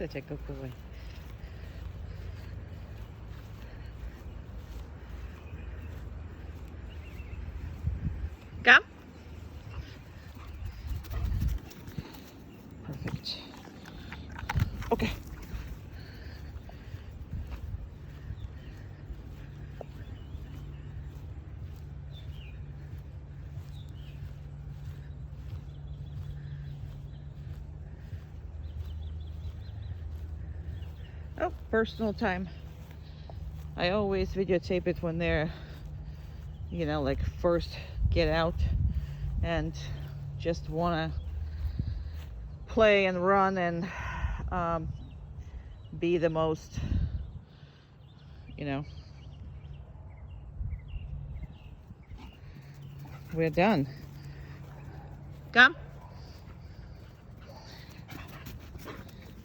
Such a good boy. Come. Perfect. Okay. Oh, personal time. I always videotape it when they're, you know, like first get out and just want to play and run and be the most, you know. We're done. Come.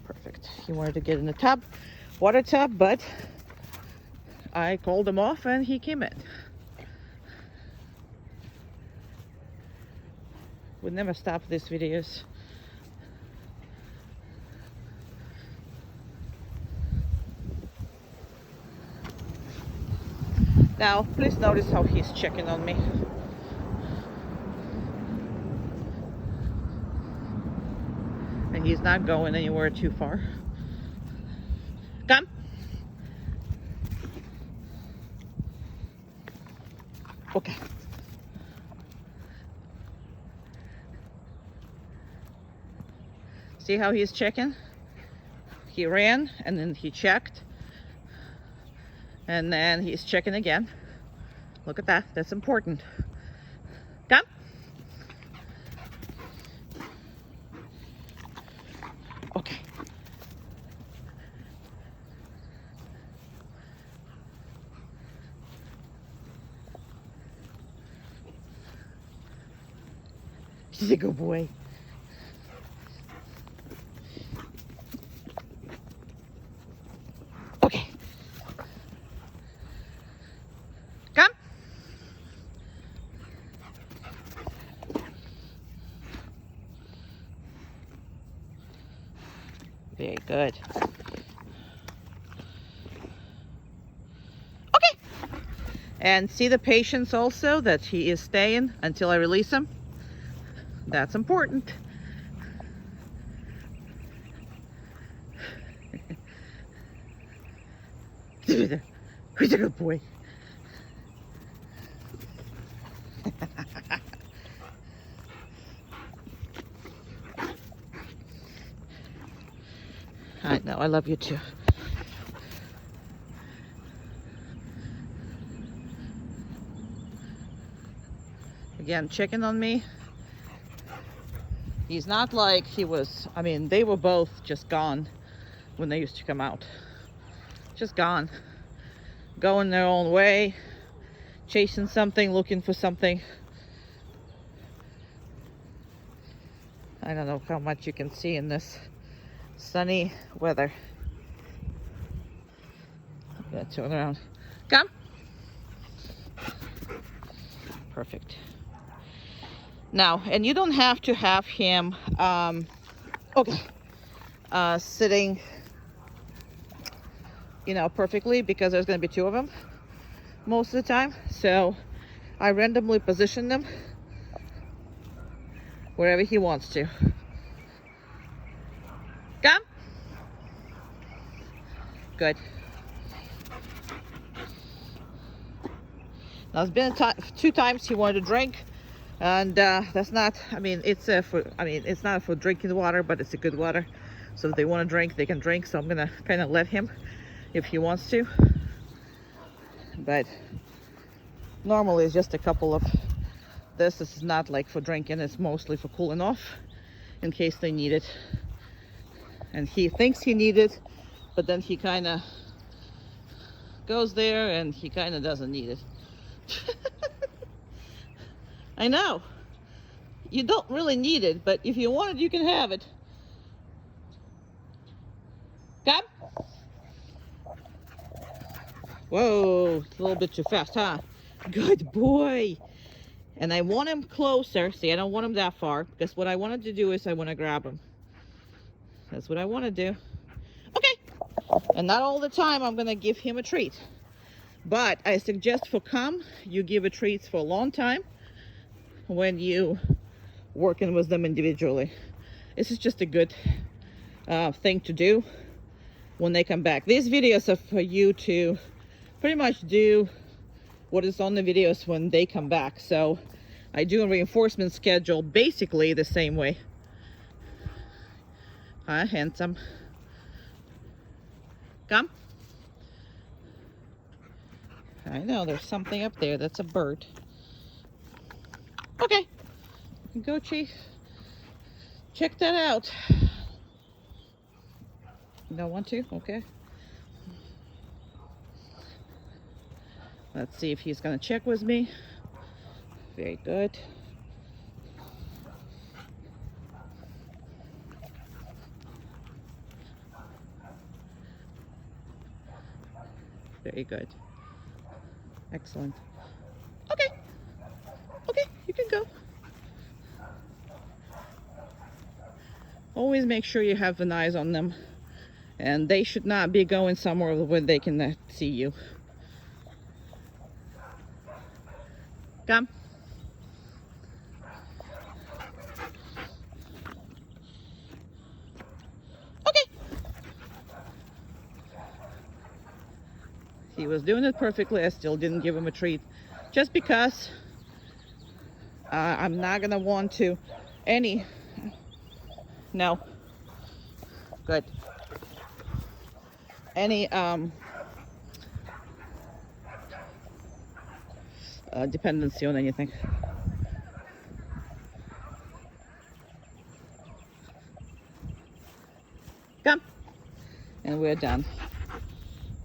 Perfect. He wanted to get in the tub, water tub, but I called him off and he came in. Would never stop these videos. Now, please notice how he's checking on me. And he's not going anywhere too far. Come. Okay. See how he's checking? He ran and then he checked. And then he's checking again. Look at that. That's important. Come. Okay. He's a good boy. Okay. Come. Very good. Okay. And see the patience also that he is staying until I release him. That's important. He's a good boy. I know, I love you too. Again, checking on me. He's not like he was, I mean, they were both just gone when they used to come out. Just gone. Going their own way, chasing something, looking for something. I don't know how much you can see in this sunny weather. I'm gonna turn around. Come. Perfect. Now, and you don't have to have him sitting, you know, perfectly, because there's going to be two of them most of the time. So I randomly position them wherever he wants to. Come. Good. Now, it's been two times he wanted to drink. And that's not, I mean, it's it's not for drinking water, but it's a good water. So if they want to drink, they can drink. So I'm gonna kind of let him if he wants to. But normally it's just a couple of this. This is not like for drinking. It's mostly for cooling off in case they need it. And he thinks he needs it, but then he kind of goes there and he kind of doesn't need it. I know. You don't really need it, but if you want it, you can have it. Come. Whoa, it's a little bit too fast, huh? Good boy. And I want him closer. See, I don't want him that far, because what I wanted to do is I want to grab him. That's what I want to do. And not all the time I'm gonna give him a treat. But I suggest for calm, you give a treats for a long time when you working with them individually. This is just a good thing to do when they come back. These videos are for you to pretty much do what is on the videos when they come back. So I do a reinforcement schedule basically the same way. Hi, handsome. Come. I know there's something up there. That's a bird. Okay. Go, Chief. Check that out. You don't want to? Okay. Let's see if he's gonna check with me. Very good. Very good. Excellent. Okay. Okay, you can go. Always make sure you have an eyes on them. And they should not be going somewhere where they can see you. Come. Okay. He was doing it perfectly. I still didn't give him a treat. Just because I'm not gonna want to no. Good. Any dependency on anything. Come. And we're done.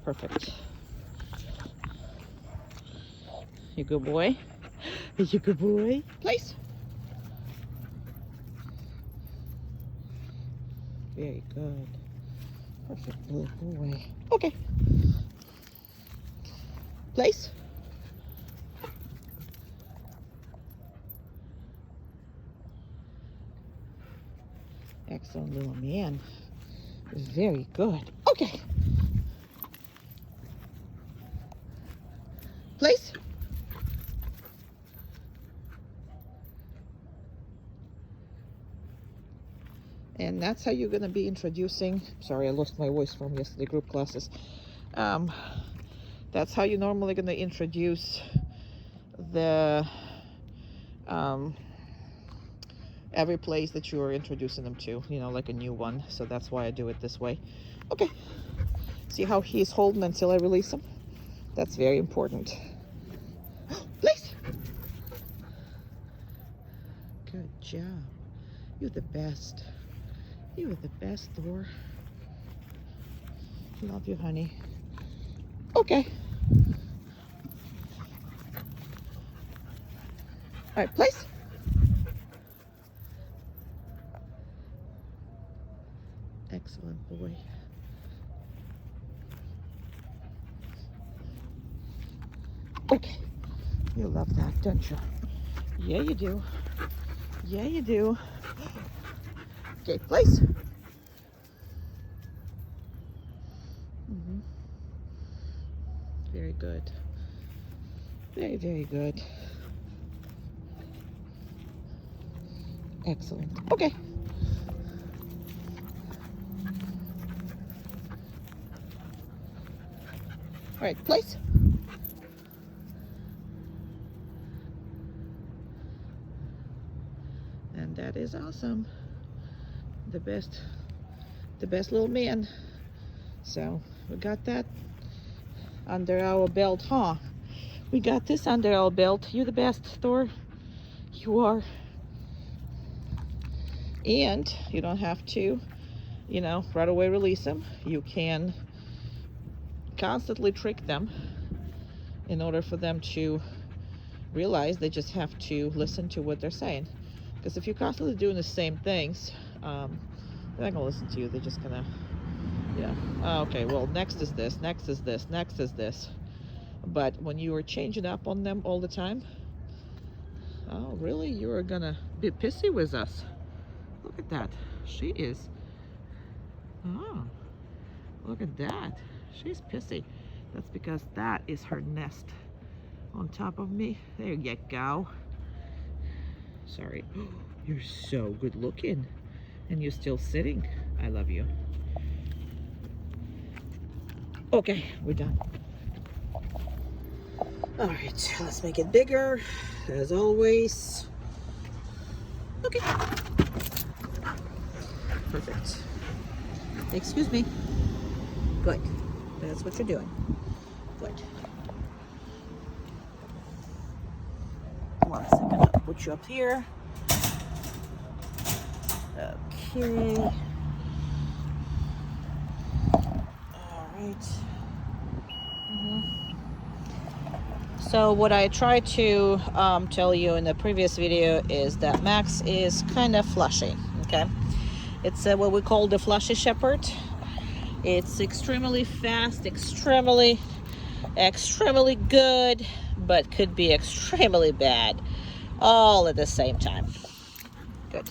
Perfect. You good boy? You good boy? Place. Very good. Perfect little boy. Okay. Place. Excellent little man. Very good. Okay. Place. And that's how you're going to be introducing, sorry, I lost my voice from yesterday group classes. That's how you're normally going to introduce the every place that you're introducing them to, you know, like a new one. So that's why I do it this way. Okay. See how he's holding until I release him? That's very important. Place. Good job. You're the best. You are the best, Thor. Love you, honey. Okay. All right, place. Excellent boy. Okay. You love that, don't you? Yeah, you do. Yeah, you do. Okay, place. Very good. Very, very good. Excellent. Okay. All right, place. And that is awesome. The best little man. So we got that under our belt, huh? We got this under our belt. You're the best, Thor. You are. And you don't have to, you know, right away release them. You can constantly trick them in order for them to realize they just have to listen to what they're saying. Because if you're constantly doing the same things, they're not gonna listen to you. They're just gonna, yeah. Oh, okay, well, next is this, next is this, next is this. But when you are changing up on them all the time, oh, really? You are gonna be pissy with us. Look at that. She is. Oh, Look at that. She's pissy. That's because that is her nest on top of me. There you go. Sorry. You're so good looking. And you're still sitting. I love you. Okay, we're done. All right, let's make it bigger, as always. Okay. Perfect. Excuse me. Good. That's what you're doing. Good. 1 second. I'll put you up here. Okay. All right. So what I tried to tell you in the previous video is that Max is kind of flushy. Okay. It's what we call the flushy shepherd. It's extremely fast, extremely good, but could be extremely bad all at the same time. Good.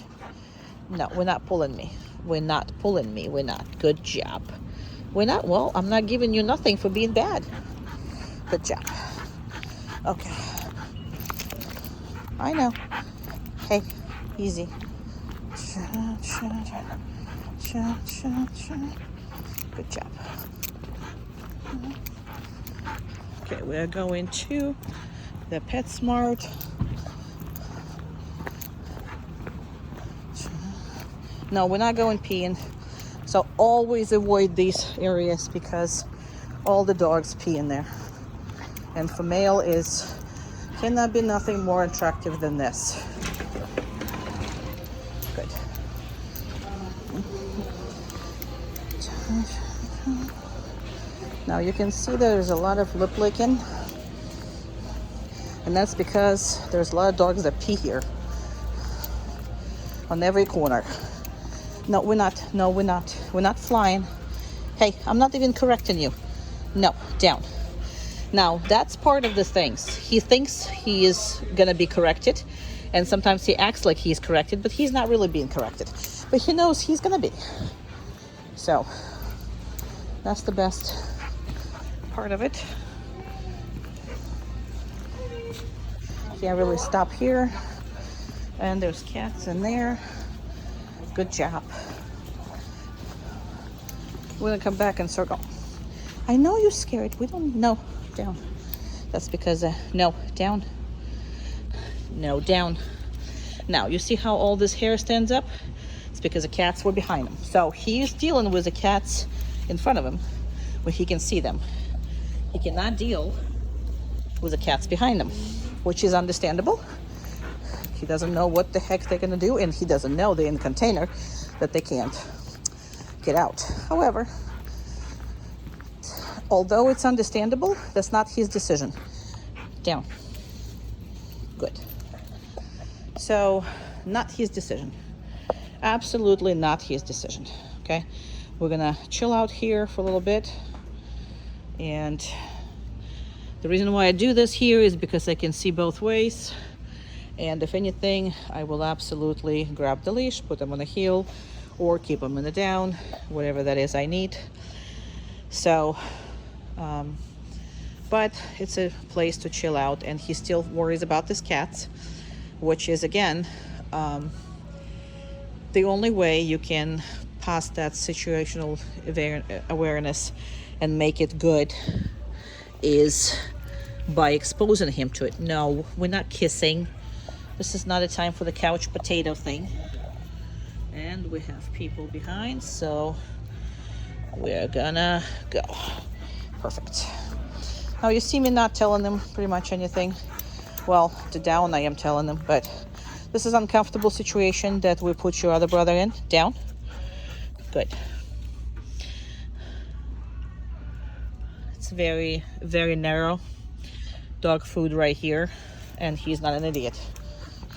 No, we're not pulling me. We're not pulling me. We're not. Good job. We're not. Well, I'm not giving you nothing for being bad. Good job. Okay. I know. Hey, easy. Good job. Okay, we're going to the PetSmart. No, we're not going peeing. So always avoid these areas because all the dogs pee in there. And for male cannot be nothing more attractive than this. Good. Now you can see there's a lot of lip licking. And that's because there's a lot of dogs that pee here. On every corner. No, we're not. No, we're not. We're not flying. Hey, I'm not even correcting you. No, down. Now, that's part of the things. He thinks he is going to be corrected. And sometimes he acts like he's corrected, but he's not really being corrected. But he knows he's going to be. So, that's the best part of it. Can't really stop here. And there's cats in there. Good job. We're gonna come back and circle. I know you're scared. We don't know. Down. That's because no, down. No, down. Now you see how all this hair stands up? It's because the cats were behind him. So he's dealing with the cats in front of him where he can see them. He cannot deal with the cats behind him, which is understandable. He doesn't know what the heck they're going to do, and he doesn't know they're in the container that they can't get out. However, although it's understandable, that's not his decision. Down. Good. So, not his decision. Absolutely not his decision. Okay? We're going to chill out here for a little bit. And the reason why I do this here is because I can see both ways. And if anything, I will absolutely grab the leash, put them on the heel, or keep them in the down, whatever that is I need. So, but it's a place to chill out, and he still worries about this cat, which is, again, the only way you can pass that situational awareness and make it good is by exposing him to it. No, we're not kissing. This is not a time for the couch potato thing. And we have people behind, so we're gonna go. Perfect. Now you see me not telling them pretty much anything. Well, the down I am telling them, but this is an uncomfortable situation that we put your other brother in. Down. Good. It's very, very narrow dog food right here, and he's not an idiot.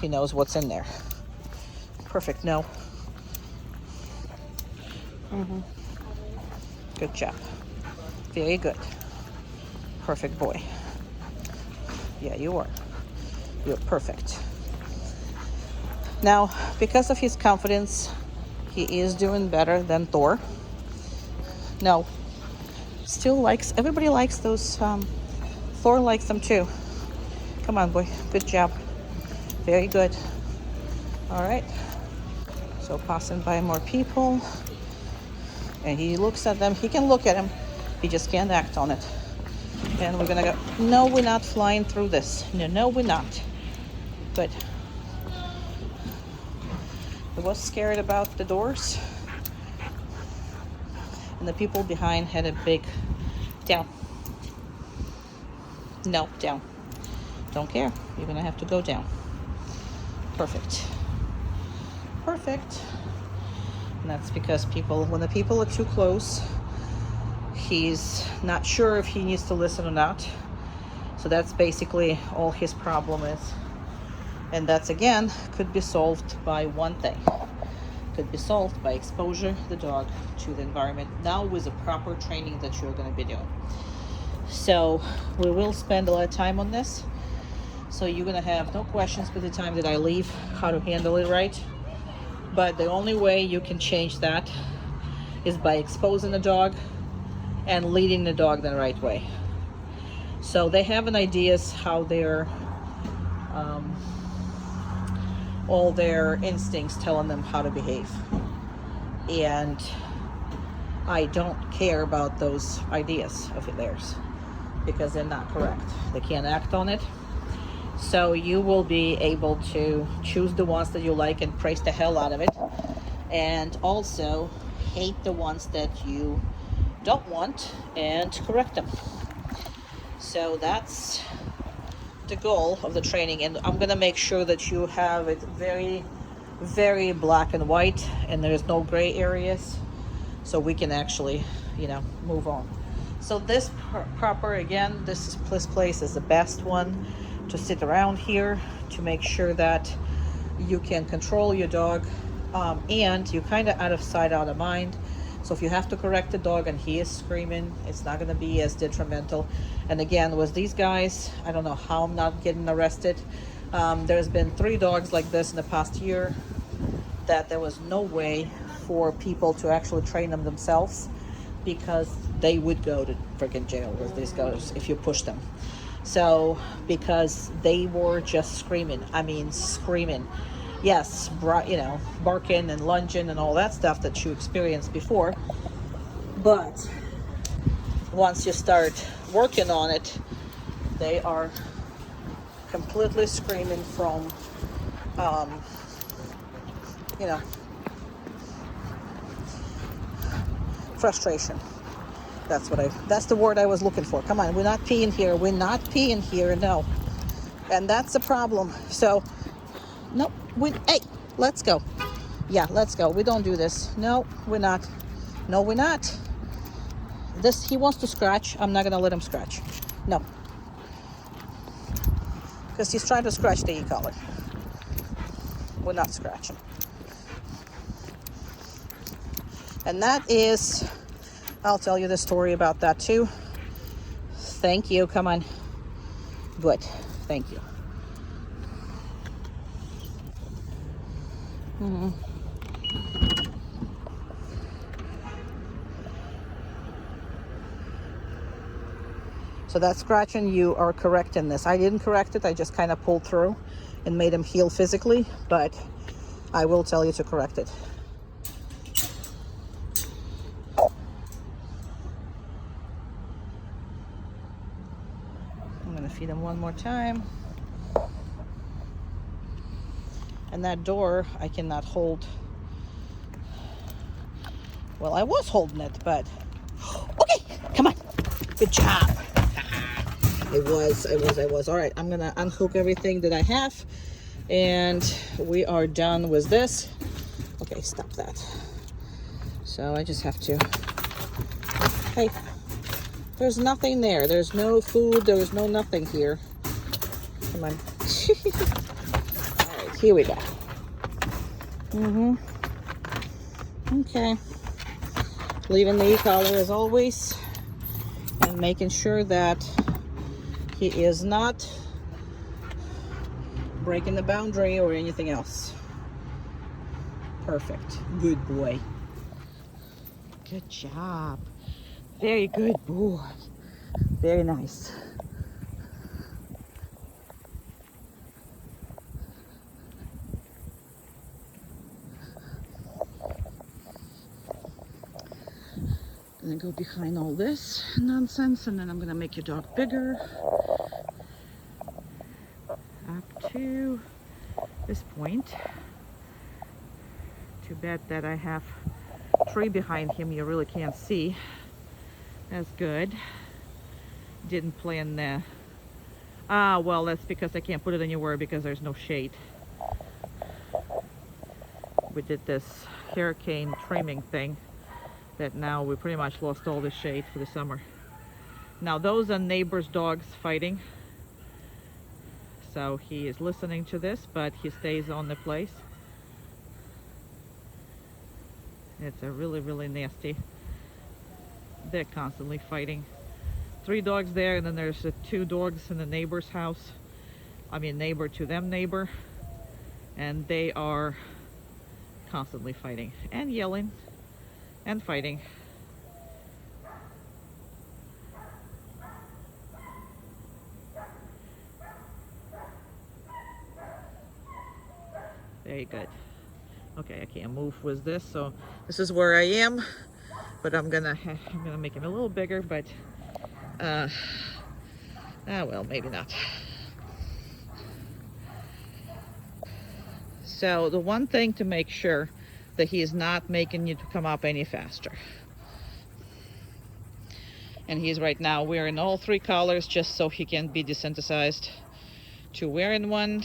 He knows what's in there. Perfect. No. Good job. Very good. Perfect boy. Yeah, you are. You're perfect. Now, because of his confidence, he is doing better than Thor. No, Still likes, everybody likes those. Thor likes them too. Come on, boy. Good job. Very good. All right. So passing by more people. And he looks at them. He can look at him. He just can't act on it. And we're gonna go, no, we're not flying through this. No, we're not. Good. I was scared about the doors. And the people behind had a big down. No, down. Don't care. You're gonna have to go down. Perfect. Perfect. And that's because people, when the people are too close, he's not sure if he needs to listen or not. So that's basically all his problem is. And that's, again, could be solved by one thing. Could be solved by exposure the dog to the environment now with the proper training that you're going to be doing. So we will spend a lot of time on this. So you're going to have no questions by the time that I leave how to handle it right. But the only way you can change that is by exposing the dog and leading the dog the right way. So they have an ideas how their all their instincts telling them how to behave, and I don't care about those ideas of theirs because they're not correct. They can't act on it. So you will be able to choose the ones that you like and praise the hell out of it, and also hate the ones that you don't want and correct them. So that's the goal of the training, and I'm gonna make sure that you have it very, very black and white, and there's no gray areas, so we can actually, move on. So this proper, again, this place is the best one to sit around here to make sure that you can control your dog, and you're kind of out of sight, out of mind. So if you have to correct the dog and he is screaming, it's not going to be as detrimental. And again, with these guys, I don't know how I'm not getting arrested. There's been 3 dogs like this in the past year that there was no way for people to actually train them themselves, because they would go to freaking jail with these guys if you push them. So because they were just screaming. I mean, screaming. Yes, barking and lunging and all that stuff that you experienced before. But once you start working on it, they are completely screaming from, frustration. That's the word I was looking for. Come on, we're not peeing here. We're not peeing here, no. And that's the problem. So, nope. Hey, let's go. Yeah, let's go. We don't do this. No, we're not. No, we're not. He wants to scratch. I'm not going to let him scratch. No. Because he's trying to scratch the e-collar. We're not scratching. And that is, I'll tell you the story about that too. Thank you. Come on. Good. Thank you. Mm-hmm. So that scratching, you are correct in this. I didn't correct it. I just kind of pulled through and made him heal physically, but I will tell you to correct it. I'm going to feed him one more time. And that door, I cannot hold. Well, I was holding it, but okay, come on. Good job. I was. All right, I'm gonna unhook everything that I have, and we are done with this. Okay, stop that. So I just have to, hey, there's nothing there. There's no food, there's no nothing here. Come on. All right, here we go. Okay. Leaving the e-collar as always, and making sure that he is not breaking the boundary or anything else. Perfect. Good boy. Good job. Very good boy. Very nice. I'm gonna go behind all this nonsense, and then I'm gonna make your dog bigger. Up to this point. Too bad that I have a tree behind him you really can't see. That's good. Didn't plan there. Ah, well, that's because I can't put it anywhere because there's no shade. We did this hurricane trimming thing that now we pretty much lost all the shade for the summer. Now those are neighbors' dogs fighting. So he is listening to this, but he stays on the place. It's a really, really nasty. They're constantly fighting. 3 dogs there, and then there's 2 dogs in the neighbor's house. I mean, neighbor to them neighbor. And they are constantly fighting and yelling and fighting. Very good. Okay, I can't move with this, so this is where I am. But I'm gonna make him a little bigger, but well, maybe not. So the one thing to make sure that he is not making you to come up any faster. And he's right now wearing all 3 collars just so he can be desensitized to wearing one.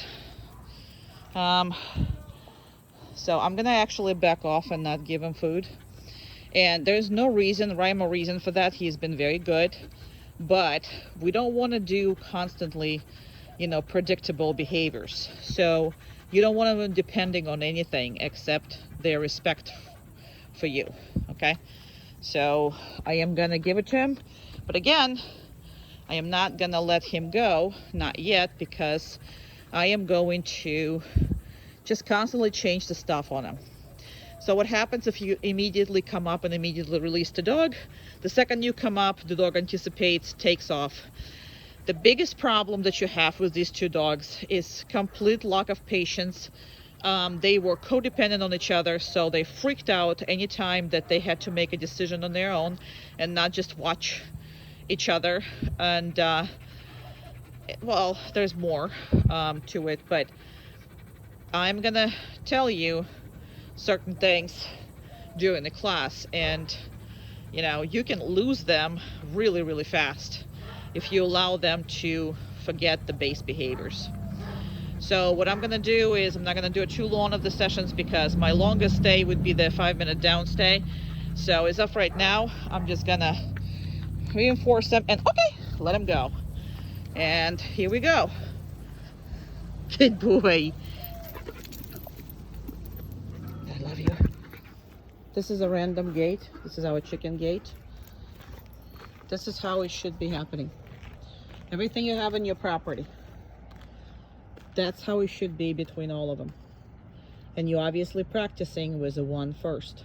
So I'm gonna actually back off and not give him food. And there's no rhyme or reason for that. He's been very good, but we don't want to do constantly, predictable behaviors. So you don't want them depending on anything except their respect for you. Okay, so I am gonna give it to him, but again, I am not gonna let him go, not yet, because I am going to just constantly change the stuff on him. So what happens if you immediately come up and immediately release the dog? The second you come up, the dog anticipates, takes off. The biggest problem that you have with these 2 dogs is complete lack of patience. They were codependent on each other, so they freaked out anytime that they had to make a decision on their own and not just watch each other. And well, there's more to it, but I'm gonna tell you certain things during the class, and you can lose them really, really fast if you allow them to forget the base behaviors. So what I'm gonna do is I'm not gonna do it too long of the sessions because my longest stay would be the 5-minute down stay. So as of right now, I'm just gonna reinforce them and okay, let him go. And here we go. Good boy. I love you. This is a random gate. This is our chicken gate. This is how it should be happening. Everything you have in your property, that's how it should be between all of them. And you're obviously practicing with the one first.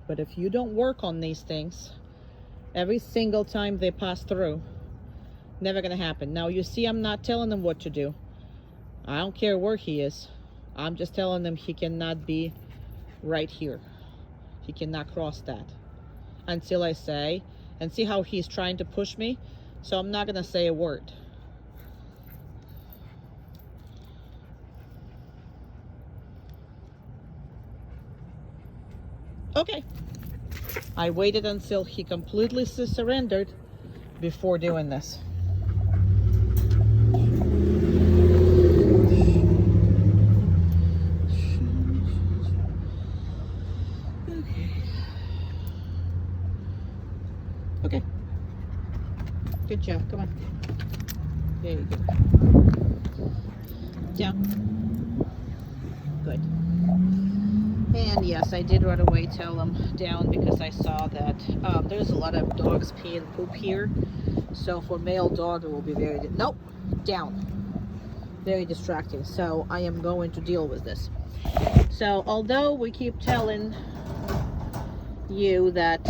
But if you don't work on these things, every single time they pass through, never gonna happen. Now you see, I'm not telling them what to do. I don't care where he is. I'm just telling them he cannot be right here. He cannot cross that until I say, and see how he's trying to push me. So I'm not gonna say a word. Okay. I waited until he completely surrendered before doing this. Okay. Good job. Come on. There you go. Down. Good. And yes, I did right away tell them down because I saw that there's a lot of dogs pee and poop here. So for male dog, it will be very... Nope. Down. very distracting. So I am going to deal with this. So although we keep telling you that,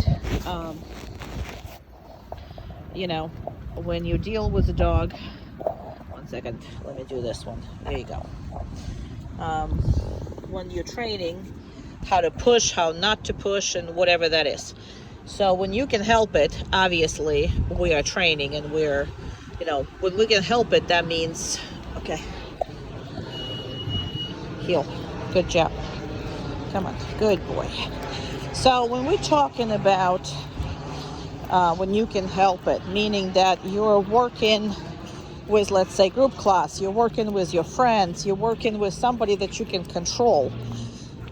you know, when you deal with a dog, one second, let me do this one. There you go. When you're training how to push, how not to push, and whatever that is. So when you can help it, obviously we are training, and we're, you know, when we can help it, that means, okay, heel, good job, come on, good boy. So when we're talking about when you can help it, meaning that you're working with, let's say, group class, you're working with your friends, you're working with somebody that you can control.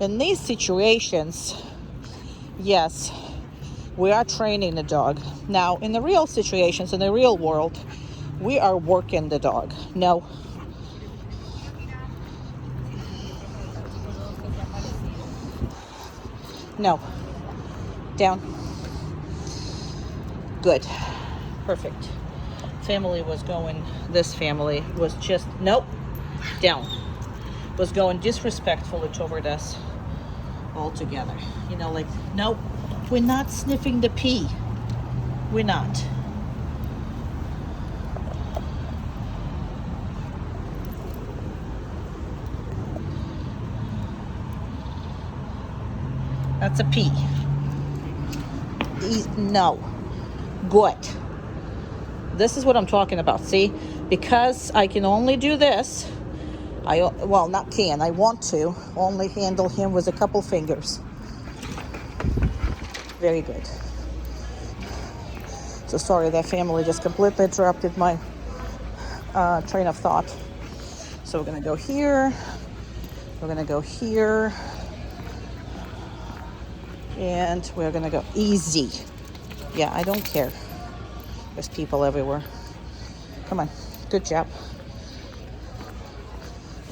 In these situations, yes, we are training the dog. Now, in the real situations, in the real world, we are working the dog. No. No. Down. Good. Perfect. Family was going, this family was just, nope, down. Was going disrespectfully toward us altogether. You know, like, nope, we're not sniffing the pee. We're not. That's a pee. No. Good. This is what I'm talking about. See, because I can only do this, I want to only handle him with a couple fingers. Very good. So sorry, that family just completely interrupted my train of thought. So we're gonna go here, we're gonna go here, and we're gonna go easy. Yeah, I don't care. There's people everywhere. Come on, good job.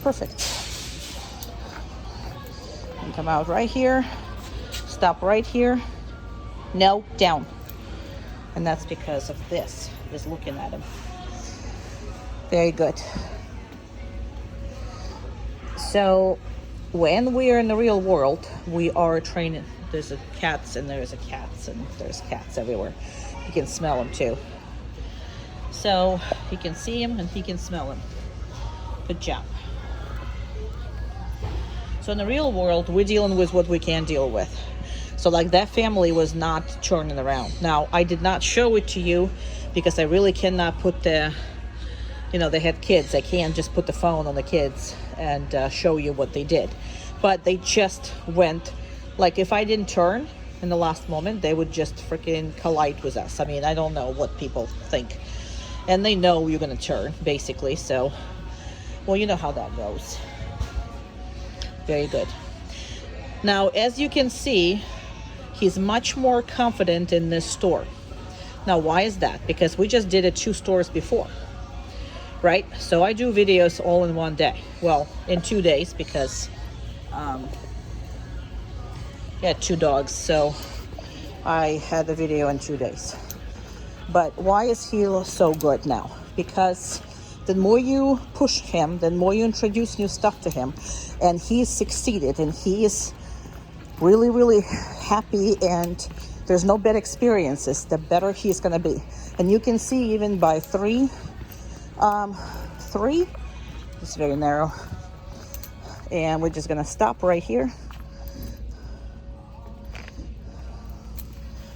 Perfect. And come out right here, stop right here, no, down. And that's because of this, just looking at him. Very good. So when we are in the real world, we are training. There's cats and there's cats and there's cats everywhere. You can smell them too. So he can see him and he can smell him. Good job. So in the real world, we're dealing with what we can deal with. So like that family was not churning around. Now, I did not show it to you because I really cannot put the, you know, they had kids. I can't just put the phone on the kids and show you what they did. But they just went, like if I didn't turn in the last moment, they would just freaking collide with us. I mean, I don't know what people think. And they know you're gonna turn, basically. So, well, you know how that goes. Very good. Now, as you can see, he's much more confident in this store. Now, why is that? Because we just did it 2 stores before, right? So I do videos all in one day. Well, in 2 days because yeah, 2 dogs. So I had the video in 2 days. But why is he so good now? Because the more you push him, the more you introduce new stuff to him, and he's succeeded, and he is really, really happy, and there's no bad experiences, the better he's gonna be. And you can see even by 3, it's very narrow. And we're just gonna stop right here.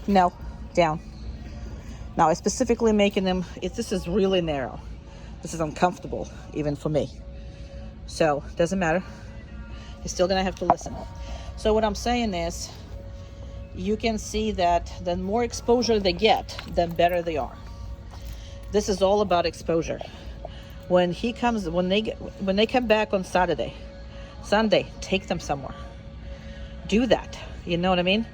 No, down. Now I specifically making them, this is really narrow. This is uncomfortable, even for me. So, doesn't matter. You're still gonna have to listen. So what I'm saying is, you can see that the more exposure they get, the better they are. This is all about exposure. When they come back on Sunday, take them somewhere. Do that. You know what I mean?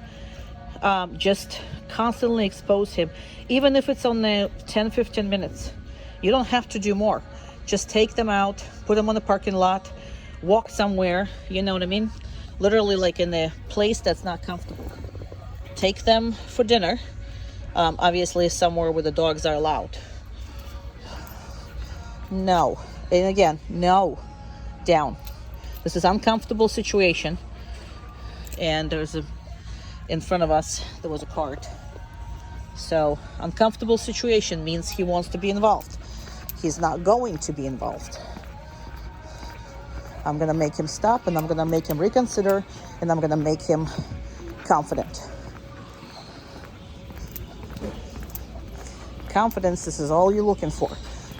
Just constantly expose him, even if it's only 10-15 minutes. You don't have to do more. Just take them out, put them on the parking lot, walk somewhere, you know what I mean? Literally like in a place that's not comfortable. Take them for dinner, obviously somewhere where the dogs are allowed. No, And again, no, down. This is uncomfortable situation. And in front of us, there was a cart. So uncomfortable situation means he wants to be involved. He's not going to be involved. I'm going to make him stop, and I'm going to make him reconsider, and I'm going to make him confident. Confidence, this is all you're looking for.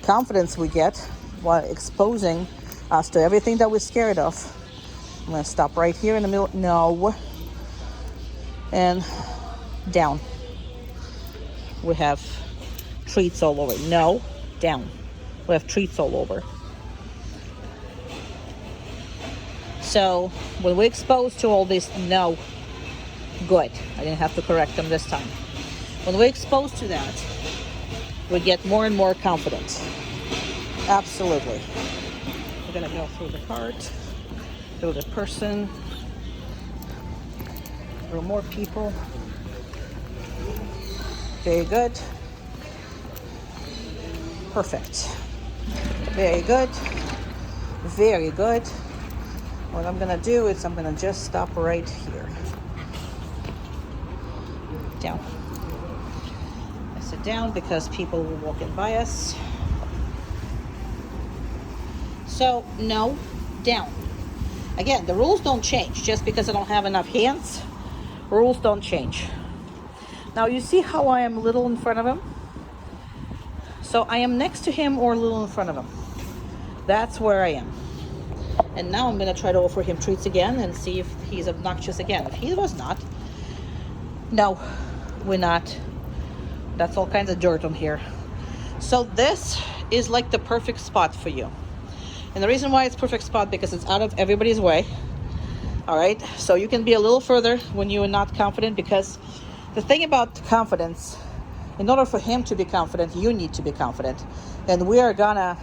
Confidence we get while exposing us to everything that we're scared of. I'm going to stop right here in the middle. No. And down. We have treats all over. No. Down. We have treats all over. So when we're exposed to all this, no. Good. I didn't have to correct them this time. When we're exposed to that, we get more and more confident. Absolutely. We're going to go through the cart, through the person, through more people. Very good. Perfect. Very good. Very good. What I'm going to do is I'm going to just stop right here. Down. I sit down because people were walking by us. So, no, down. Again, the rules don't change. Just because I don't have enough hands, rules don't change. Now, you see how I am a little in front of him? So, I am next to him or a little in front of him. That's where I am. And now I'm going to try to offer him treats again and see if he's obnoxious again. If he was not, no, we're not. That's all kinds of dirt on here. So this is like the perfect spot for you. And the reason why it's perfect spot, because it's out of everybody's way. All right, so you can be a little further when you are not confident, because the thing about confidence, in order for him to be confident, you need to be confident. And we are gonna,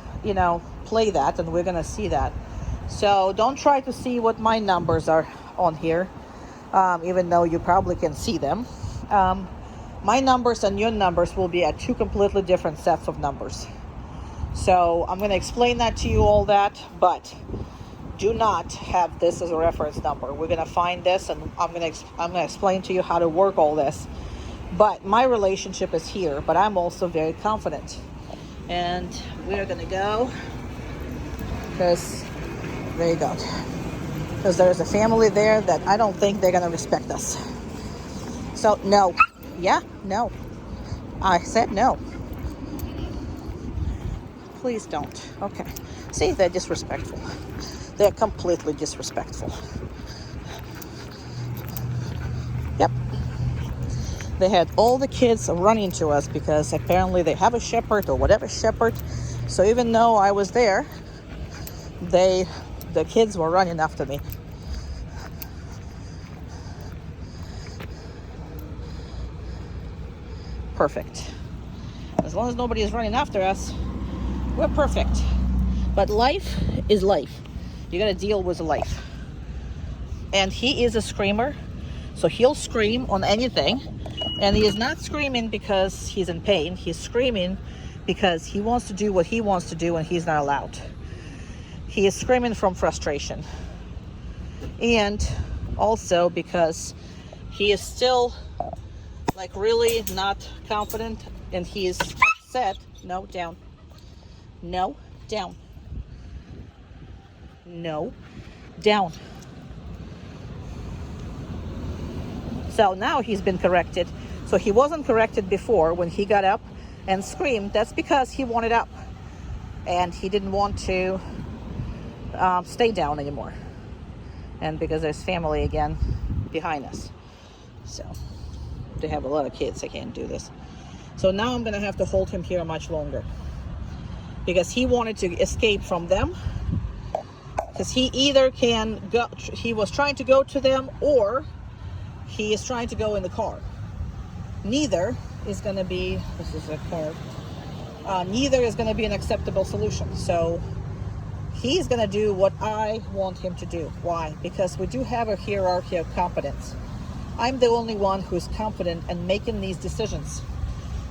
play that, and we're gonna see that. So don't try to see what my numbers are on here, even though you probably can see them. My numbers and your numbers will be at two completely different sets of numbers. So I'm going to explain that to you, all that, but do not have this as a reference number. We're going to find this, and I'm going to explain to you how to work all this. But my relationship is here, but I'm also very confident. And we're going to go, because there you go. Because there's a family there that I don't think they're going to respect us. So, no. Yeah, no. I said no. Please don't. Okay. See, they're disrespectful. They're completely disrespectful. Yep. They had all the kids running to us because apparently they have a shepherd or whatever shepherd. So even though I was there, the kids were running after me. Perfect. As long as nobody is running after us, we're perfect. But life is life. You gotta deal with life. And he is a screamer, so he'll scream on anything. And he is not screaming because he's in pain. He's screaming because he wants to do what he wants to do and he's not allowed. He is screaming from frustration. And also because he is still like really not confident, and he is upset. No, down. No, down. No, down. So now he's been corrected. So he wasn't corrected before when he got up and screamed. That's because he wanted up and he didn't want to stay down anymore. And because there's family again behind us. So they have a lot of kids. I can't do this. So now I'm going to have to hold him here much longer because he wanted to escape from them, because he either can go, he was trying to go to them, or he is trying to go in the car. Neither is going to be, this is a car, neither is going to be an acceptable solution. So he's going to do what I want him to do. Why? Because we do have a hierarchy of competence. I'm the only one who's confident and making these decisions.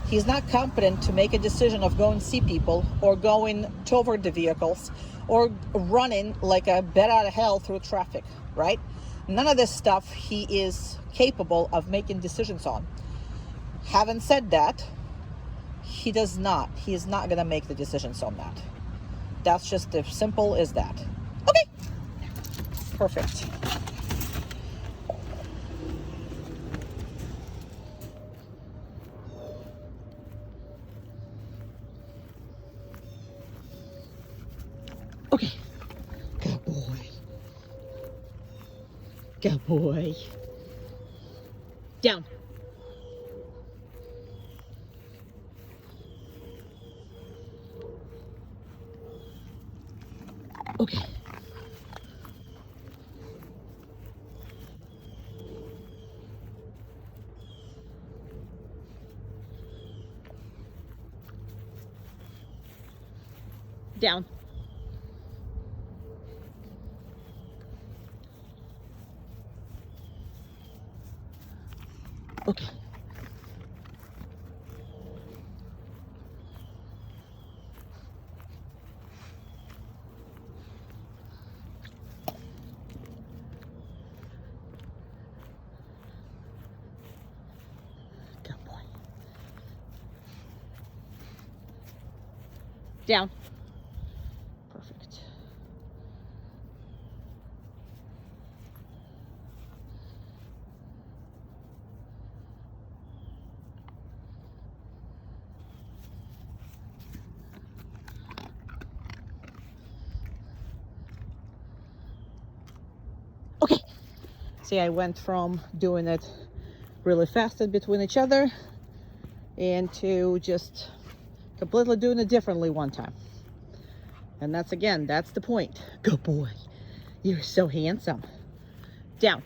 He's not competent to make a decision of going to see people or going toward the vehicles or running like a bat out of hell through traffic, right? None of this stuff he is capable of making decisions on. Having said that, he is not going to make the decisions on that. That's just as simple as that. Okay, perfect. Okay, good boy. Good boy. Down. Okay. Down. Okay. Good boy. Down. Perfect. Okay. See, I went from doing it really fast in between each other and to just completely doing it differently one time. And that's, again, that's the point. Good boy. You're so handsome. Down.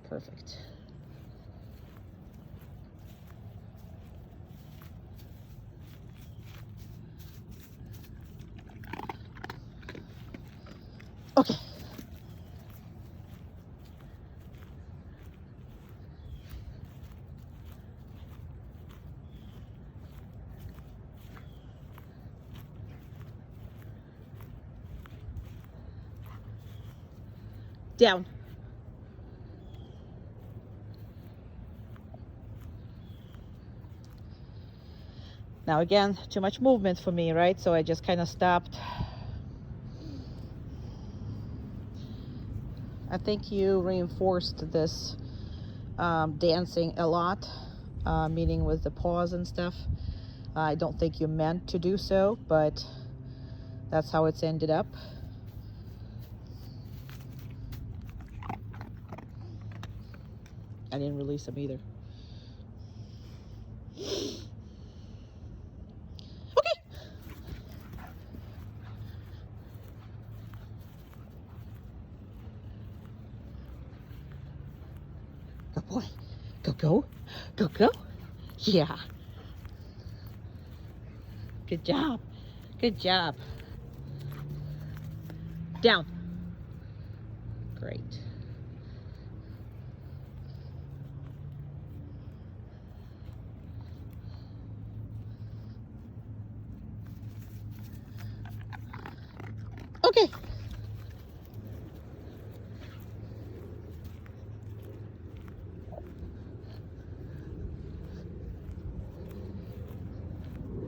Perfect. Okay. Down. Now again, too much movement for me, right? So I just kind of stopped. I think you reinforced this dancing a lot, meaning with the pause and stuff. I don't think you meant to do so, but that's how it's ended up. I didn't release them either. Okay. Good boy. Go, go. Go, go. Yeah. Good job. Good job. Down. Great. Okay.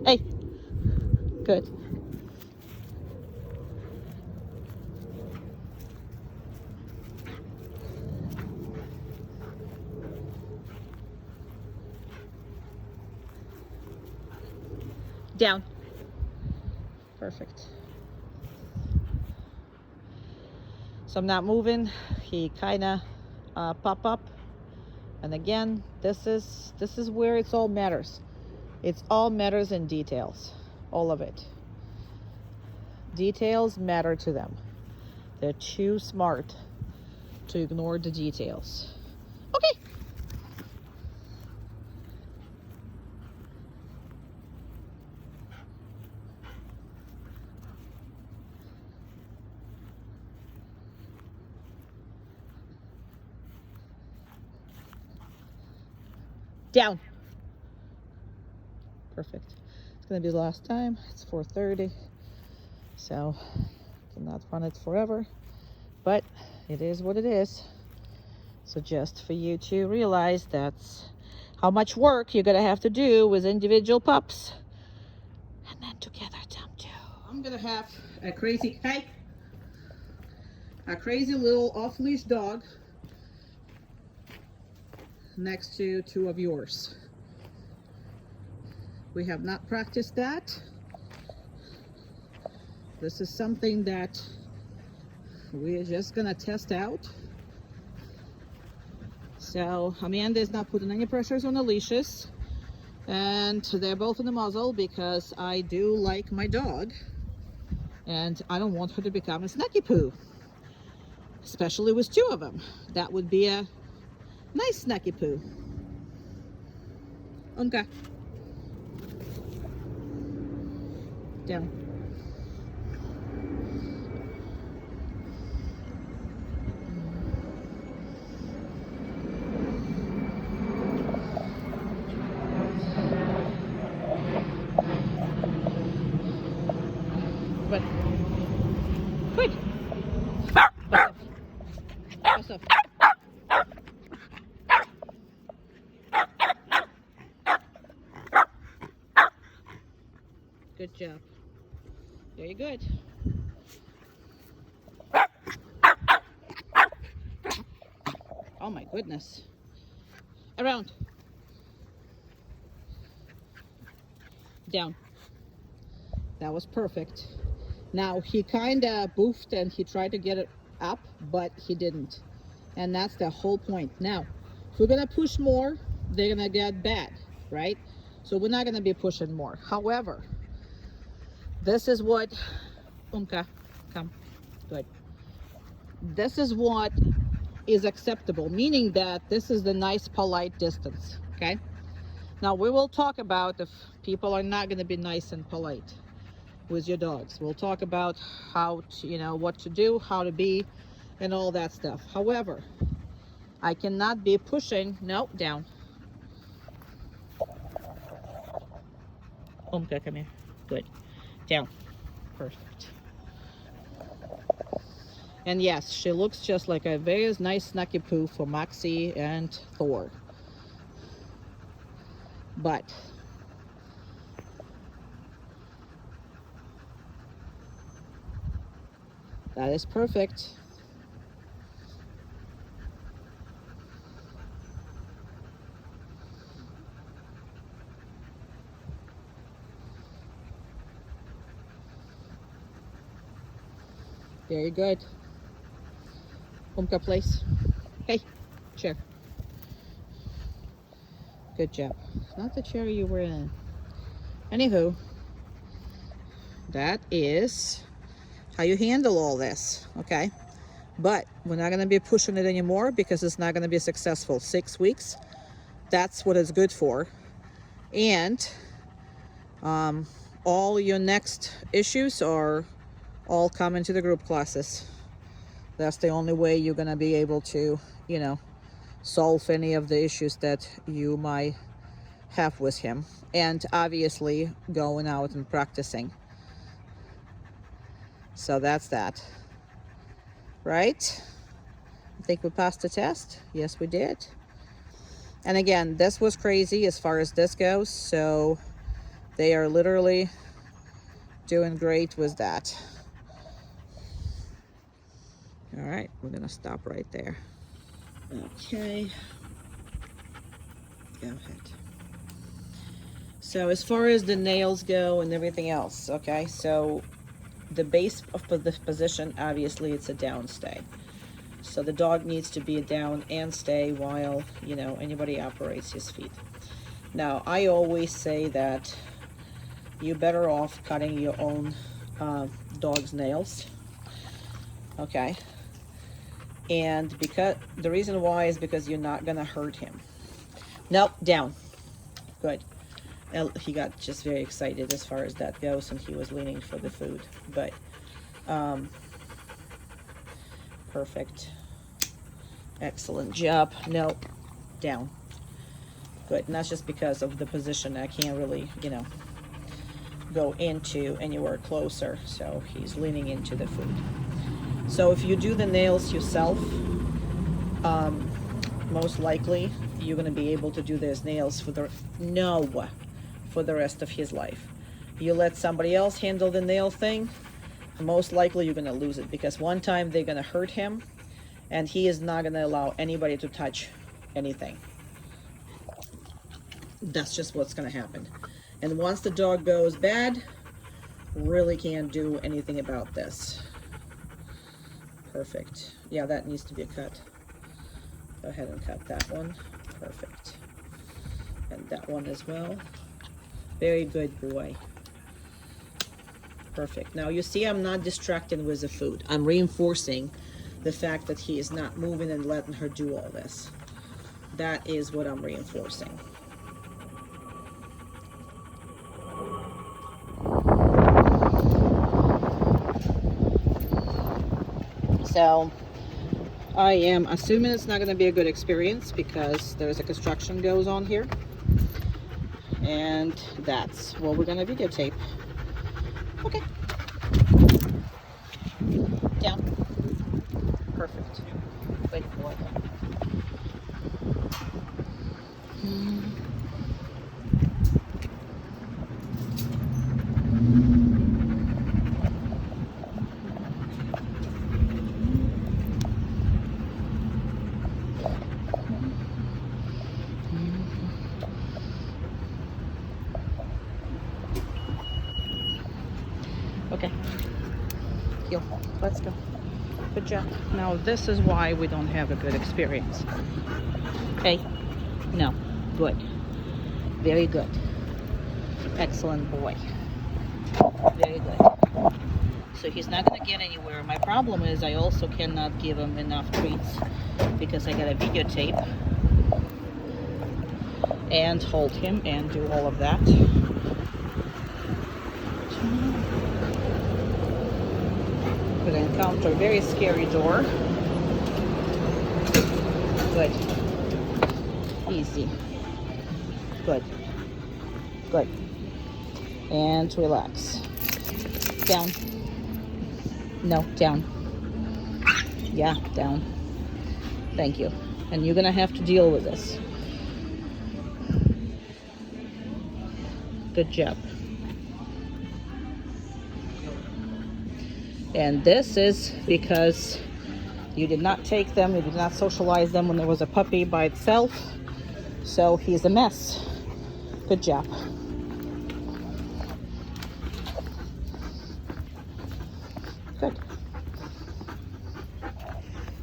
Hey. Good. Down. Perfect. So I'm not moving. He kind of pop up, and again, this is where it's all matters. It's all matters in details, all of it. Details matter to them. They're too smart to ignore the details. Okay. Down. Perfect. It's gonna be the last time. It's 4:30, so cannot run it forever, but it is what it is. So just for you to realize that's how much work you're gonna have to do with individual pups, and then together them too. I'm gonna have a crazy little off-leash dog next to two of yours. We have not practiced that. This is something that we're just gonna test out. So Amanda is not putting any pressures on the leashes, and they're both in the muzzle because I do like my dog and I don't want her to become a snacky poo, especially with two of them. That would be a nice snacky poo. Okay. Down. But quick. What's up? Good job. Very good. Oh my goodness. Around. Down. That was perfect. Now he kind of boofed and he tried to get it up, but he didn't. And that's the whole point. Now, if we're gonna push more, they're gonna get bad, right? So we're not gonna be pushing more. However, this is what, Umka, come, good. This is what is acceptable, meaning that this is the nice, polite distance, okay? Now we will talk about if people are not gonna be nice and polite with your dogs. We'll talk about how to, you know, what to do, how to be, and all that stuff. However, I cannot be pushing, no, down. Umka, come here, good, down, perfect. And yes, she looks just like a very nice snacky poo for Moxie and Thor. But that is perfect. Very good. Umka, place. Hey, chair. Good job. It's not the chair you were in. Anywho, that is how you handle all this, okay? But we're not gonna be pushing it anymore because it's not gonna be successful. 6 weeks, that's what it's good for. And all your next issues are all coming to the group classes. That's the only way you're gonna be able to, you know, solve any of the issues that you might have with him. And obviously going out and practicing. So that's that. Right? I think we passed the test. Yes, we did. And again, this was crazy as far as this goes. So they are literally doing great with that. All right, we're gonna stop right there. Okay, go ahead. So as far as the nails go and everything else, okay, so the base of the position, obviously it's a down stay. So the dog needs to be a down and stay while, you know, anybody operates his feet. Now, I always say that you're better off cutting your own dog's nails, okay? And because the reason why is because you're not gonna hurt him. Nope, down. Good. He got just very excited as far as that goes, and he was leaning for the food. But perfect. Excellent job. Nope, down. Good, and that's just because of the position. I can't really, you know, go into anywhere closer, so he's leaning into the food. So if you do the nails yourself, most likely you're going to be able to do those nails for the rest of his life. You let somebody else handle the nail thing, most likely you're going to lose it, because one time they're going to hurt him and he is not going to allow anybody to touch anything. That's just what's going to happen. And once the dog goes bad, really can't do anything about this. Perfect. Yeah, that needs to be a cut. Go ahead and cut that one. Perfect. And that one as well. Very good boy. Perfect. Now you see I'm not distracting with the food. I'm reinforcing the fact that he is not moving and letting her do all this. That is what I'm reinforcing. So I am assuming it's not going to be a good experience because there's a construction goes on here, and that's what we're going to videotape. Okay. Down. Perfect. Wait for it. Okay. Heel. Let's go. Good job. Now this is why we don't have a good experience. Okay. No. Good. Very good. Excellent boy. Very good. So he's not going to get anywhere. My problem is I also cannot give him enough treats because I got a videotape and hold him and do all of that. We're going to encounter a very scary door. Good. Easy. Good. Good. And relax. Down. No, down. Yeah, down. Thank you. And you're going to have to deal with this. Good job. And this is because you did not take them, you did not socialize them when there was a puppy by itself. So he's a mess. Good job. Good.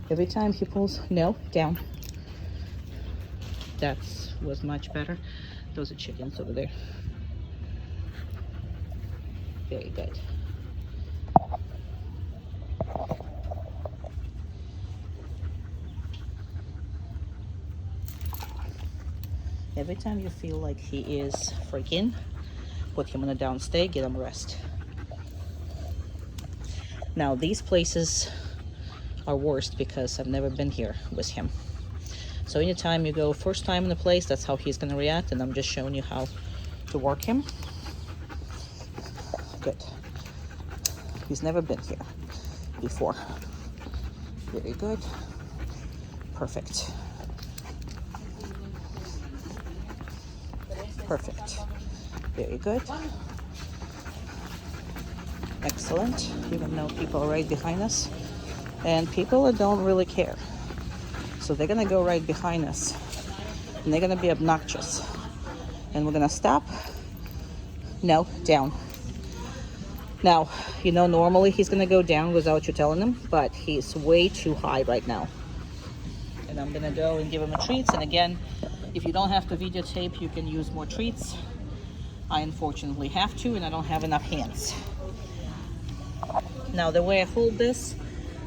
Every time he pulls, no, down. That was much better. Those are chickens over there. Very good. Every time you feel like he is freaking, put him on a down stay, get him rest. Now these places are worst because I've never been here with him. So anytime you go first time in the place, that's how he's gonna react, and I'm just showing you how to work him. Good. He's never been here before. Very good. Perfect. Perfect. Very good. Excellent. Even though people are right behind us, and people don't really care, so they're gonna go right behind us and they're gonna be obnoxious, and we're gonna stop. No, down. Now, you know, normally he's gonna go down without you telling him, but he's way too high right now, and I'm gonna go and give him a treats. And again, if you don't have to videotape, you can use more treats. I unfortunately have to, and I don't have enough hands. Now the way I hold this,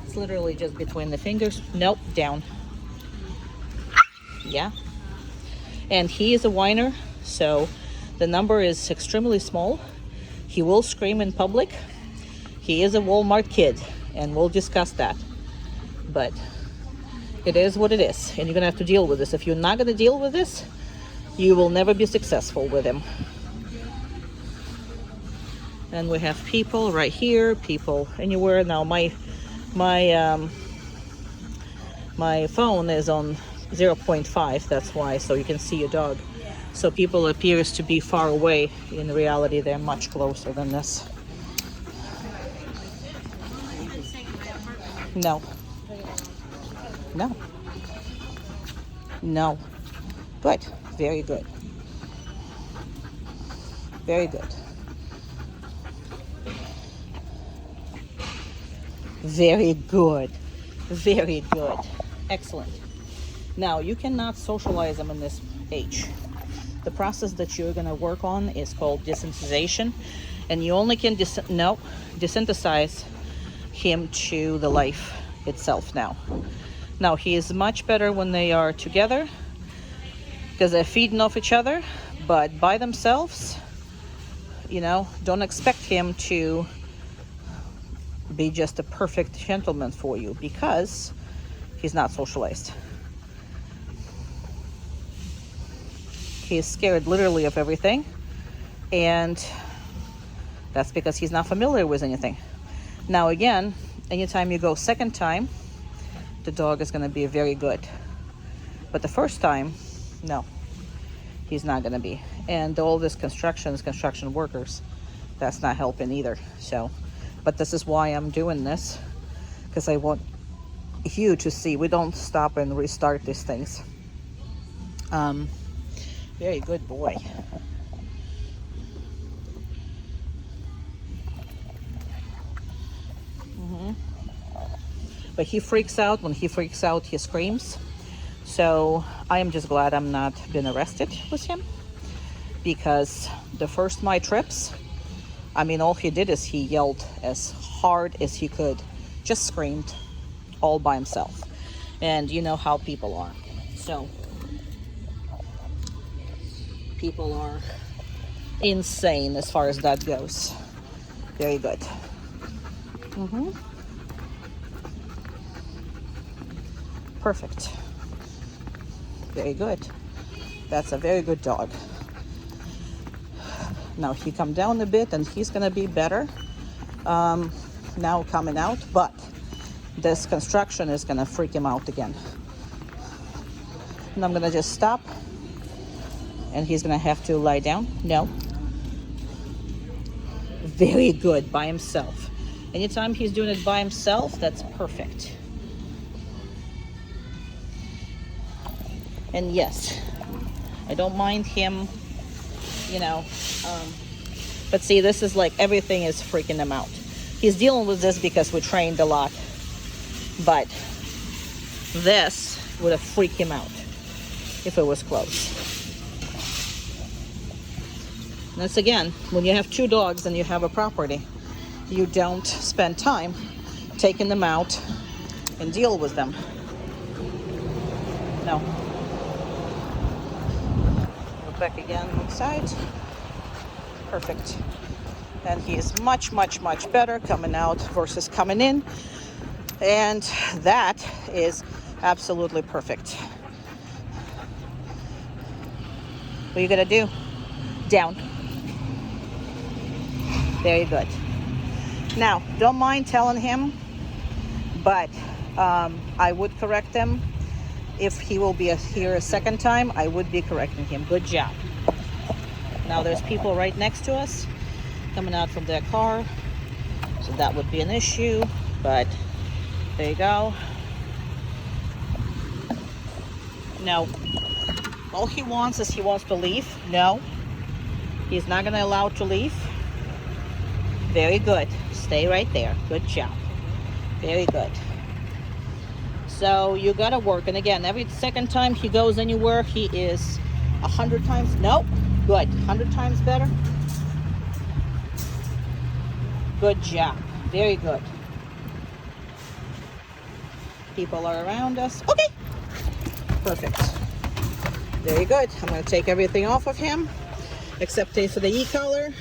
it's literally just between the fingers. Nope, down. Yeah. And he is a whiner, so the number is extremely small. He will scream in public. He is a Walmart kid, and we'll discuss that. But it is what it is, and you're gonna have to deal with this. If you're not gonna deal with this, you will never be successful with him. And we have people right here, people anywhere. Now my phone is on 0.5, that's why, so you can see your dog. So people appears to be far away. In reality, they're much closer than this. No. No. No. Good. Very good. Very good. Very good. Very good. Excellent. Now, you cannot socialize them in this age. The process that you're going to work on is called desensitization, and you only can desensitize him to the life itself now. Now, he is much better when they are together because they're feeding off each other, but by themselves, you know, don't expect him to be just a perfect gentleman for you because he's not socialized. He is scared literally of everything, and that's because he's not familiar with anything. Now again, anytime you go second time, the dog is going to be very good, but the first time, no, he's not going to be. And all this construction workers, that's not helping either. So, but this is why I'm doing this, because I want you to see we don't stop and restart these things. Very good boy. But he freaks out. When he freaks out, he screams. So I am just glad I'm not been arrested with him, because the first my trips, I mean, all he did is he yelled as hard as he could, just screamed all by himself. And you know how people are. So people are insane as far as that goes. Very good. Perfect. Very good. That's a very good dog. Now he come down a bit and he's gonna be better now coming out, but this construction is gonna freak him out again. And I'm gonna just stop, and he's gonna have to lie down. No. Very good by himself. Anytime he's doing it by himself, that's perfect. And yes, I don't mind him, you know, but see, this is like everything is freaking him out. He's dealing with this because we trained a lot, but this would have freaked him out if it was close. And that's again, when you have two dogs and you have a property, you don't spend time taking them out and deal with them. No. Go back again inside. Perfect. And he is much, much, much better coming out versus coming in. And that is absolutely perfect. What are you gonna do? Down. Very good. Now, don't mind telling him, but I would correct him. If he will be here a second time, I would be correcting him. Good job. Now there's people right next to us coming out from their car, so that would be an issue, but there you go. No. All he wants is he wants to leave. No. He's not going to allow to leave. Very good. Stay right there. Good job. Very good. So you got to work. And again, every second time he goes anywhere, he is 100 times. Nope. Good. 100 times better. Good job. Very good. People are around us. Okay. Perfect. Very good. I'm going to take everything off of him except for the e-collar.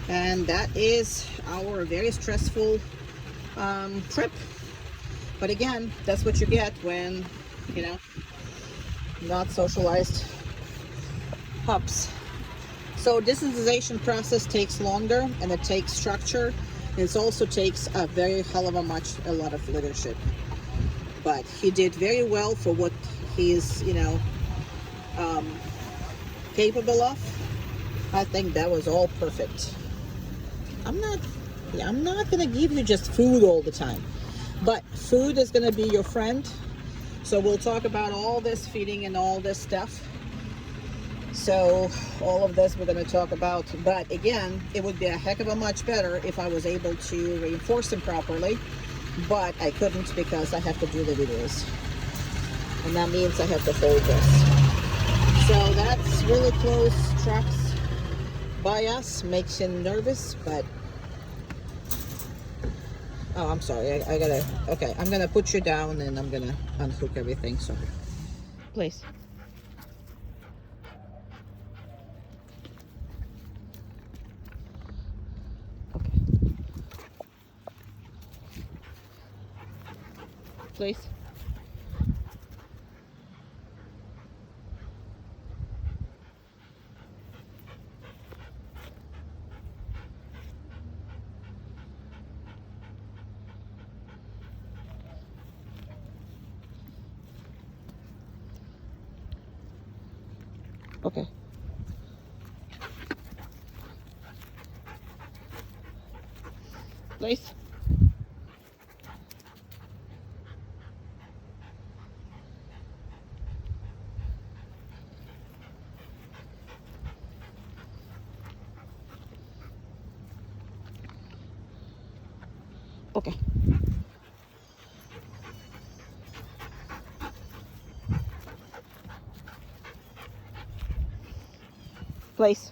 And that is our very stressful trip. But again, that's what you get when, you know, not socialized pups. So desensitization process takes longer, and it takes structure. It also takes a very hell of a lot of leadership. But he did very well for what he is, capable of. I think that was all perfect. I'm not gonna give you just food all the time, but food is gonna be your friend. So we'll talk about all this feeding and all this stuff. So all of this we're going to talk about, but again, it would be a heck of a much better if I was able to reinforce them properly, but I couldn't because I have to do the videos, and that means I have to hold this. So that's really close trucks by us, makes you nervous, but oh, I'm sorry, I gotta, okay, I'm gonna put you down and I'm gonna unhook everything, so please. Please. Okay. Please. Okay. Place.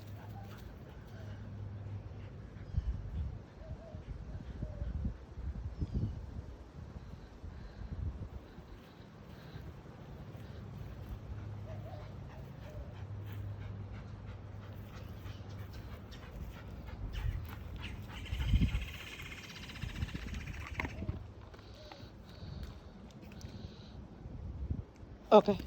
Okay.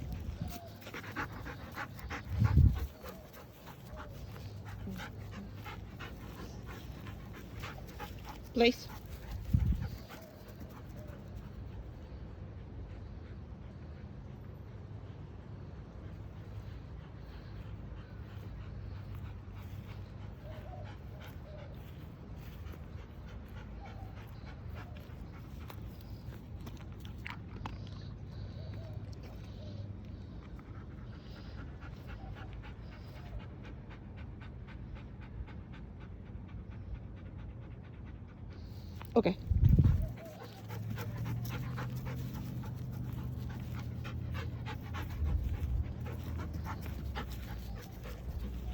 Place.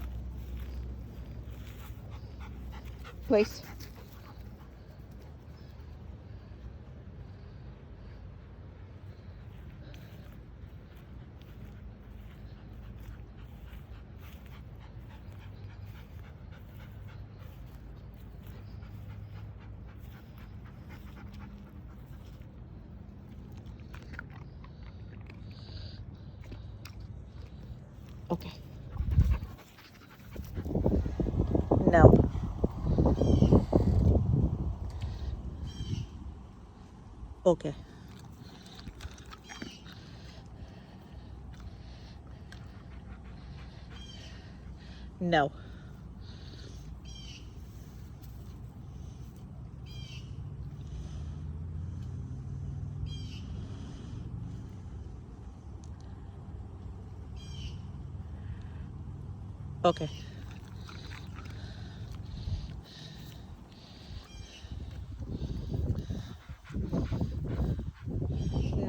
Okay. Place. Okay. No. Okay. No. Okay.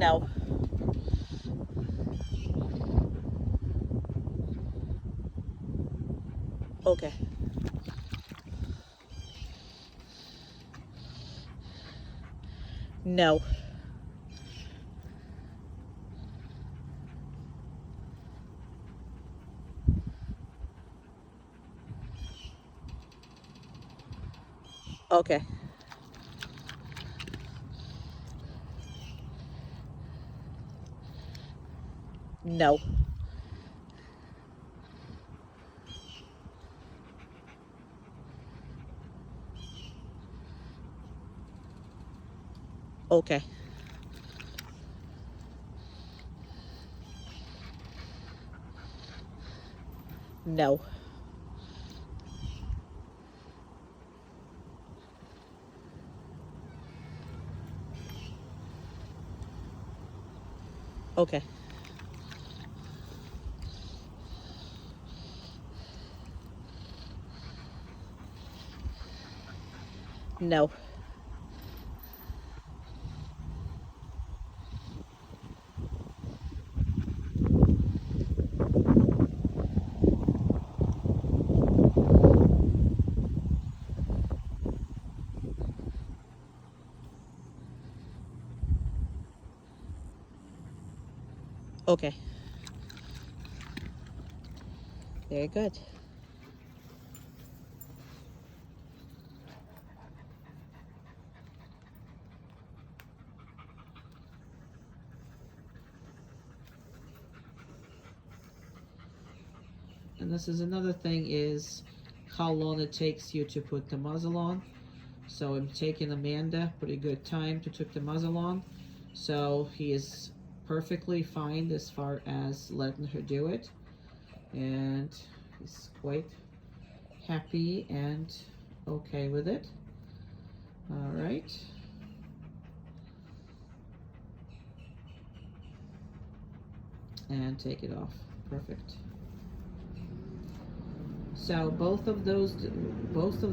No. Okay. No. Okay. No. Okay. No. Okay. No. Okay. Very good. And this is another thing, is how long it takes you to put the muzzle on. So I'm taking Amanda pretty good time to took the muzzle on. So he is perfectly fine as far as letting her do it. And he's quite happy and okay with it. All right. And take it off. Perfect. So both of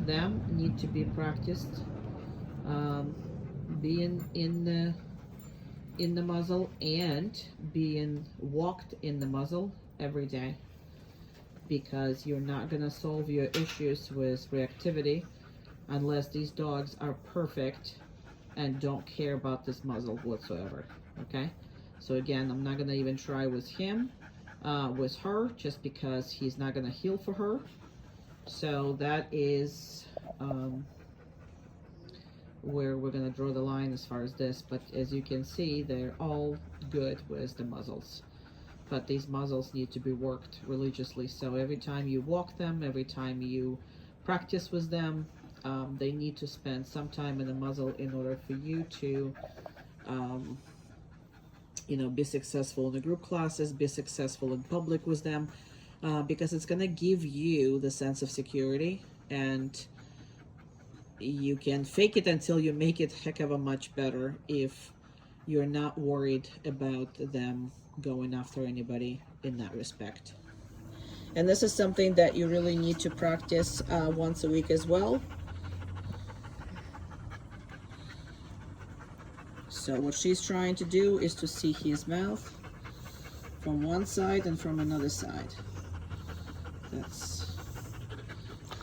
them need to be practiced, being in the muzzle and being walked in the muzzle every day, because you're not gonna solve your issues with reactivity unless these dogs are perfect and don't care about this muzzle whatsoever. Okay, so again, I'm not gonna even try with him, with her, just because he's not gonna heal for her. So that is where we're gonna draw the line as far as this. But as you can see, they're all good with the muzzles, but these muzzles need to be worked religiously. So every time you walk them, every time you practice with them, they need to spend some time in the muzzle in order for you to you know, be successful in the group classes, be successful in public with them, because it's going to give you the sense of security, and you can fake it until you make it heck of a much better if you're not worried about them going after anybody in that respect. And this is something that you really need to practice once a week as well. So what she's trying to do is to see his mouth from one side and from another side. That's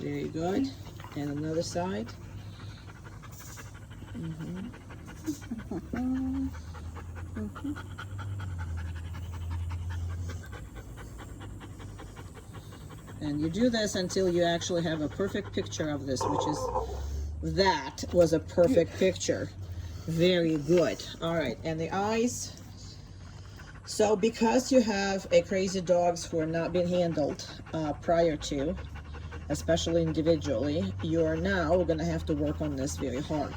very good. And another side. And you do this until you actually have a perfect picture of this, which is, that was a perfect picture. Very good. All right, and the eyes. So because you have a crazy dogs who are not being handled prior to, especially individually, you're now going to have to work on this very hard,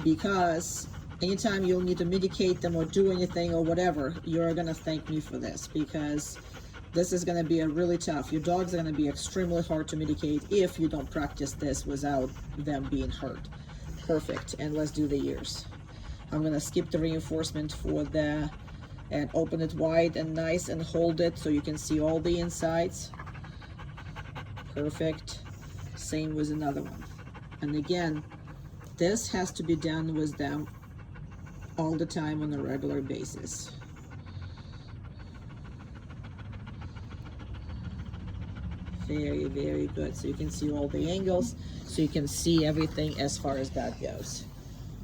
because anytime you'll need to medicate them or do anything or whatever, you're going to thank me for this, because this is going to be a really tough. Your dogs are going to be extremely hard to medicate if you don't practice this without them being hurt. Perfect. And let's do the ears. I'm going to skip the reinforcement for the, and open it wide and nice and hold it so you can see all the insides. Perfect. Same with another one. And again, this has to be done with them all the time on a regular basis. Very, very good. So you can see all the angles, so you can see everything as far as that goes.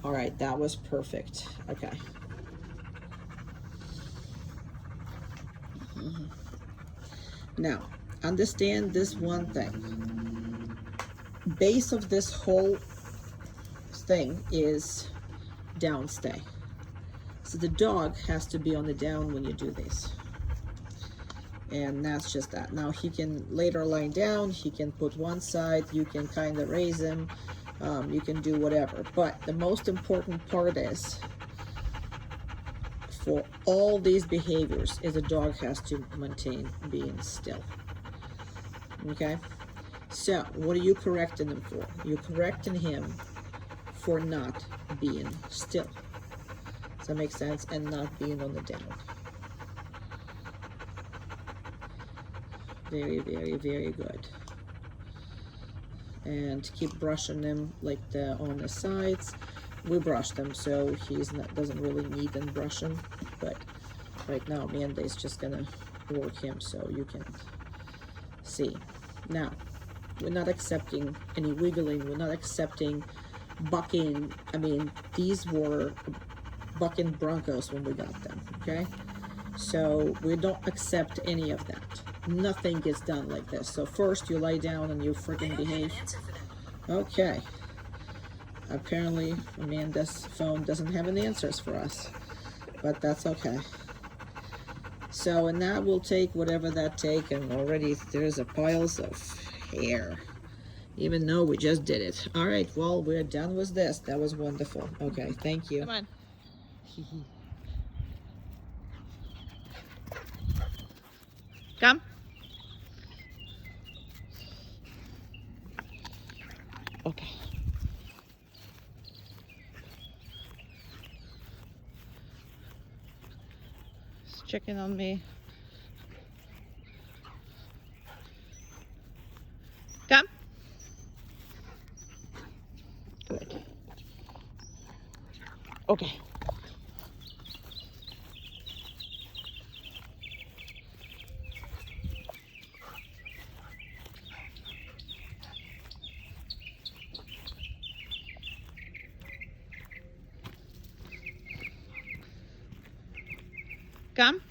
All right, that was perfect. Okay. Now, understand this one thing. Base of this whole thing is down stay. So the dog has to be on the down when you do this. And that's just that. Now he can later lie down, he can put one side, you can kind of raise him, You can do whatever, but the most important part is, for all these behaviors, is a dog has to maintain being still. Okay, so what are you correcting them for? You're correcting him for not being still. Does that make sense? And not being on the down. Very, very, very good. And keep brushing them like on the sides. We brush them, so he's not, doesn't really need them brushing, but right now Amanda is just gonna work him so you can see. Now, we're not accepting any wiggling, we're not accepting bucking. I mean, these were bucking Broncos when we got them, okay? So we don't accept any of that. Nothing gets done like this. So first you lie down and you freaking behave. Okay. Apparently Amanda's phone doesn't have any answers for us, but that's okay. So, and that will take whatever that take, and already there's a piles of hair, even though we just did it. All right, well, we're done with this. That was wonderful. Okay, thank you. Come on. Come. Okay. He's checking on me. Come. Good. Okay. Come.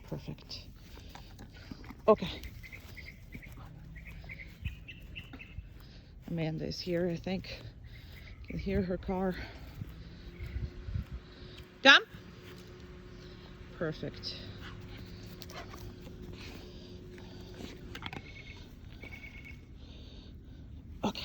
Perfect. Okay. Amanda is here, I think. I can hear her car. Come. Perfect. Okay.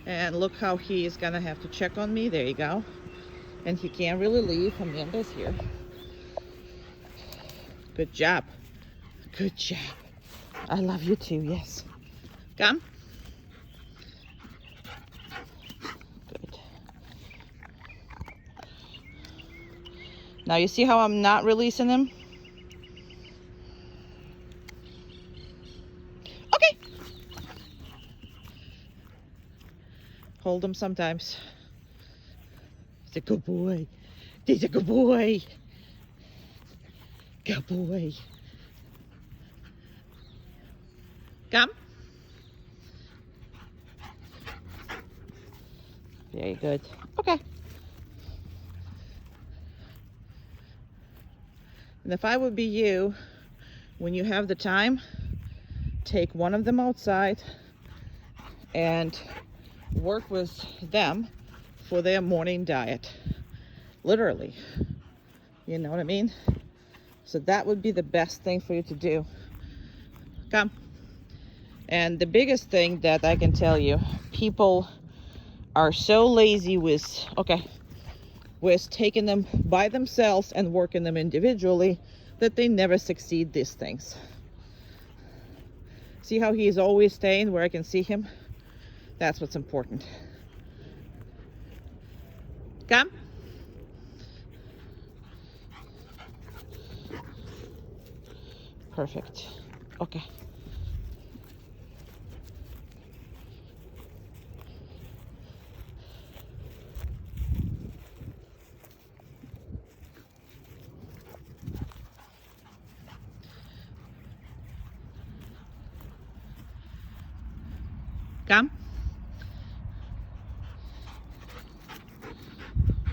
And look how he is gonna have to check on me. There you go. And he can't really leave. Amanda's here. Good job. Good job. I love you too, yes. Come. Good. Now you see how I'm not releasing him? Okay. Hold him sometimes. He's a good boy. He's a good boy. Good boy. Come. Very good. Okay. And if I would be you, when you have the time, take one of them outside and work with them for their morning diet. Literally. You know what I mean? So that would be the best thing for you to do. Come. And the biggest thing that I can tell you, people are so lazy with taking them by themselves and working them individually that they never succeed these things. See how he is always staying where I can see him? That's what's important. Come. Perfect. Okay. Come.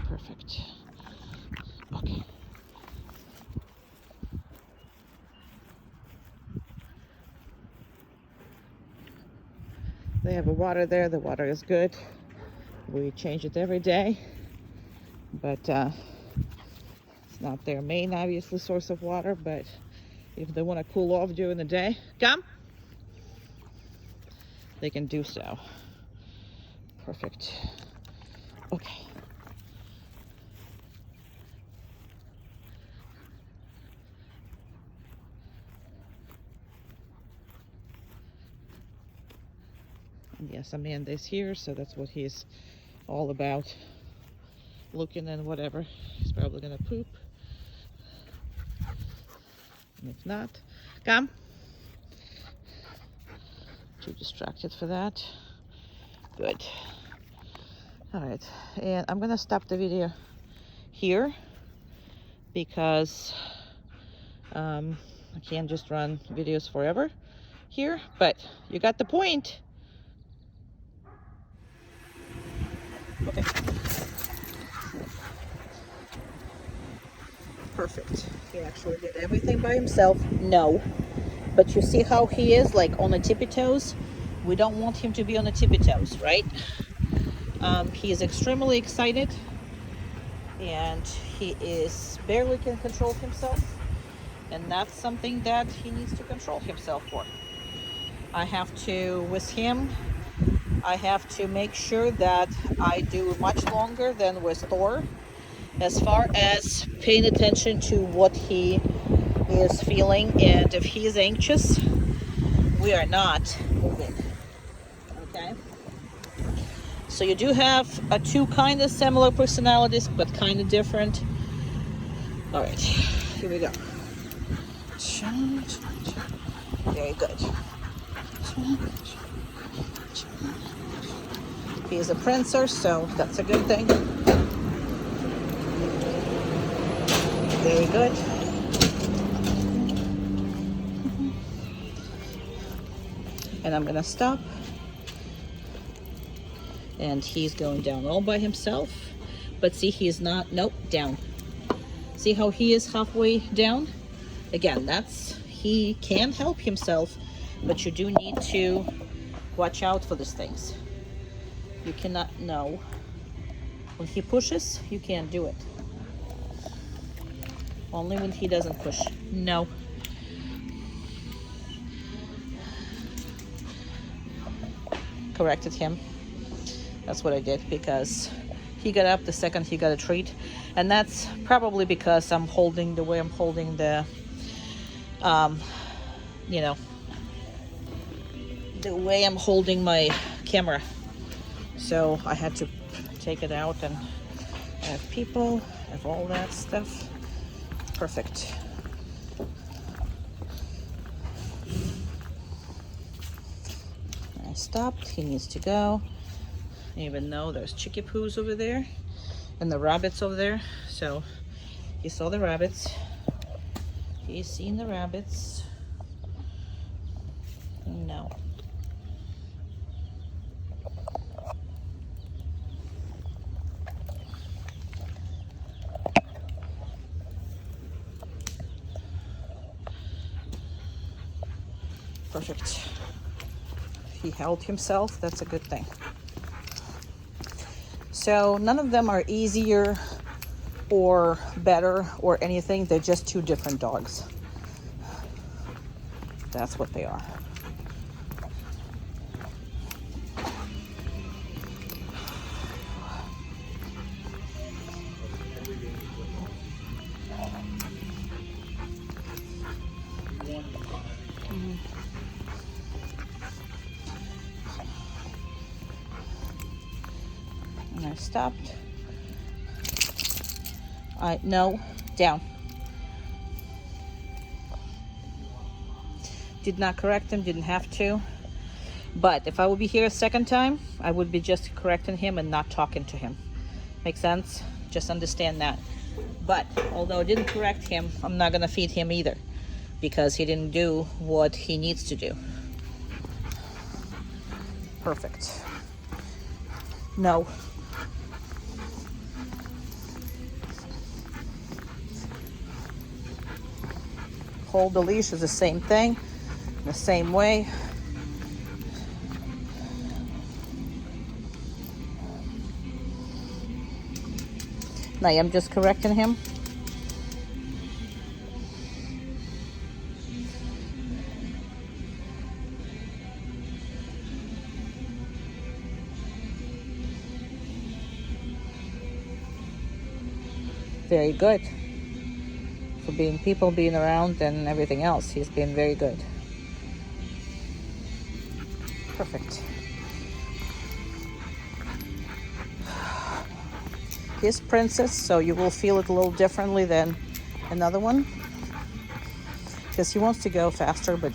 Perfect. Okay. They have a water there. The water is good. We change it every day. But It's not their main, obviously, source of water, but if they want to cool off during the day, come, they can do so. Perfect. Okay. And yes, Amanda's here, so that's what he's all about. Looking and whatever. He's probably gonna poop. And if not, come. Too distracted for that. Good. All right, and I'm gonna stop the video here because I can't just run videos forever here, but you got the point. Okay. Perfect. He actually did everything by himself. No. But you see how he is, like on the tippy toes? We don't want him to be on the tippy toes, right? He is extremely excited and he is barely can control himself. And that's something that he needs to control himself for. I have to, with him, I have to make sure that I do much longer than with Thor, as far as paying attention to what he is feeling, and if he is anxious, we are not moving. Okay? So you do have two kind of similar personalities, but kind of different. All right, here we go. Very good. He is a prancer, so that's a good thing. Very good. And I'm gonna stop. And he's going down all by himself. But see, he is not, nope, down. See how he is halfway down? Again, he can help himself, but you do need to watch out for these things. You cannot know. When he pushes, you can't do it. Only when he doesn't push. No. Corrected him. That's what I did, because he got up the second he got a treat. And that's probably because I'm holding the way I'm holding the, you know, the way I'm holding my camera. So I had to take it out and have people, have all that stuff. Perfect. I stopped. He needs to go. Even though there's chicky poos over there and the rabbits over there. So he saw the rabbits. He's seen the rabbits. No. Perfect. He held himself. That's a good thing. So none of them are easier or better or anything. They're just two different dogs. That's what they are. And I stopped. No, down. Did not correct him, didn't have to. But if I would be here a second time, I would be just correcting him and not talking to him. Make sense? Just understand that. But although I didn't correct him, I'm not gonna feed him either, because he didn't do what he needs to do. Perfect. No. Hold the leash is the same thing, the same way. Now I'm just correcting him. very good. For people being around and everything else, he's been very good. Perfect. He's Princess, so you will feel it a little differently than another one, because he wants to go faster, but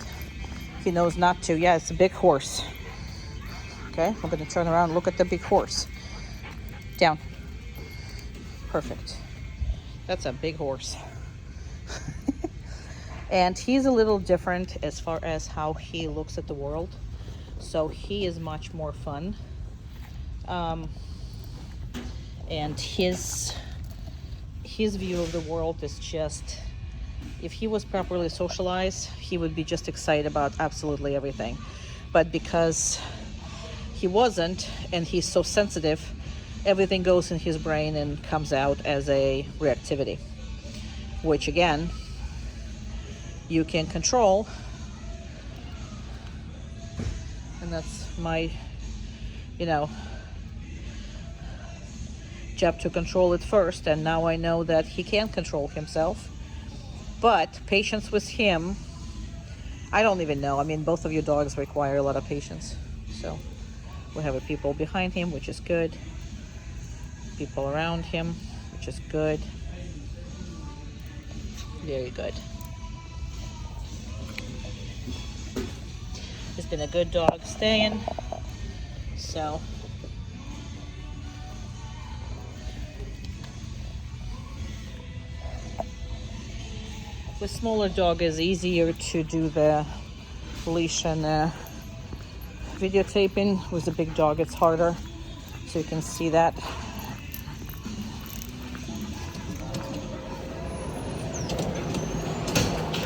he knows not to. Yeah, it's a big horse. Okay, I'm going to turn around and look at the big horse. Down. Perfect. That's a big horse. And he's a little different as far as how he looks at the world. So he is much more fun. And his view of the world is just, if he was properly socialized, he would be just excited about absolutely everything. But because he wasn't, and he's so sensitive, everything goes in his brain and comes out as a reactivity, which again, you can control. And that's my, job, to control it first. And now I know that he can't control himself. But patience with him, I don't even know. I mean, both of your dogs require a lot of patience. So we have people behind him, which is good. People around him, which is good. Very good. He's been a good dog staying. So with smaller dog, it's easier to do the leash and videotaping. With a big dog, it's harder. So you can see that.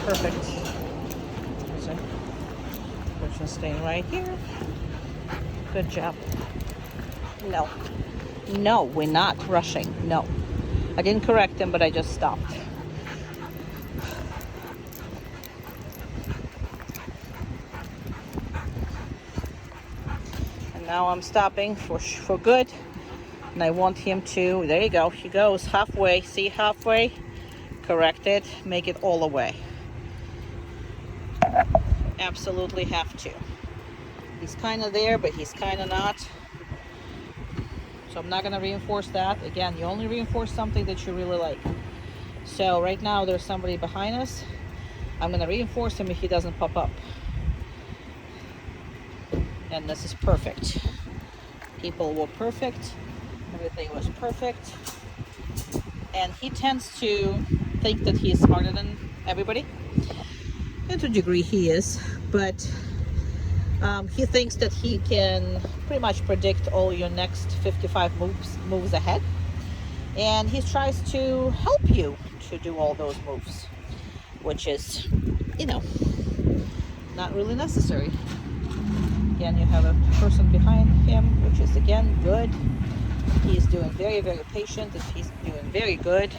Perfect. There's a person staying right here. Good job. No, we're not rushing. No. I didn't correct him, but I just stopped. And now I'm stopping for good. And I want him to, there you go, he goes halfway. See, halfway? Correct it, make it all the way. Absolutely have to. He's kind of there, but he's kind of not. So I'm not going to reinforce that. Again, you only reinforce something that you really like. So right now there's somebody behind us. I'm going to reinforce him if he doesn't pop up. And this is perfect. People were perfect. Everything was perfect. And he tends to think that he is smarter than everybody. And to a degree he is, but he thinks that he can pretty much predict all your next 55 moves ahead. And he tries to help you to do all those moves, which is, not really necessary. Again, you have a person behind him, which is again good. He's doing very, very patient, and he's doing very good.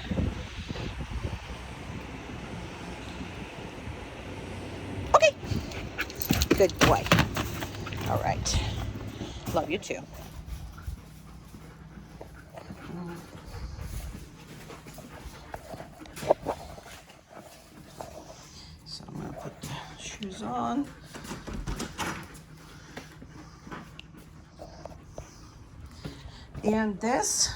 Okay. Good boy. All right. Love you too. So I'm going to put the shoes on. And this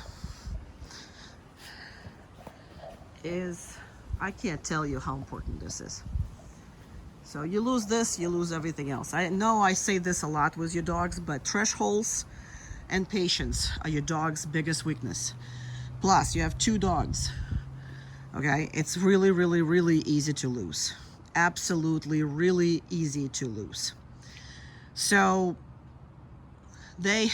is, I can't tell you how important this is. So you lose this, you lose everything else. I know I say this a lot with your dogs, but thresholds and patience are your dog's biggest weakness. Plus, you have 2 dogs. Okay, it's really, really, really easy to lose. Absolutely, really easy to lose. So they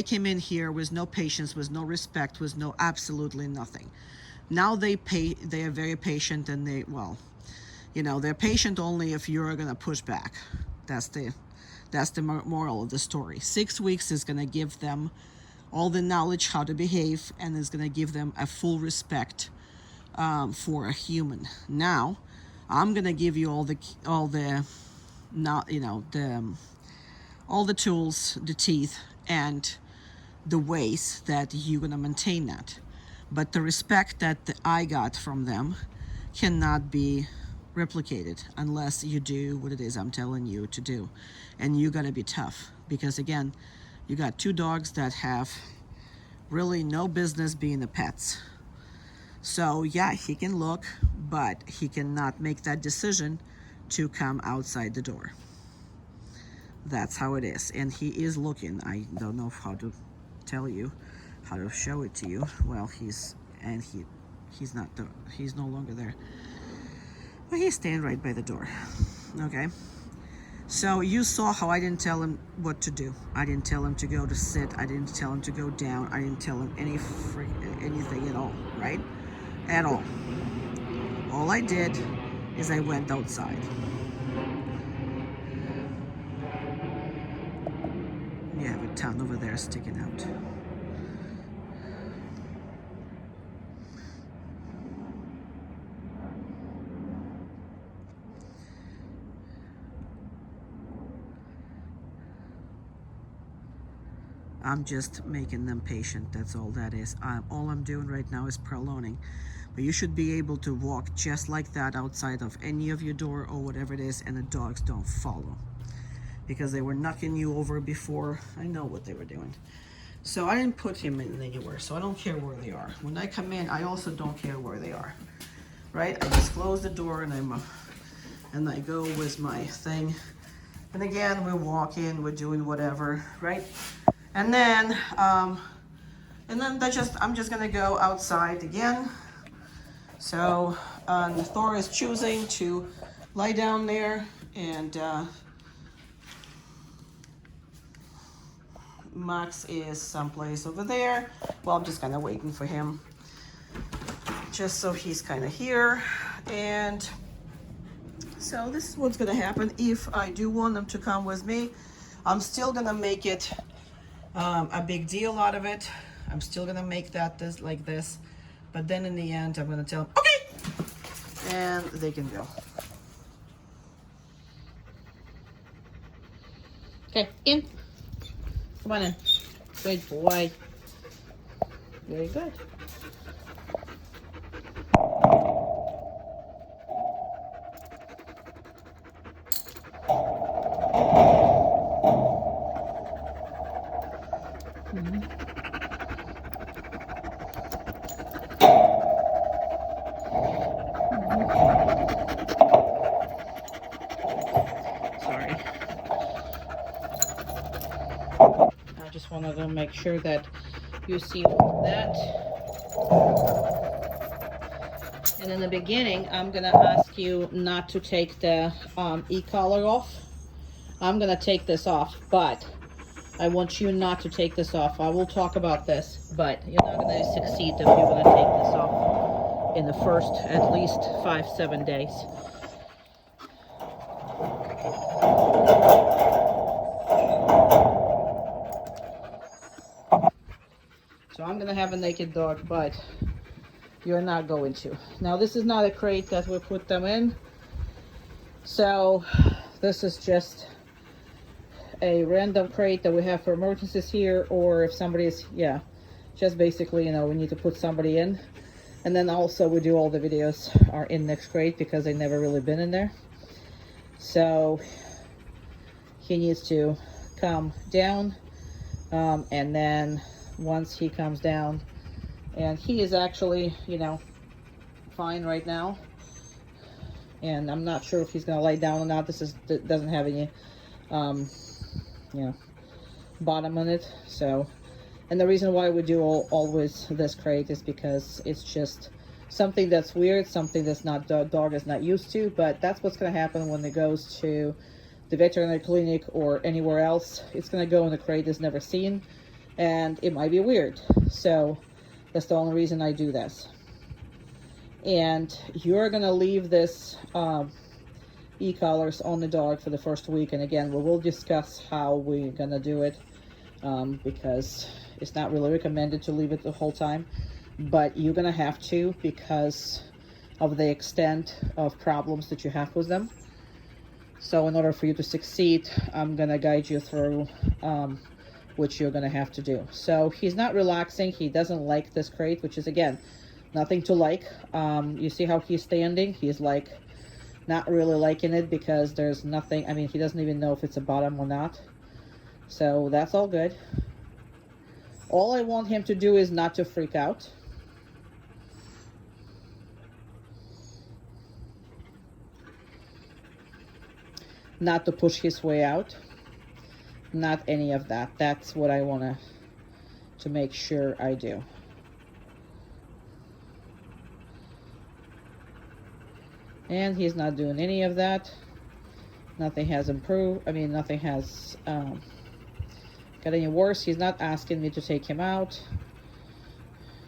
came in here with no patience, with no respect, with no absolutely nothing. Now they are very patient, and they're patient only if you're gonna push back. That's the moral of the story. 6 weeks is gonna give them all the knowledge how to behave, and is gonna give them a full respect for a human. Now, I'm gonna give you all the tools, the teeth, and the ways that you're gonna maintain that. But the respect that I got from them cannot be replicated unless you do what it is I'm telling you to do. And you gotta be tough, because again, you got two dogs that have really no business being the pets. So yeah, he can look, but he cannot make that decision to come outside the door. That's how it is. And he is looking. I don't know how to tell you, how to show it to you. Well, he's not there. He's no longer there. But he's standing right by the door. Okay. So you saw how I didn't tell him what to do. I didn't tell him to go to sit. I didn't tell him to go down. I didn't tell him anything at all, right? At all. All I did is I went outside. You have a tongue over there sticking out. I'm just making them patient. That's all that is. All I'm doing right now is prolonging. But you should be able to walk just like that outside of any of your door or whatever it is, and the dogs don't follow. Because they were knocking you over before. I know what they were doing. So I didn't put him in anywhere, so I don't care where they are. When I come in, I also don't care where they are. Right? I just close the door and I go with my thing. And again, we walk in, we're doing whatever, right? And then I'm just gonna go outside again. So Thor is choosing to lie down there, and Max is someplace over there. Well, I'm just kind of waiting for him, just so he's kind of here. And so this is what's gonna happen if I do want them to come with me. I'm still gonna make it a big deal out of it. I'm still gonna make that like this, but then in the end, I'm gonna tell them, okay, and they can go. Okay, in. Come on in. Good boy. Very good. Sorry. I just wanted to make sure that you see that. And in the beginning, I'm gonna ask you not to take the e-collar off. I'm gonna take this off, but I want you not to take this off. I will talk about this, but you're not gonna succeed if you're gonna take this off in the first at least 5-7 days. So I'm gonna have a naked dog, but you're not going to. Now this is not a crate that we put them in. So this is just a random crate that we have for emergencies here, or if somebody's, yeah, just basically, you know, we need to put somebody in. And then also we do all the videos are in next crate because they've never really been in there. So he needs to come down, and then once he comes down, and he is actually, you know, fine right now. And I'm not sure if he's gonna lay down or not. This doesn't have any, you know, bottom on it. So, and the reason why we do always this crate is because it's just something that's weird, something that's not dog is not used to. But that's what's gonna happen when it goes to the veterinary clinic or anywhere else. It's gonna go in a crate it's never seen, and it might be weird. So that's the only reason I do this. And you're gonna leave this e-collars on the dog for the first week. And again, we will discuss how we're gonna do it, because it's not really recommended to leave it the whole time, but you're gonna have to because of the extent of problems that you have with them. So in order for you to succeed, I'm gonna guide you through which you're going to have to do. So he's not relaxing. He doesn't like this crate, which is, again, nothing to like. You see how he's standing? He's like not really liking it because there's nothing. I mean, he doesn't even know if it's a bottom or not. So that's all good. All I want him to do is not to freak out. Not to push his way out. Not any of that. That's what I want to make sure I do. And he's not doing any of that. Nothing has improved. I mean, nothing has got any worse. He's not asking me to take him out.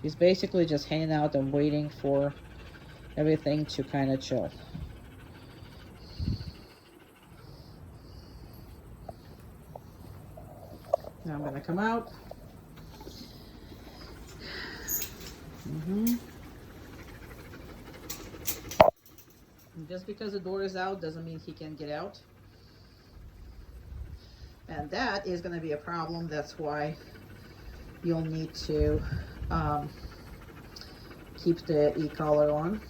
He's basically just hanging out and waiting for everything to kind of chill. Now I'm going to come out. Just because the door is out doesn't mean he can get out. And that is going to be a problem. That's why you'll need to keep the e-collar on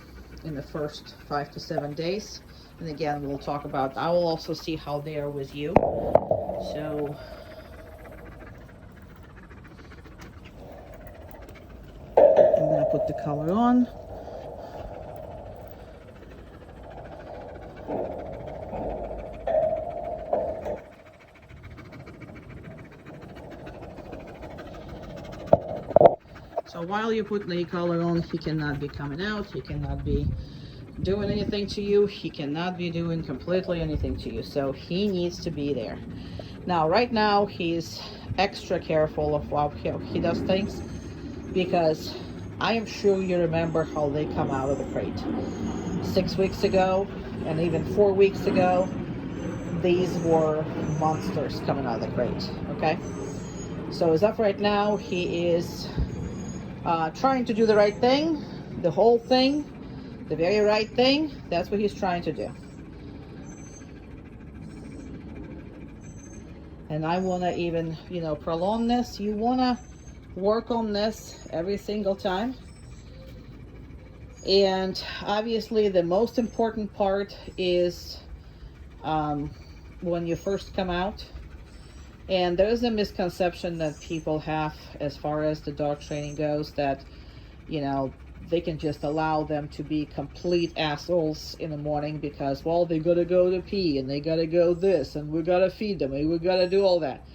in the first 5 to 7 days. And again, we'll talk about, I will also see how they are with you. So I'm going to put the collar on. So while you put the e-collar on, he cannot be coming out, he cannot be doing anything to you, he cannot be doing completely anything to you. So he needs to be there. Now, right now, he's extra careful of how he does things, because I am sure you remember how they come out of the crate. 6 weeks ago, and even 4 weeks ago, these were monsters coming out of the crate, okay? So as of right now, he is trying to do the right thing, the whole thing, the very right thing. That's what he's trying to do. And I want to even, you know, prolong this. You want to work on this every single time. And obviously the most important part is when you first come out. And there's a misconception that people have as far as the dog training goes, that, you know, they can just allow them to be complete assholes in the morning because, well, they gotta go to pee and they gotta go this and we gotta feed them and we gotta do all that.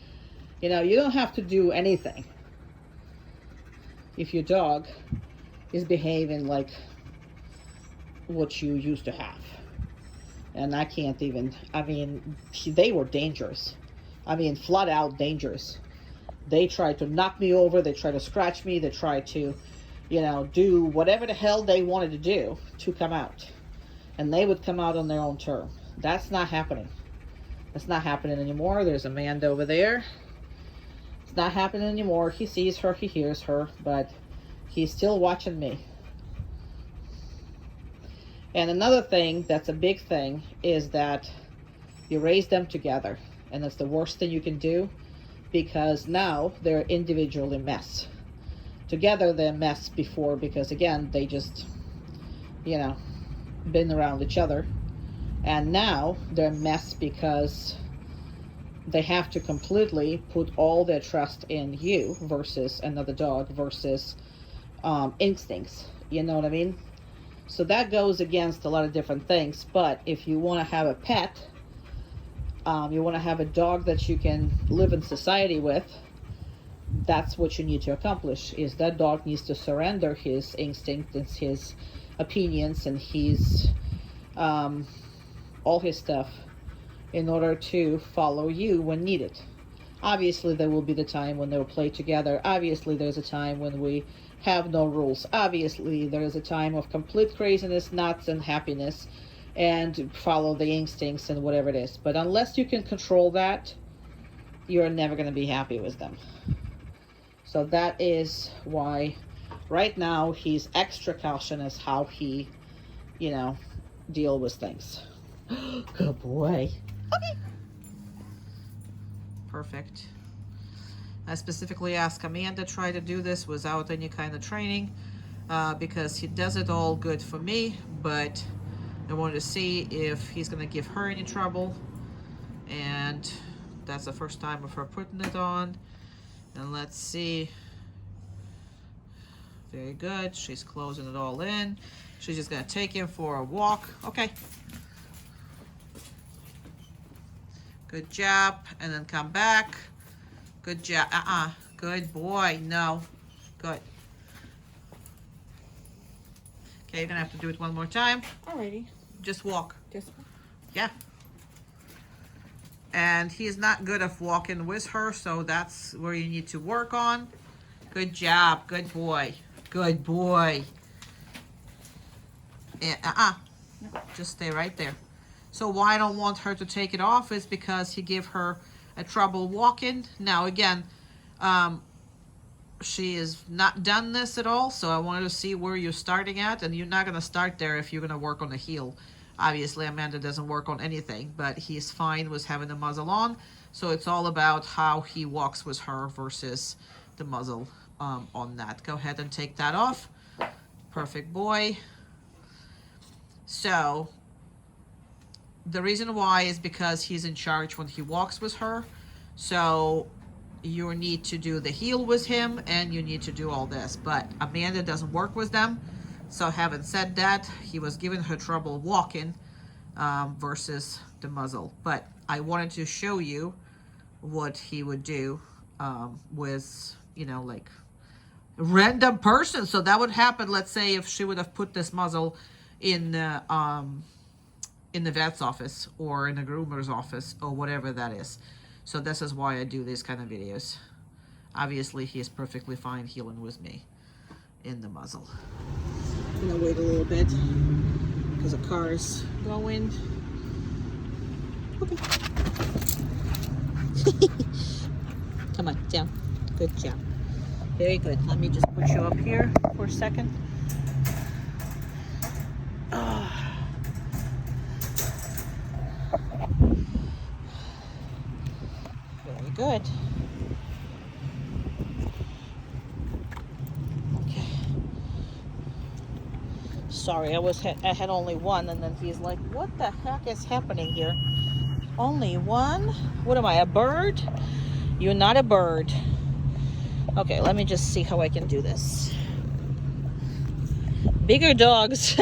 You know, you don't have to do anything if your dog is behaving like what you used to have. And I can't even, I mean, they were dangerous. I mean, flat out dangerous. They tried to knock me over. They tried to scratch me. They tried to, you know, do whatever the hell they wanted to do to come out. And they would come out on their own term. That's not happening. That's not happening anymore. There's Amanda over there. It's not happening anymore. He sees her. He hears her. But he's still watching me. And another thing that's a big thing is that you raise them together. And that's the worst thing you can do, because now they're individually mess. Together they're mess before, because again, they just, you know, been around each other. And now they're mess because they have to completely put all their trust in you versus another dog versus instincts. You know what I mean? So that goes against a lot of different things. But if you want to have a pet, you want to have a dog that you can live in society with, that's what you need to accomplish. Is that dog needs to surrender his instinct and his opinions and his all his stuff in order to follow you when needed. Obviously there will be the time when they will play together. Obviously there's a time when we have no rules. Obviously there is a time of complete craziness, nuts, and happiness, and follow the instincts and whatever it is. But unless you can control that, you're never going to be happy with them. So that is why right now he's extra cautious how he, you know, deal with things. Good boy. Okay. Perfect. I specifically asked Amanda to try to do this without any kind of training because he does it all good for me, but I wanted to see if he's gonna give her any trouble. And that's the first time of her putting it on. And let's see. Very good. She's closing it all in. She's just gonna take him for a walk. Okay. Good job. And then come back. Good job. Good boy. No. Good. Okay, you're gonna have to do it one more time. Alrighty. Just walk. Just Yeah. And he's not good at walking with her, so that's where you need to work on. Good job. Good boy. Good boy. And, just stay right there. So why I don't want her to take it off is because he gave her a trouble walking. Now again, she has not done this at all, so I wanted to see where you're starting at, and you're not going to start there if you're going to work on the heel. Obviously, Amanda doesn't work on anything, but he's fine with having the muzzle on, so it's all about how he walks with her versus the muzzle on that. Go ahead and take that off. Perfect boy. So the reason why is because he's in charge when he walks with her. So you need to do the heel with him and you need to do all this. But Amanda doesn't work with them. So having said that, he was giving her trouble walking versus the muzzle. But I wanted to show you what he would do with, you know, like random person. So that would happen, let's say, if she would have put this muzzle in the vet's office or in the groomer's office or whatever that is. So this is why I do these kind of videos. Obviously, he is perfectly fine healing with me in the muzzle. I'm gonna wait a little bit because the car's going. Okay. Come on, down. Good job. Very good. Let me just put you up here for a second. Very good. Okay. Sorry, I had only one, and then he's like, "What the heck is happening here? Only one? What am I, a bird? You're not a bird." Okay, let me just see how I can do this. Bigger dogs,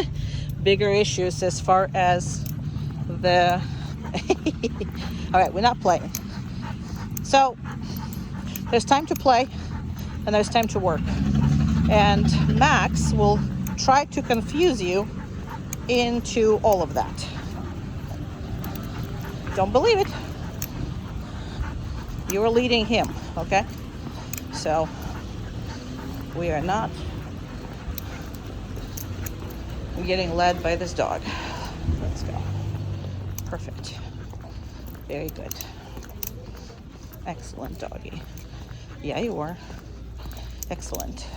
bigger issues as far as the... All right, we're not playing. So there's time to play and there's time to work. And Max will try to confuse you into all of that. Don't believe it. You're leading him, okay? So we are not getting led by this dog. Let's go. Perfect. Very good. Excellent doggy. Yeah, you are. Excellent.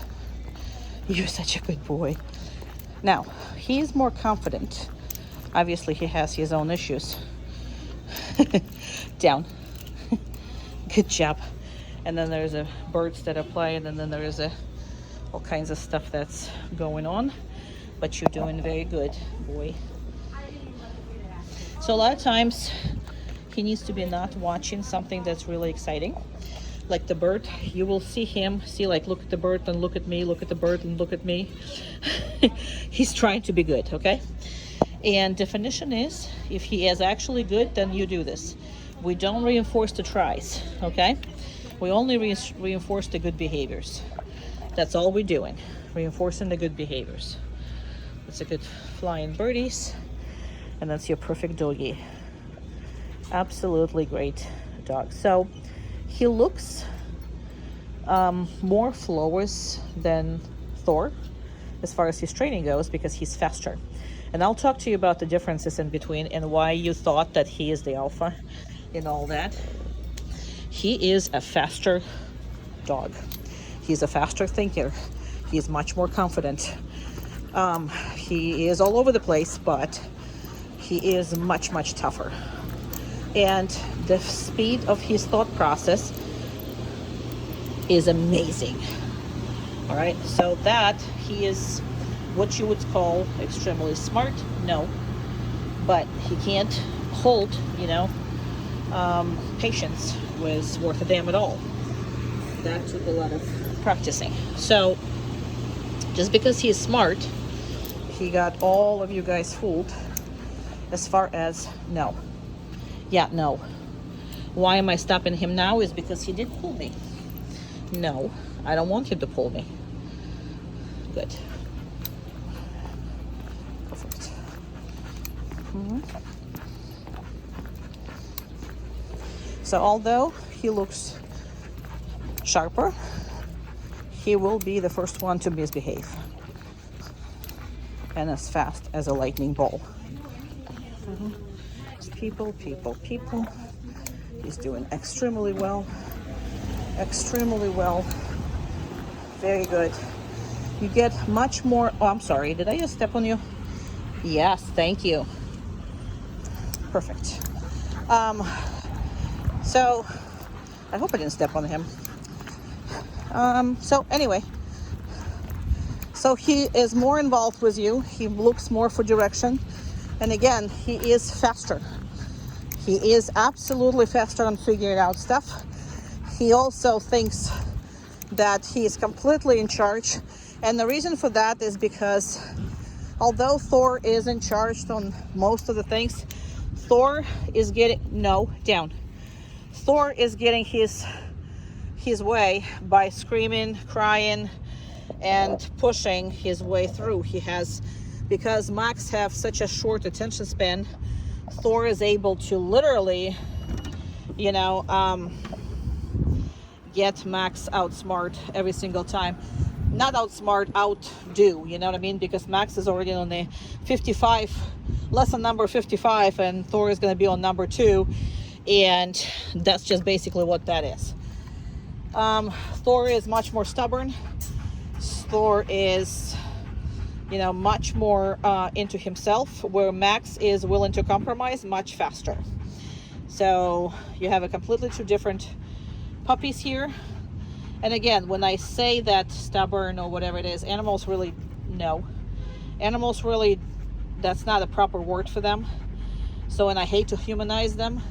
You're such a good boy. Now, he's more confident. Obviously, he has his own issues. Down. Good job. And then there's birds that are playing, and then there is all kinds of stuff that's going on. But you're doing very good, boy. So a lot of times, he needs to be not watching something that's really exciting. Like the bird, you will see him, like, look at the bird and look at me, look at the bird and look at me. He's trying to be good, okay? And definition is, if he is actually good, then you do this. We don't reinforce the tries, okay? We only reinforce the good behaviors. That's all we're doing, reinforcing the good behaviors. That's a good flying birdies, and that's your perfect doggy. Absolutely great dog. So he looks more flawless than Thor as far as his training goes because he's faster. And I'll talk to you about the differences in between and why you thought that he is the alpha and all that. He is a faster dog. He's a faster thinker. He's much more confident. He is all over the place, but he is much, much tougher. And the speed of his thought process is amazing. All right, so that he is what you would call extremely smart. No, but he can't hold, patience was worth a damn at all. That took a lot of practicing. So just because he is smart, he got all of you guys fooled as far as no. Yeah, no. Why am I stopping him now? Is because he did pull me. No, I don't want him to pull me. Good. Perfect. So although he looks sharper, he will be the first one to misbehave. And as fast as a lightning bolt. People. He's doing extremely well. Extremely well. Very good. You get much more. Oh, I'm sorry. Did I just step on you? Yes, thank you. Perfect. So I hope I didn't step on him. So anyway, so he is more involved with you. He looks more for direction. And again, he is faster. He is absolutely faster on figuring out stuff. He also thinks that he is completely in charge. And the reason for that is because although Thor is in charge on most of the things, Thor is getting, no, down. Thor is getting his way by screaming, crying, and pushing his way through. He has, because Max have such a short attention span, Thor is able to literally, get Max outsmart every single time. Not outsmart, outdo, you know what I mean? Because Max is already on the 55, lesson number 55, and Thor is going to be on number 2. And that's just basically what that is. Thor is much more stubborn. Thor is, much more into himself, where Max is willing to compromise much faster. So you have a completely two different puppies here. And again, when I say that stubborn or whatever it is, animals really, that's not a proper word for them. So, and I hate to humanize them,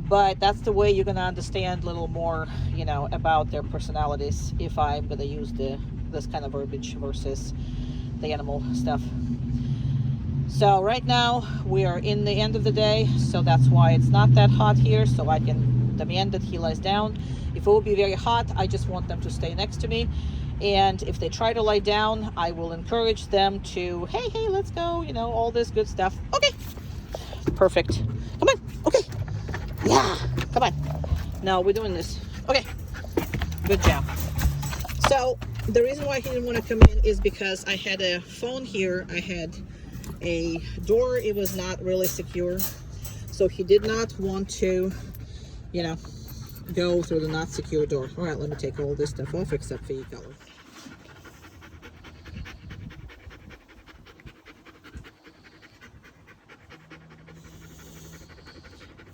but that's the way you're going to understand a little more, about their personalities if I'm going to use this kind of verbiage versus the animal stuff. So right now we are in the end of the day, so that's why it's not that hot here, so I can demand that he lies down. If it will be very hot, I just want them to stay next to me. And if they try to lie down, I will encourage them to, hey, let's go, all this good stuff. Okay, perfect. Come on, okay. Yeah, come on. No, we're doing this. Okay, good job. So the reason why he didn't want to come in is because I had a phone here. I had a door. It was not really secure. So he did not want to, go through the not secure door. All right, let me take all this stuff off except for e-color.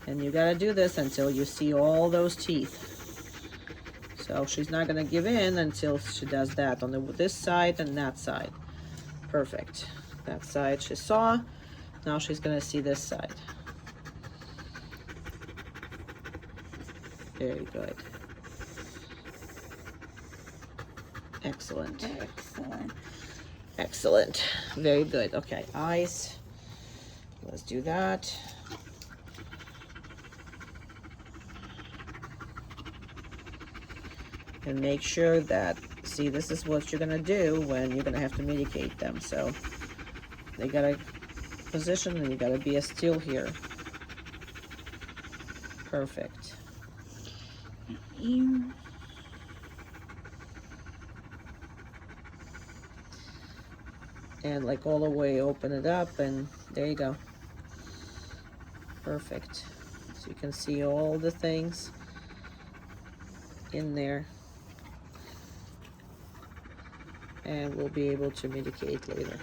And you gotta do this until you see all those teeth. So she's not gonna give in until she does that on this side and that side. Perfect. That side she saw. Now she's gonna see this side. Very good. Excellent. Excellent. Very good. Okay, eyes. Let's do that. And make sure that, see, this is what you're gonna do when you're gonna have to medicate them. So they gotta position and you gotta be still here. Perfect. Ear. And like all the way open it up, and there you go. Perfect. So you can see all the things in there. And we'll be able to medicate later.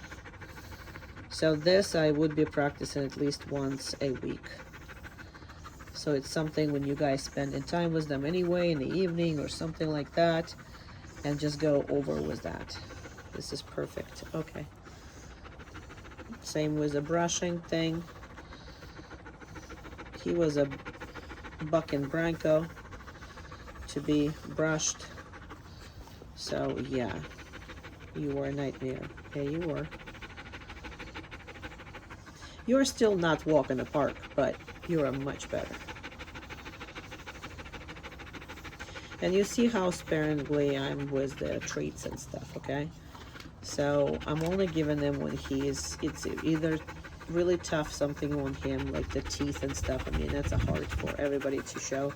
So this I would be practicing at least once a week. So it's something when you guys spend in time with them anyway in the evening or something like that, and just go over with that. This is perfect. Okay. Same with the brushing thing. He was a buck and Branco to be brushed. So yeah, you were a nightmare. Yeah, you were. You're still not walking the park, but you are much better. And you see how sparingly I'm with the treats and stuff, okay? So I'm only giving them when it's either really tough something on him, like the teeth and stuff. I mean, that's hard for everybody to show.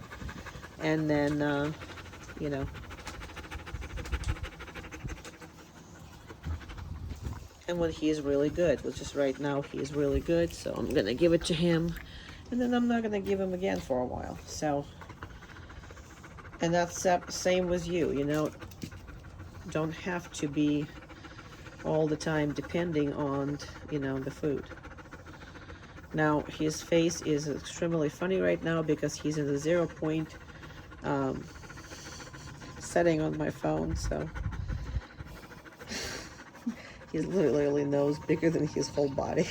And then, you know, and when he's really good, which is right now he's really good, so I'm gonna give it to him, and then I'm not gonna give him again for a while. So, and that's same with you, you know, don't have to be all the time depending on, you know, the food. Now his face is extremely funny right now because he's in the 0 point setting on my phone, so he's literally nose bigger than his whole body.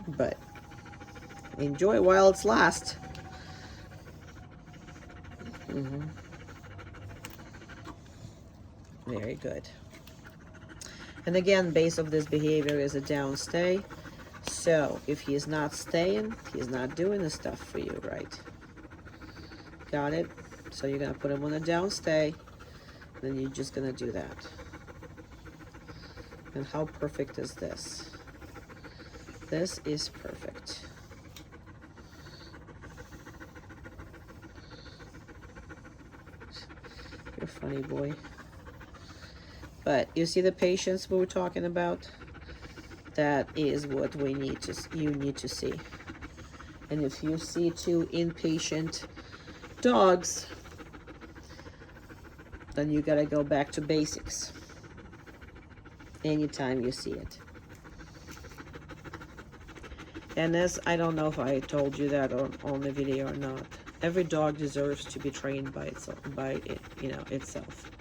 But enjoy while it's lasts. Very good. And again, base of this behavior is a down stay. So if he's not staying, he's not doing the stuff for you, right? Got it? So you're gonna put him on a down stay, then you're just gonna do that. And how perfect is this? This is perfect. You're a funny boy. But you see the patience we were talking about? That is what you need to see. And if you see two impatient dogs, then you gotta go back to basics anytime you see it. And as I don't know if I told you that on the video or not, every dog deserves to be trained by itself, itself.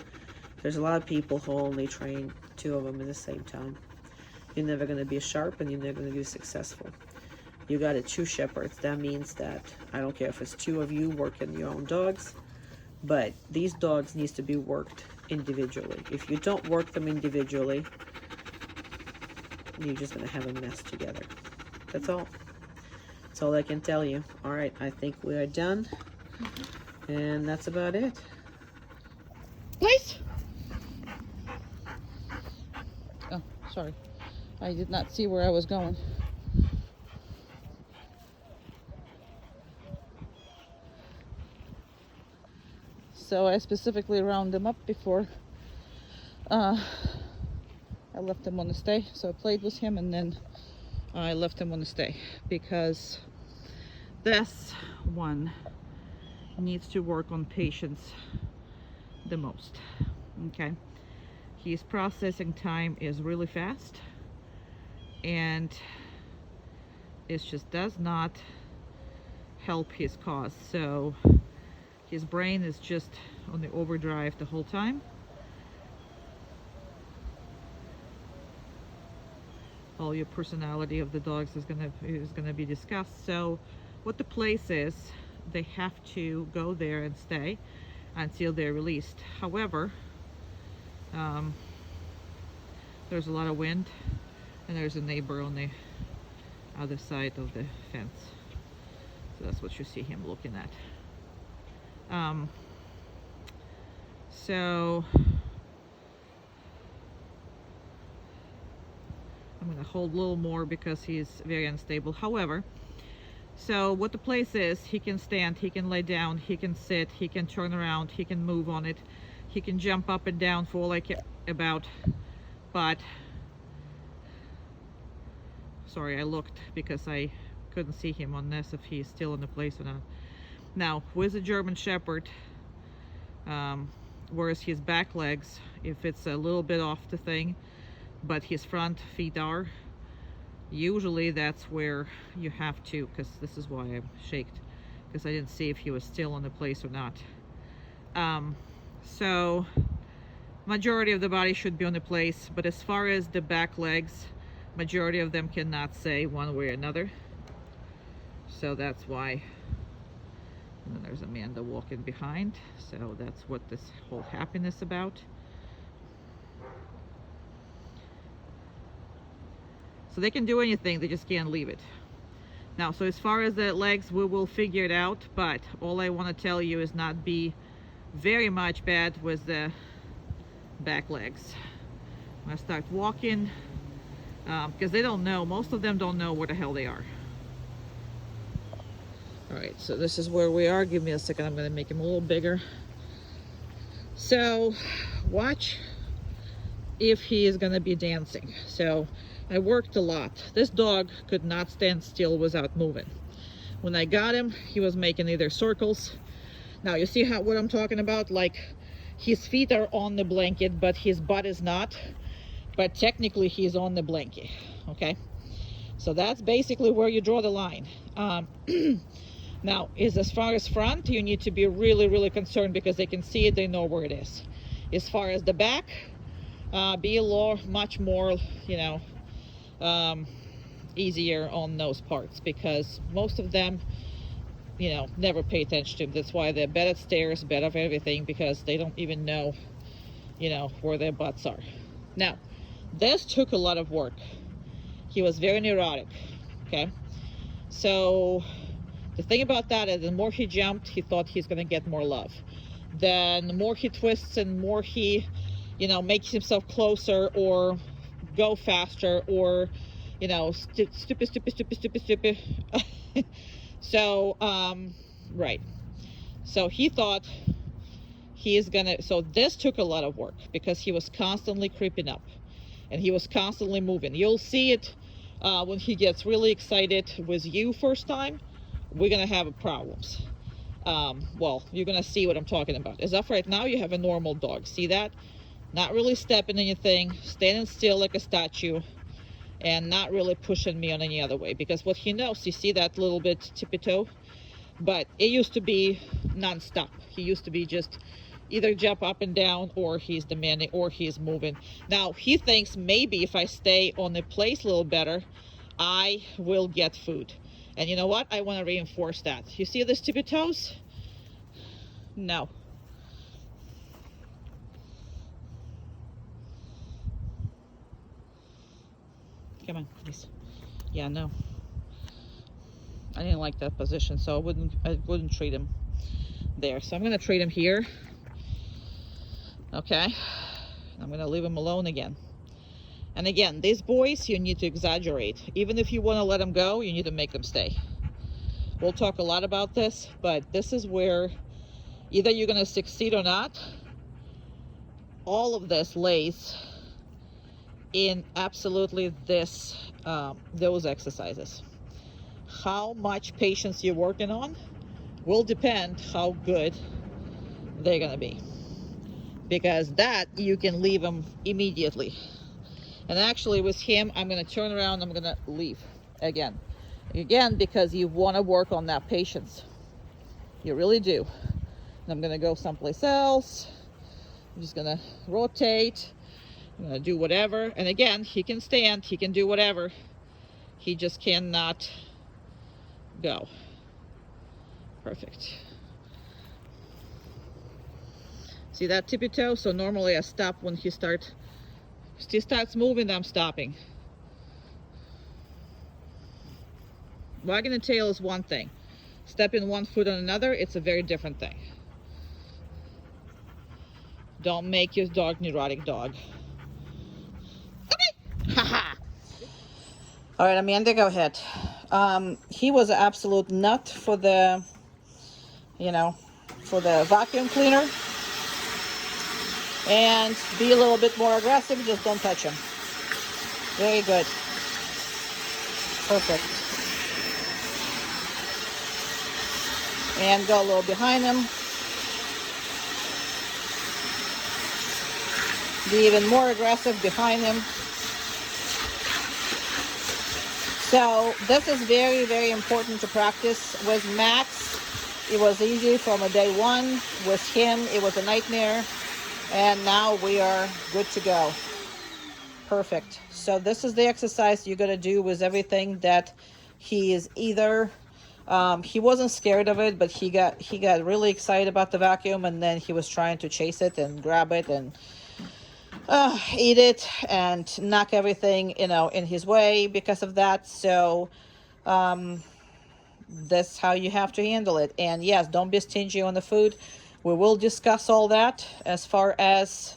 There's a lot of people who only train two of them at the same time. You're never going to be sharp and you're never going to be successful. You got two shepherds. That means that I don't care if it's two of you working your own dogs, but these dogs needs to be worked individually. If you don't work them individually, you're just going to have a mess together. That's all. That's all I can tell you. All right, I think we are done. And that's about it. Please. Oh, sorry. I did not see where I was going. So I specifically round them up before I left him on the stay. So I played with him and then I left him on the stay because this one needs to work on patience the most. Okay, his processing time is really fast and it just does not help his cause. So his brain is just on the overdrive the whole time. All your personality of the dogs is gonna be discussed. So what the place is, they have to go there and stay until they're released. However, there's a lot of wind and there's a neighbor on the other side of the fence. So that's what you see him looking at. So I'm going to hold a little more because he's very unstable. However, so what the place is, he can stand, he can lay down, he can sit, he can turn around, he can move on it, he can jump up and down for all I care about. But sorry, I looked because I couldn't see him on this, if he's still in the place or not. Now with a German Shepherd, whereas his back legs, if it's a little bit off the thing, but his front feet are, Usually that's where you have to, because this is why I'm shaked, because I didn't see if he was still on the place or not. So majority of the body should be on the place, but as far as the back legs, majority of them cannot say one way or another. So that's why. And then there's Amanda walking behind, so that's what this whole happiness about. So they can do anything, they just can't leave it. Now, so as far as the legs, we will figure it out, but all I want to tell you is not be very much bad with the back legs. I'm going to start walking, because they don't know, most of them don't know where the hell they are. All right, so this is where we are. Give me a second, I'm going to make him a little bigger. So watch if he is going to be dancing. So I worked a lot. This dog could not stand still without moving. When I got him, he was making either circles. Now you see what I'm talking about? Like his feet are on the blanket, but his butt is not. But technically he's on the blanket, okay? So that's basically where you draw the line. Now, as far as front, you need to be really, really concerned because they can see it, they know where it is. As far as the back, be a lot, much more, you know, easier on those parts, because most of them, you know, never pay attention to them. That's why they're bad at stairs, bad at everything, because they don't even know, you know, where their butts are. Now, this took a lot of work. He was very neurotic, okay? So the thing about that is the more he jumped, he thought he's gonna get more love. Then the more he twists and more he, you know, makes himself closer or go faster or, you know, stupid. So, right. So he thought he is gonna, so this took a lot of work because he was constantly creeping up and he was constantly moving. You'll see it when he gets really excited with you first time. We're gonna have problems. Well, you're gonna see what I'm talking about. As of right now, you have a normal dog. See that? Not really stepping anything, standing still like a statue, and not really pushing me on any other way. Because what he knows, you see that little bit tippy toe? But it used to be non-stop. He used to be just either jump up and down, or he's demanding, or he's moving. Now, he thinks maybe if I stay on the place a little better, I will get food. And you know what? I want to reinforce that. You see this tippy toes? No. Come on, please. Yeah, no. I didn't like that position, so I wouldn't treat him there. So I'm gonna treat him here. Okay. I'm gonna leave him alone again. And again, these boys, you need to exaggerate. Even if you want to let them go, you need to make them stay. We'll talk a lot about this, but this is where either you're gonna succeed or not. All of this lays in absolutely this, those exercises. How much patience you're working on will depend how good they're gonna be, because that you can leave them immediately. And actually with him, I'm gonna turn around, I'm gonna leave again, because you want to work on that patience. You really do. And I'm gonna go someplace else. I'm just gonna rotate. I'm gonna do whatever. And again, he can stand, he can do whatever. He just cannot go. Perfect. See that tippy toe? So normally I stop when he starts moving, I'm stopping. Wagging the tail is one thing. Stepping one foot on another, it's a very different thing. Don't make your dog neurotic dog. Okay. Haha. All right, Amanda, go ahead. He was an absolute nut for the, for the vacuum cleaner. And be a little bit more aggressive, just don't touch him. Very good. Perfect. And go a little behind him. Be even more aggressive behind him. So this is very, very important to practice. With Max, it was easy from a day one. With him, it was a nightmare. And now we are good to go. Perfect. So this is the exercise you're going to do with everything that he is either, he wasn't scared of it, but he got really excited about the vacuum, and then he was trying to chase it and grab it and eat it and knock everything, in his way because of that. So that's how you have to handle it. And yes, don't be stingy on the food. We will discuss all that as far as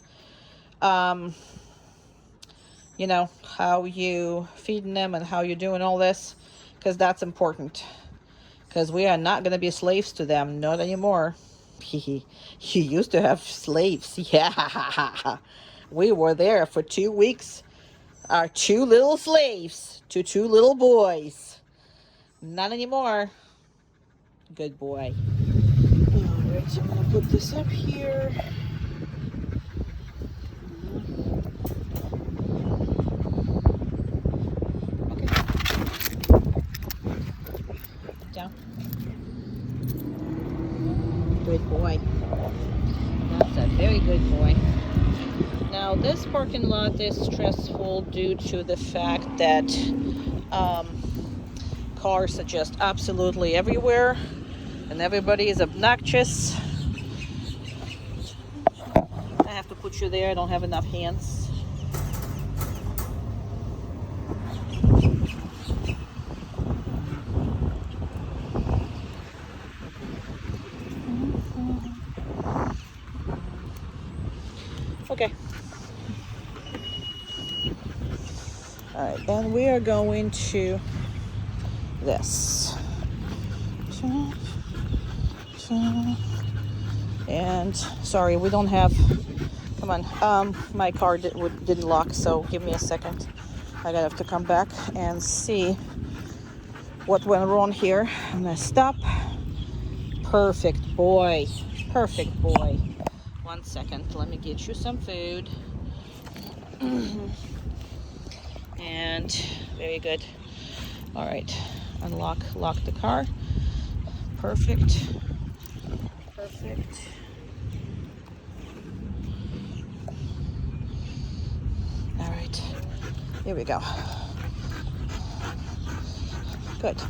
how you feeding them and how you're doing all this, because that's important, because we are not going to be slaves to them, not anymore. You used to have slaves. Yeah. We were there for 2 weeks, our 2 little slaves to 2 little boys. Not anymore. Good boy. All right, so I'm gonna put this up here. Okay. Down. Good boy. That's a very good boy. Now this parking lot is stressful due to the fact that cars are just absolutely everywhere and everybody is obnoxious. I have to put you there. I don't have enough hands. Okay. All right, and we are going to this. And sorry, we don't have, come on, my car didn't lock, so give me a second. I gotta have to come back and see what went wrong here. I'm gonna stop. Perfect boy. Perfect boy. 1 second, let me get you some food. And very good. All right, lock the car. Perfect. Perfect. All right, here we go. Good.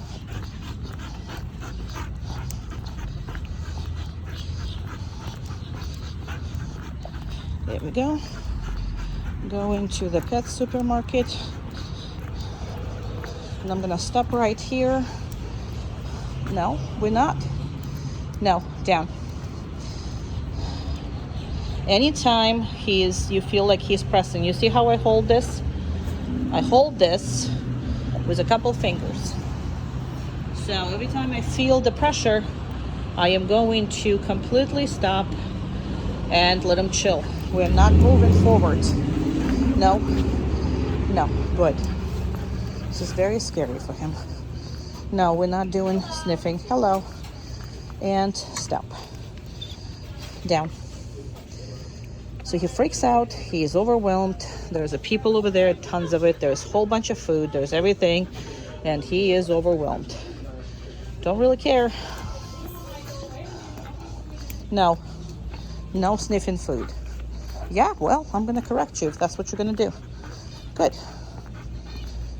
There we go. Going to the pet supermarket. And I'm gonna stop right here. No, we're not. No, down. Anytime you feel like he's pressing, you see how I hold this? I hold this with a couple fingers. So every time I feel the pressure, I am going to completely stop and let him chill. We're not moving forward. No, good. This is very scary for him. No, we're not doing sniffing. Hello. And stop. Down. So he freaks out. He is overwhelmed. There's a people over there, tons of it. There's a whole bunch of food. There's everything. And he is overwhelmed. Don't really care. No sniffing food. Yeah, well, I'm going to correct you if that's what you're going to do. Good.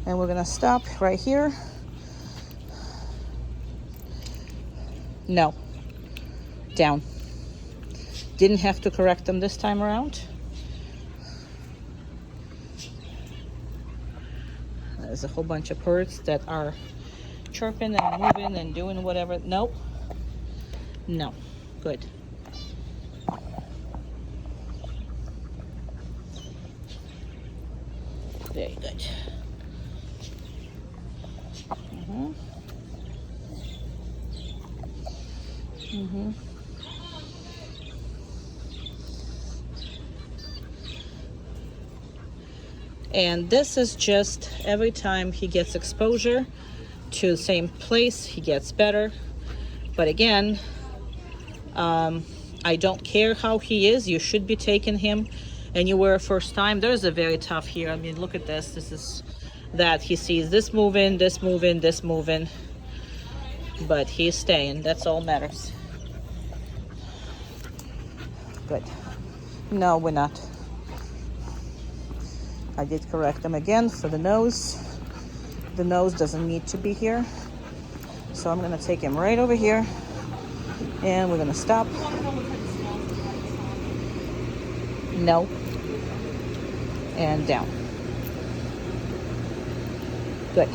And we're going to stop right here. No. Down. Didn't have to correct them this time around. There's a whole bunch of birds that are chirping and moving and doing whatever. Nope. No. Good. Very good. And this is just every time he gets exposure to the same place, he gets better. But again, I don't care how he is. You should be taking him anywhere first time. There's a very tough here. I mean, look at this. This is that he sees this moving, this moving, this moving, but he's staying. That's all matters. Good. No, we're not. I did correct them again for the nose. The nose doesn't need to be here. So I'm gonna take him right over here and we're gonna stop. No. And down. Good.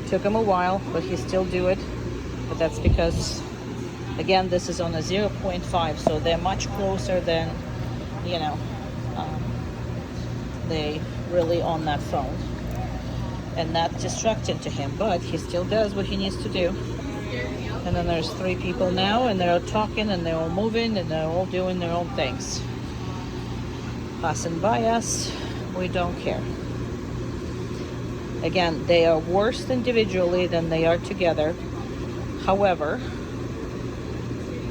Took him a while, but he still do it. But that's because, again, this is on a 0.5, so they're much closer than, you know, they really on that phone. And not distracting to him, but he still does what he needs to do. And then there's 3 people now, and they're all talking, and they're all moving, and they're all doing their own things. Passing by us, we don't care. Again, they are worse individually than they are together. However,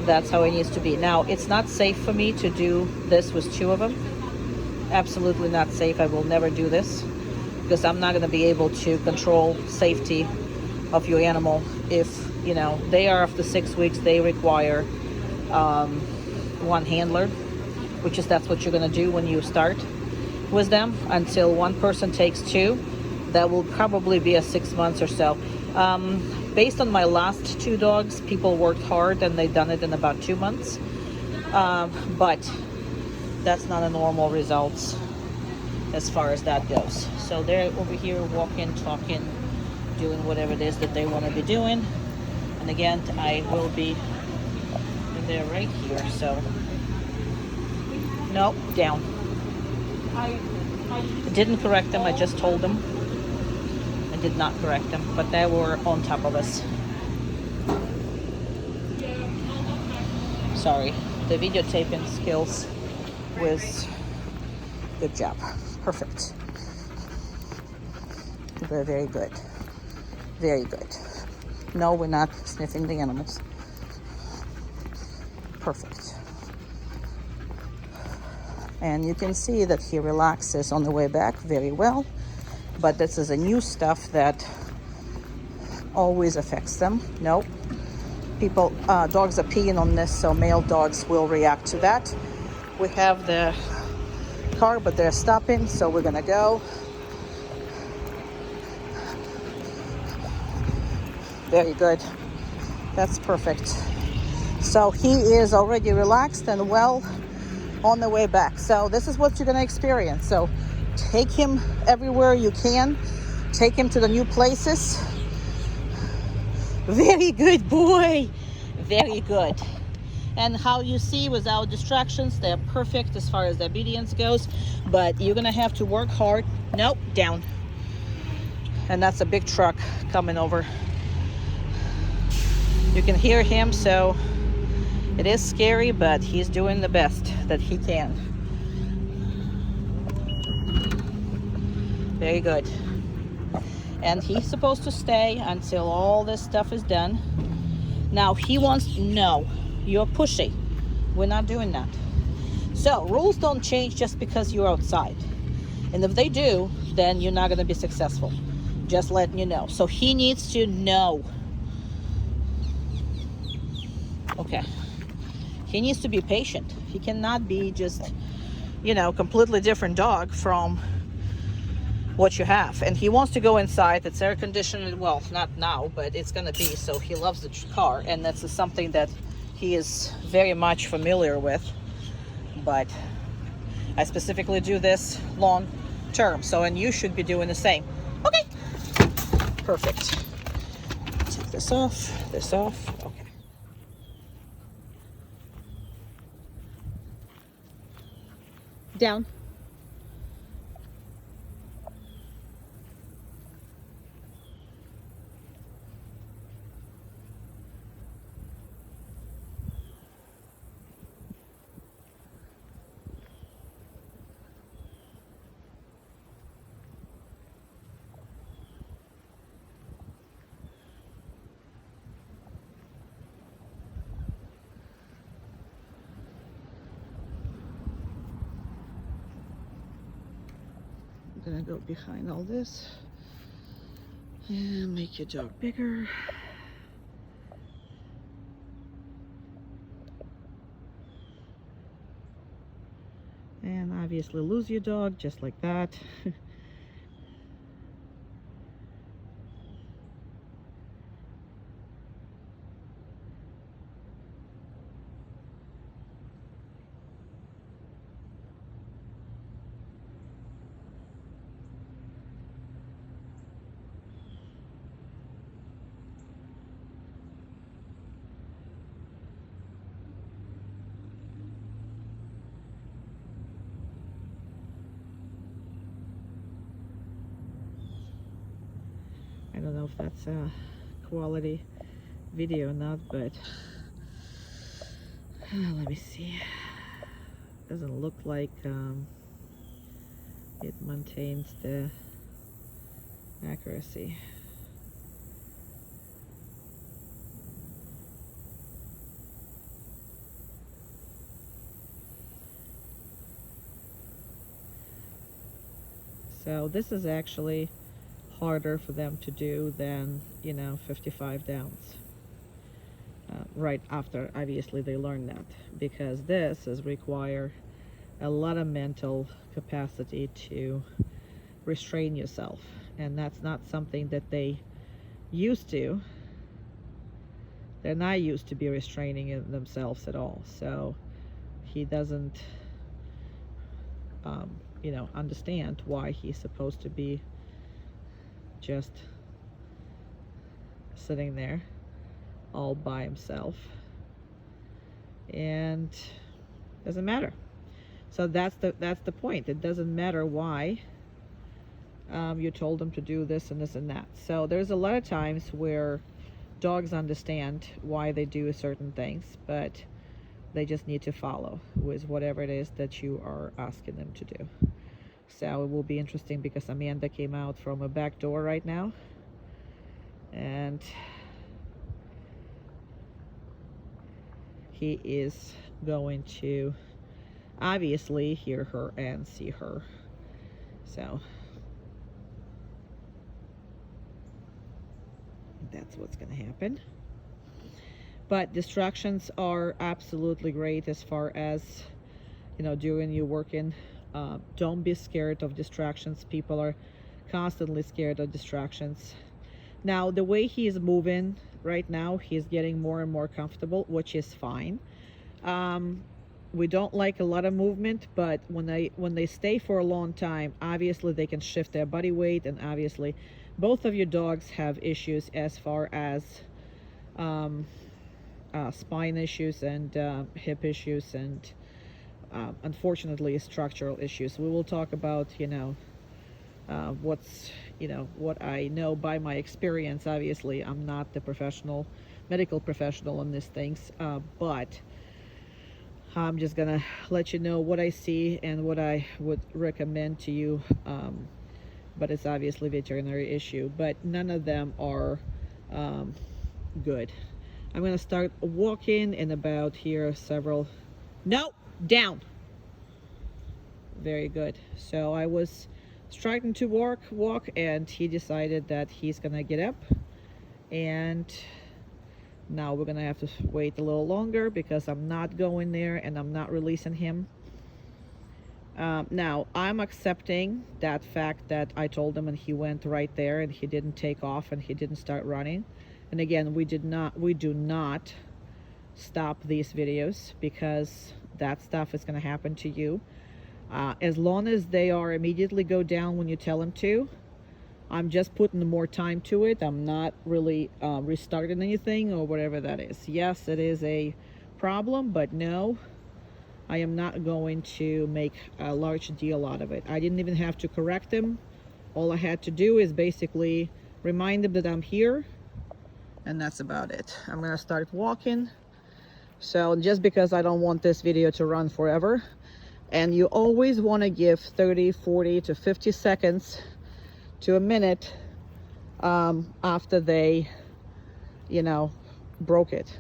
that's how it needs to be. Now, it's not safe for me to do this with 2 of them. Absolutely not safe. I will never do this because I'm not going to be able to control safety of your animal. If, you know, they are after 6 weeks, they require 1 handler, which is that's what you're going to do when you start with them until 1 person takes 2. That will probably be a 6 months or so. Based on my last 2 dogs, people worked hard and they done it in about 2 months. But that's not a normal results as far as that goes. So they're over here walking, talking, doing whatever it is that they want to be doing. And again, I will be in there right here. So, no, down. I didn't correct them, I just told them. Did not correct them, but they were on top of us. Sorry, the videotaping skills was good job. Perfect. Very, very good. Very good. No, we're not sniffing the animals. Perfect. And you can see that he relaxes on the way back very well. But this is a new stuff that always affects them. No, people, dogs are peeing on this, so male dogs will react to that. We have the car, but they're stopping, so we're gonna go. Very good. That's perfect. So he is already relaxed and well on the way back. So this is what you're gonna experience. So take him everywhere you can. Take him to the new places. Very good boy. Very good. And how you see without distractions, they're perfect as far as the obedience goes. But you're going to have to work hard. Nope, down. And that's a big truck coming over. You can hear him, so it is scary, but he's doing the best that he can. Very good. And he's supposed to stay until all this stuff is done. Now he wants, no, you're pushy. We're not doing that. So rules don't change just because you're outside. And if they do, then you're not going to be successful. Just letting you know. So he needs to know. Okay. He needs to be patient. He cannot be just, you know, completely different dog from what you have. And he wants to go inside. It's air conditioned. Well, not now, but it's gonna be. So he loves the car, and that's something that he is very much familiar with. But I specifically do this long term, so, and you should be doing the same. Okay, perfect. Take this off, okay. Down. gonna go behind all this and make your dog bigger. And obviously lose your dog just like that. I don't know if that's a quality video or not, but let me see. Doesn't look like it maintains the accuracy. So this is actually harder for them to do than, 55 downs. Right after, obviously, they learn that, because this is require a lot of mental capacity to restrain yourself, and that's not something that they used to. They're not used to be restraining themselves at all, so he doesn't understand why he's supposed to be just sitting there all by himself, and doesn't matter. So that's the point. It doesn't matter why you told them to do this and this and that. So there's a lot of times where dogs understand why they do certain things, but they just need to follow with whatever it is that you are asking them to do. So it will be interesting, because Amanda came out from a back door right now, and he is going to obviously hear her and see her. So that's what's going to happen. But distractions are absolutely great as far as, doing your working. Don't be scared of distractions. People are constantly scared of distractions. Now, the way he is moving right now, he's getting more and more comfortable, which is fine. We don't like a lot of movement, but when they stay for a long time, obviously they can shift their body weight, and obviously both of your dogs have issues as far as spine issues and hip issues, and unfortunately structural issues. We will talk about what I know by my experience. Obviously I'm not the medical professional on these things, but I'm just gonna let you know what I see and what I would recommend to you, but it's obviously a veterinary issue, but none of them are good. I'm gonna start walking in about here several. No, down. Very good. So I was starting to walk, and he decided that he's gonna get up, and now we're gonna have to wait a little longer because I'm not going there and I'm not releasing him. Now I'm accepting that fact that I told him and he went right there and he didn't take off and he didn't start running. And again, we do not stop these videos, because that stuff is going to happen to you. As long as they are immediately go down when you tell them to, I'm just putting more time to it. I'm not really restarting anything or whatever that is. Yes, it is a problem, but no, I am not going to make a large deal out of it. I didn't even have to correct him. All I had to do is basically remind him that I'm here, and that's about it. I'm gonna start walking. So just because I don't want this video to run forever, and you always want to give 30, 40 to 50 seconds to a minute after they broke it.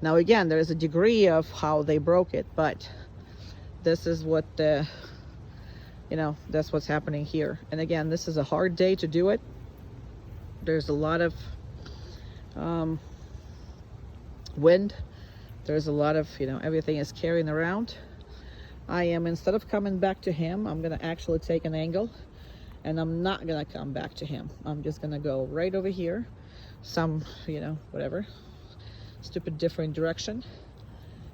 Now again, there is a degree of how they broke it, but this is what you know, that's what's happening here. And again, this is a hard day to do it. There's a lot of wind. There's a lot of, you know, everything is carrying around. I am, instead of coming back to him, I'm gonna actually take an angle, and I'm not gonna come back to him. I'm just gonna go right over here, some, you know, whatever, stupid different direction,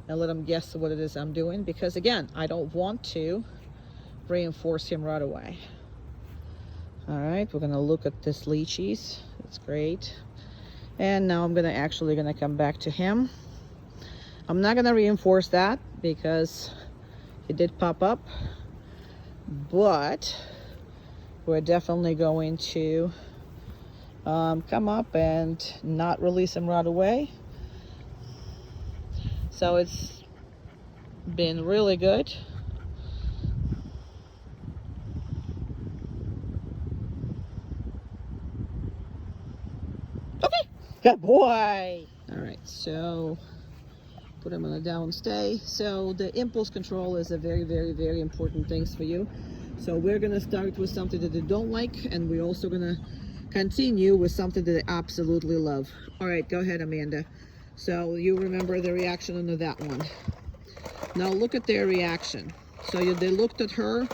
and let him guess what it is I'm doing, because again, I don't want to reinforce him right away. All right, we're gonna look at this lychees. It's great. And now I'm gonna come back to him. I'm not gonna reinforce that because it did pop up, but we're definitely going to come up and not release him right away. So it's been really good. Okay, good boy. All right, so put him on a down stay. So the impulse control is a very, very, very important thing for you. So we're gonna start with something that they don't like, and we're also gonna continue with something that they absolutely love. All right, go ahead, Amanda. So you remember the reaction under that one. Now look at their reaction. So they looked at her,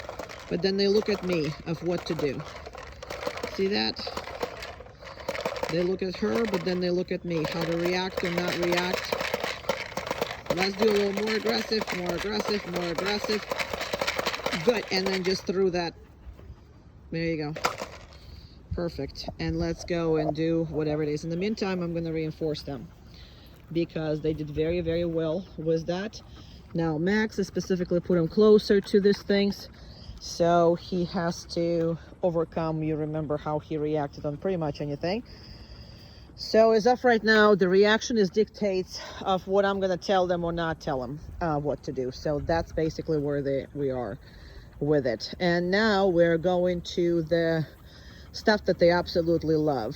but then they look at me of what to do. See that? They look at her, but then they look at me, how to react or not react. Let's do a little more aggressive, more aggressive, more aggressive. Good, and then just through that. There you go. Perfect. And let's go and do whatever it is. In the meantime, I'm going to reinforce them because they did very, very well with that. Now, Max is specifically put him closer to these things, so he has to overcome, you remember how he reacted on pretty much anything. So as of right now, the reaction is dictates of what I'm going to tell them or not tell them what to do. So that's basically where we are with it. And now we're going to the stuff that they absolutely love.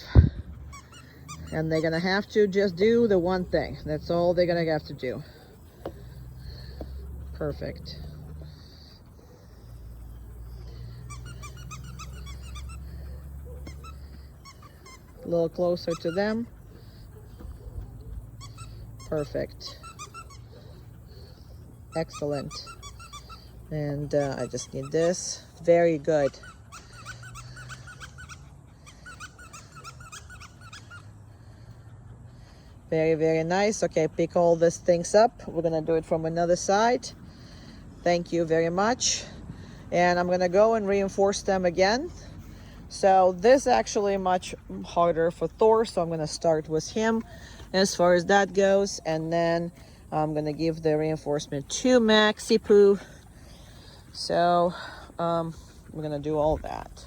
And they're going to have to just do the one thing. That's all they're going to have to do. Perfect. A little closer to them. Perfect. Excellent. And I just need this. Very good. Very, very nice. Okay, pick all these things up. We're gonna do it from another side. Thank you very much. And I'm gonna go and reinforce them again. So this is actually much harder for Thor, so I'm gonna start with him as far as that goes, and then I'm gonna give the reinforcement to Maxie Poo. So we're gonna do all that.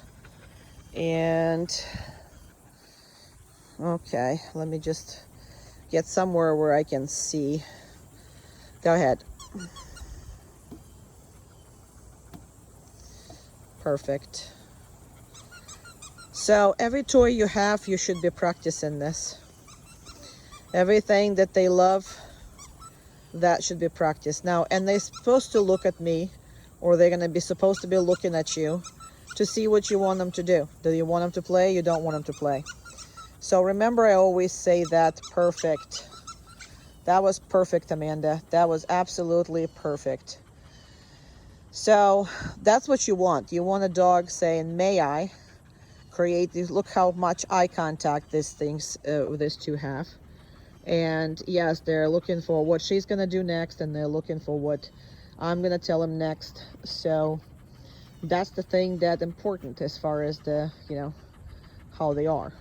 And okay, let me just get somewhere where I can see. Go ahead. Perfect. So every toy you have, you should be practicing this. Everything that they love, that should be practiced. Now, and they're supposed to look at me, or they're gonna be supposed to be looking at you to see what you want them to do. Do you want them to play? You don't want them to play. So remember, I always say that perfect. That was perfect, Amanda. That was absolutely perfect. So that's what you want. You want a dog saying, may I? Create, look how much eye contact these two have. And yes, they're looking for what she's gonna do next, and they're looking for what I'm gonna tell them next. So that's the thing that's important as far as the, you know, how they are.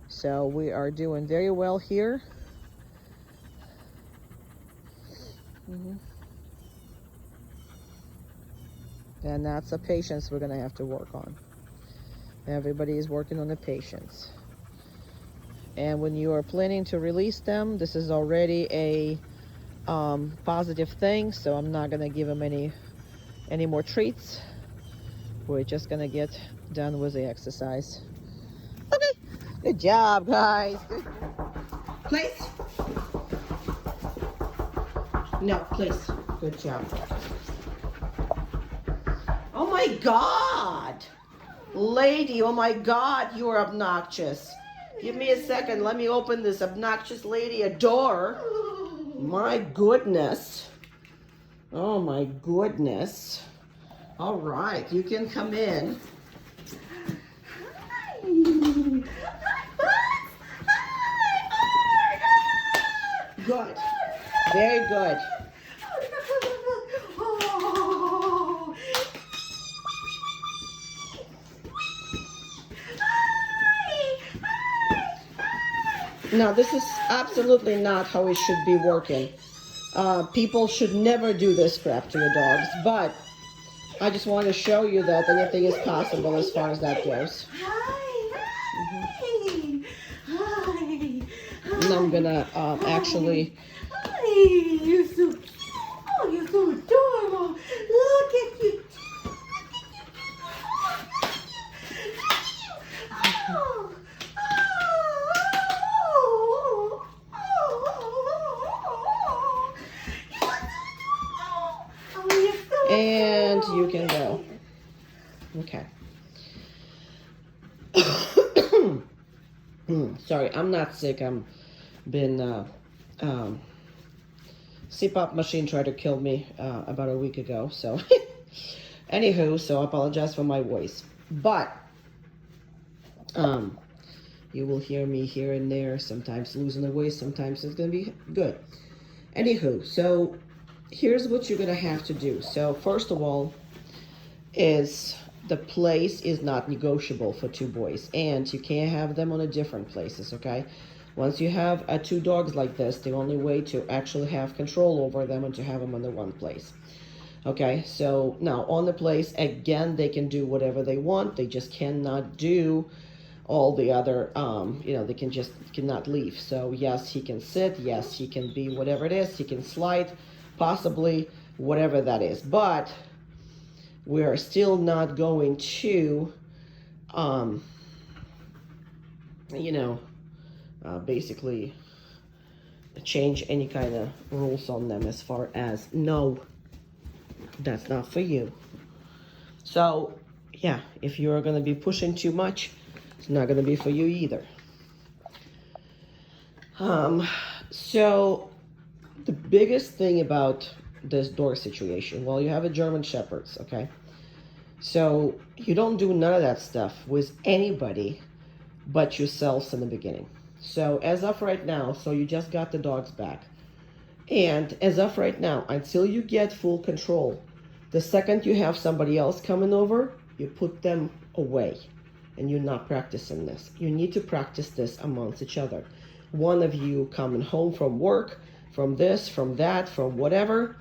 So we are doing very well here. And that's the patience we're gonna have to work on. Everybody is working on the patience. And when you are planning to release them, this is already a positive thing, so I'm not gonna give them any more treats. We're just gonna get done with the exercise. Okay, good job, guys. Good. Place. No, place. Good job. Oh my my God. Lady, oh my God, you are obnoxious. Give me a second. Let me open this obnoxious lady a door. My goodness. Oh my goodness. All right, you can come in. Good. Very good. Now, this is absolutely not how it should be working. People should never do this crap to your dogs, but I just want to show you that anything is possible as far as that goes. And I'm gonna actually. Hi, you're so cute. Oh, you're so adorable. Look at you. Oh, And you can go. Okay. Sorry, I'm not sick. I'm been CPAP machine tried to kill me about a week ago. So, anywho, so I apologize for my voice, but you will hear me here and there. Sometimes losing the voice. Sometimes it's gonna be good. Anywho, so here's what you're gonna have to do. So first of all, is the place is not negotiable for two boys, and you can't have them on a different places. Okay, once you have two dogs like this, the only way to actually have control over them and to have them on the one place. Okay, so now on the place, again, they can do whatever they want. They just cannot do all the other, they cannot leave. So yes, he can sit. Yes, he can be whatever it is. He can slide, possibly whatever that is. But we are still not going to, basically change any kind of rules on them as far as, no, that's not for you. So yeah, if you're going to be pushing too much, it's not going to be for you either. So the biggest thing about this door situation, well, you have a German Shepherds, okay? So you don't do none of that stuff with anybody but yourselves in the beginning. So as of right now, so you just got the dogs back. And as of right now, until you get full control, the second you have somebody else coming over, you put them away. And you're not practicing this. You need to practice this amongst each other. One of you coming home from work, from this, from that, from whatever,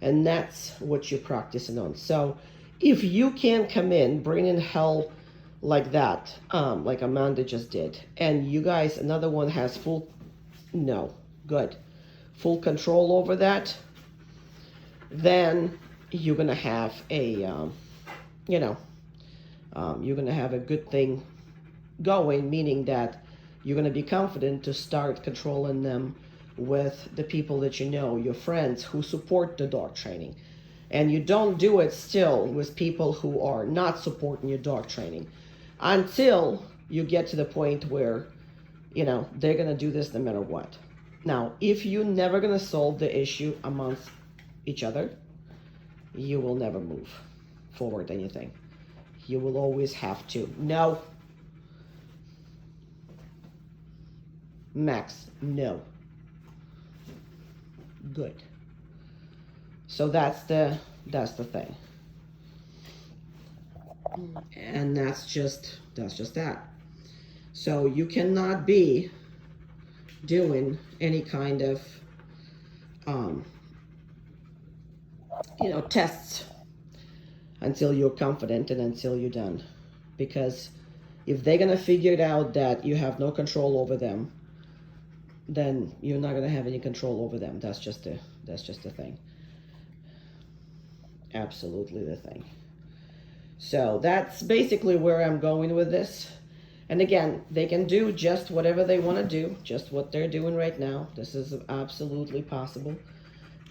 and that's what you're practicing on. So if you can come in, bring in hell like that, like Amanda just did, and you guys, another one has full control over that, then you're gonna have a, you're going to have a good thing going, meaning that you're going to be confident to start controlling them with the people that you know, your friends who support the dog training. And you don't do it still with people who are not supporting your dog training until you get to the point where, they're going to do this no matter what. Now, if you're never going to solve the issue amongst each other, you will never move forward anything. You will always have to. No. Max, no. Good. So that's the thing. And that's just that. So you cannot be doing any kind of tests until you're confident and until you're done. Because if they're gonna figure it out that you have no control over them, then you're not gonna have any control over them. That's just the thing. Absolutely the thing. So that's basically where I'm going with this. And again, they can do just whatever they want to do, just what they're doing right now. This is absolutely possible.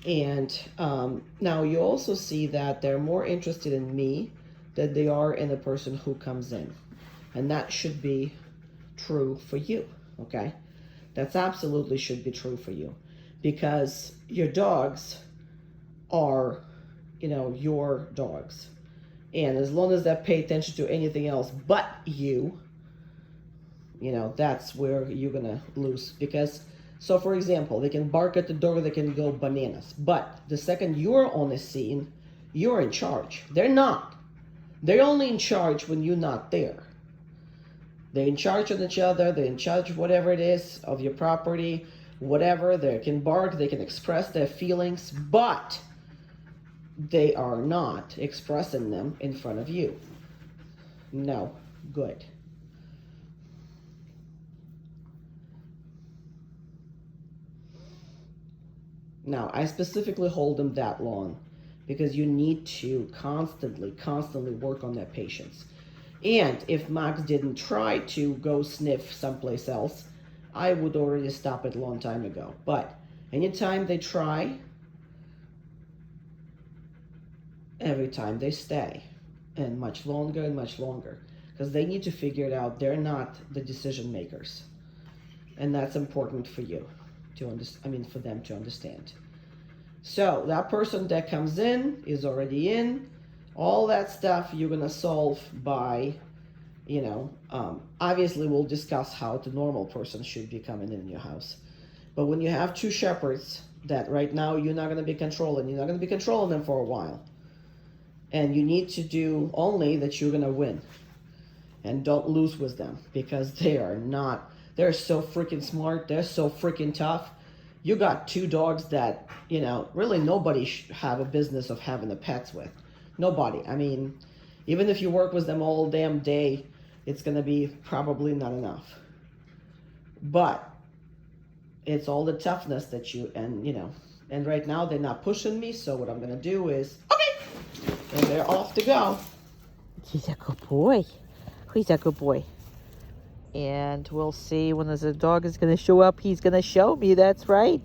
And now you also see that they're more interested in me than they are in the person who comes in. And that should be true for you, okay? That's absolutely should be true for you, because your dogs are, you know, your dogs. And as long as they pay attention to anything else but you, you know, that's where you're gonna lose. Because, so for example, they can bark at the door, they can go bananas, but the second you're on the scene, you're in charge. They're not. They're only in charge when you're not there. They're in charge of each other, they're in charge of whatever it is, of your property, whatever. They can bark, they can express their feelings, but they are not expressing them in front of you. No, good. Now, I specifically hold them that long because you need to constantly work on that patience. And if Max didn't try to go sniff someplace else, I would already stop it a long time ago. But anytime they try, every time they stay, and much longer, because they need to figure it out. They're not the decision makers, and that's important for you to understand. I mean, for them to understand. So that person that comes in is already in. All that stuff you're gonna solve by, you know, obviously we'll discuss how the normal person should be coming in your house. But when you have two shepherds that right now you're not gonna be controlling, you're not gonna be controlling them for a while. And you need to do only that you're gonna win. And don't lose with them, because they are not, they're so freaking smart, they're so freaking tough. You got two dogs that, you know, really nobody should have a business of having the pets with. Nobody. I mean, even if you work with them all damn day, it's gonna be probably not enough. But it's all the toughness that you, and you know, and right now they're not pushing me, so what I'm gonna do is, okay, and they're off to go. He's a good boy. He's a good boy. And we'll see when the dog is going to show up. He's going to show me. That's right.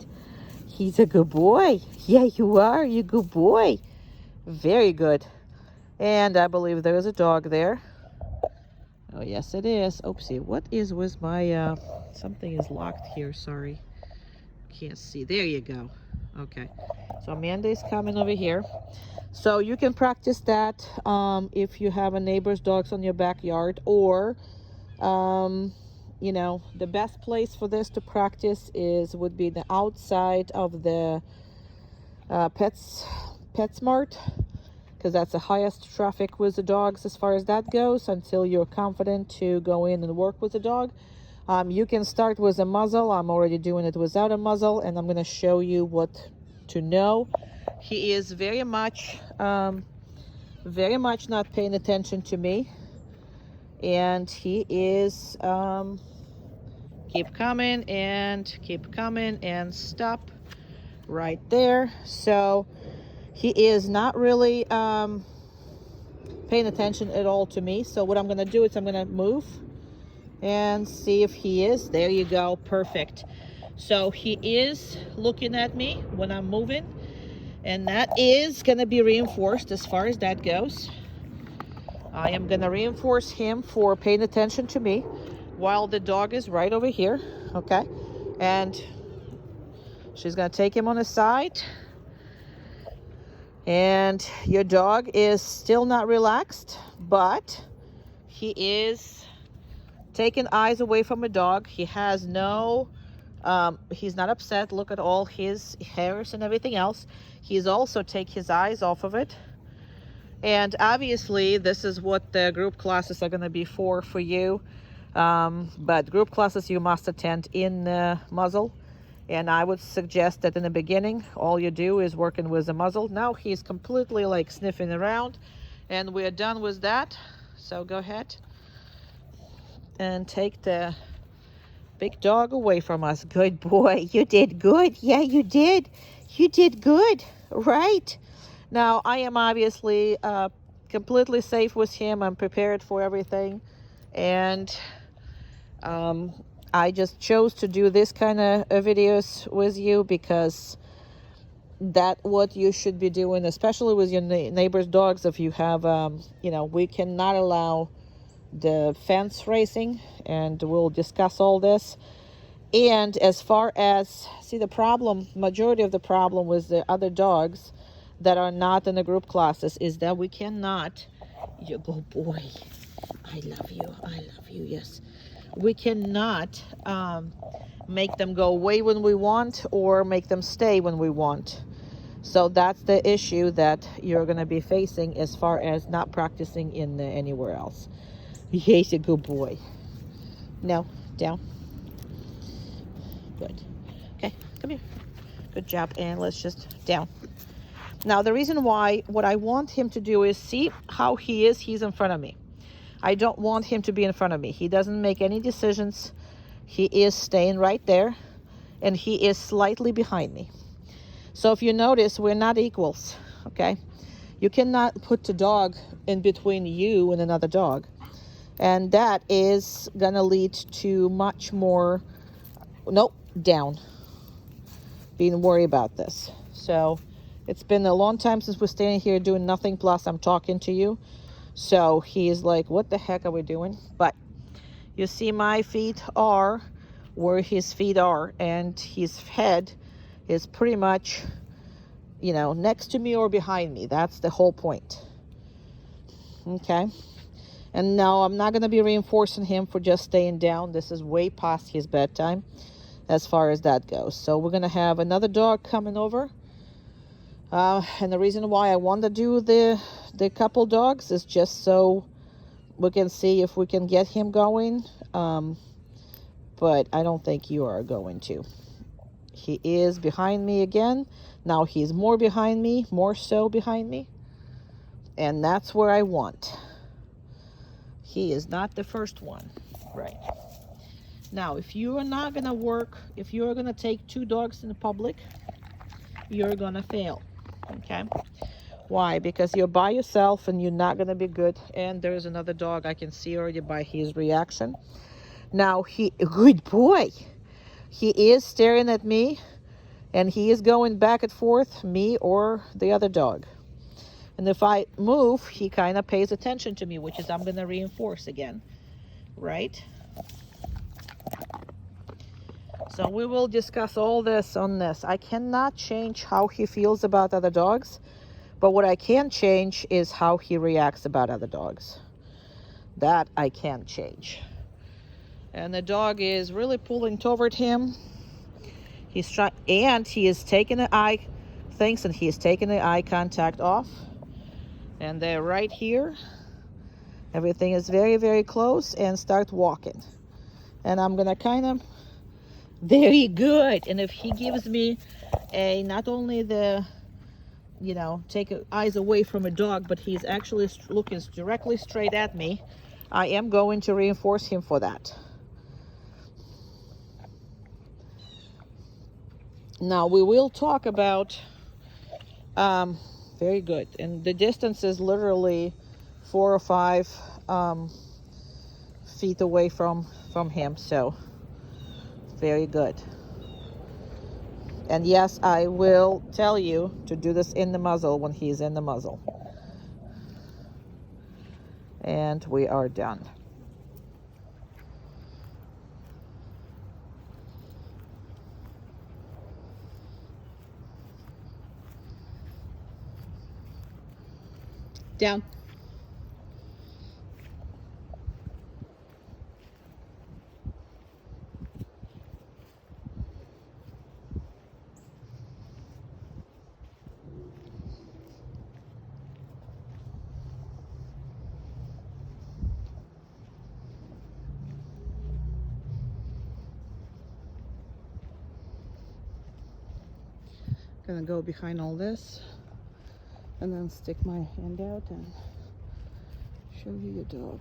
He's a good boy. Yeah, you are. You're a good boy. Very good. And I believe there is a dog there. Oh, yes, it is. Oopsie. What is with my... something is locked here. Sorry. Can't see. There you go. Okay. So Amanda is coming over here. So you can practice that if you have a neighbor's dogs on your backyard, or you know, the best place for this to practice would be the outside of the PetSmart, because that's the highest traffic with the dogs as far as that goes, until you're confident to go in and work with the dog. You can start with a muzzle. I'm already doing it without a muzzle, and I'm going to show you what to know. He is very much not paying attention to me, and he is keep coming and stop right there. So he is not really paying attention at all to me. So what I'm going to do is I'm going to move and see if he is. There you go. Perfect. So he is looking at me when I'm moving, and that is going to be reinforced as far as that goes. I am going to reinforce him for paying attention to me while the dog is right over here. Okay. And she's going to take him on the side. And your dog is still not relaxed, but he is taking eyes away from the dog. He has no, he's not upset. Look at all his hairs and everything else. He's also take his eyes off of it. And obviously this is what the group classes are going to be for you. But group classes you must attend in the muzzle. And I would suggest that in the beginning, all you do is working with the muzzle. Now he's completely like sniffing around, and we're done with that. So go ahead and take the big dog away from us. Good boy. You did good. Yeah, you did. You did good. Right. Now, I am obviously completely safe with him. I'm prepared for everything. And I just chose to do this kind of videos with you because That what you should be doing, especially with your neighbor's dogs. If you have, you know, we cannot allow the fence racing, and we'll discuss all this. And as far as, see, the problem, majority of the problem with the other dogs that are not in the group classes is that we cannot, you go boy, I love you, yes. We cannot make them go away when we want or make them stay when we want. So that's the issue that you're going to be facing as far as not practicing in anywhere else. He's a good boy. No, down. Good. Okay, come here. Good job. And let's just down. Now, the reason why, what I want him to do is see how he is. He's in front of me. I don't want him to be in front of me. He doesn't make any decisions. He is staying right there, and he is slightly behind me. So if you notice, we're not equals, okay? You cannot put the dog in between you and another dog. And that is gonna lead to much more, nope, down, being worried about this. So it's been a long time since we're standing here doing nothing, plus I'm talking to you. So he's like, what the heck are we doing? But you see my feet are where his feet are, and his head is pretty much, you know, next to me or behind me. That's the whole point. Okay. And now I'm not going to be reinforcing him for just staying down. This is way past his bedtime as far as that goes. So we're going to have another dog coming over. And the reason why I want to do the couple dogs is just so we can see if we can get him going. But I don't think you are going to. He is behind me again. Now he's more behind me, more so behind me. And that's where I want. He is not the first one. Right. Now, if you are not going to work, if you're going to take two dogs in the public, you're going to fail. Okay? Why? Because you're by yourself and you're not going to be good. And there's another dog I can see already by his reaction. Now, good boy. He is staring at me, and he is going back and forth, me or the other dog. And if I move, he kind of pays attention to me, which is I'm going to reinforce again, right? So we will discuss all this on this. I cannot change how he feels about other dogs, but what I can change is how he reacts about other dogs. That I can change. And the dog is really pulling toward him. He's trying, and he is taking the eye things, and he is taking the eye contact off. And they're right here. Everything is very, very close, and start walking. And I'm gonna kind of, very good. And if he gives me a, not only the, you know, take eyes away from a dog, but he's actually looking directly straight at me, I am going to reinforce him for that. Now we will talk about, very good. And the distance is literally 4 or 5 feet away from him. So very good. And yes, I will tell you to do this in the muzzle when he's in the muzzle. And we are done. Down. Gonna go behind all this and then stick my hand out and show you your dog.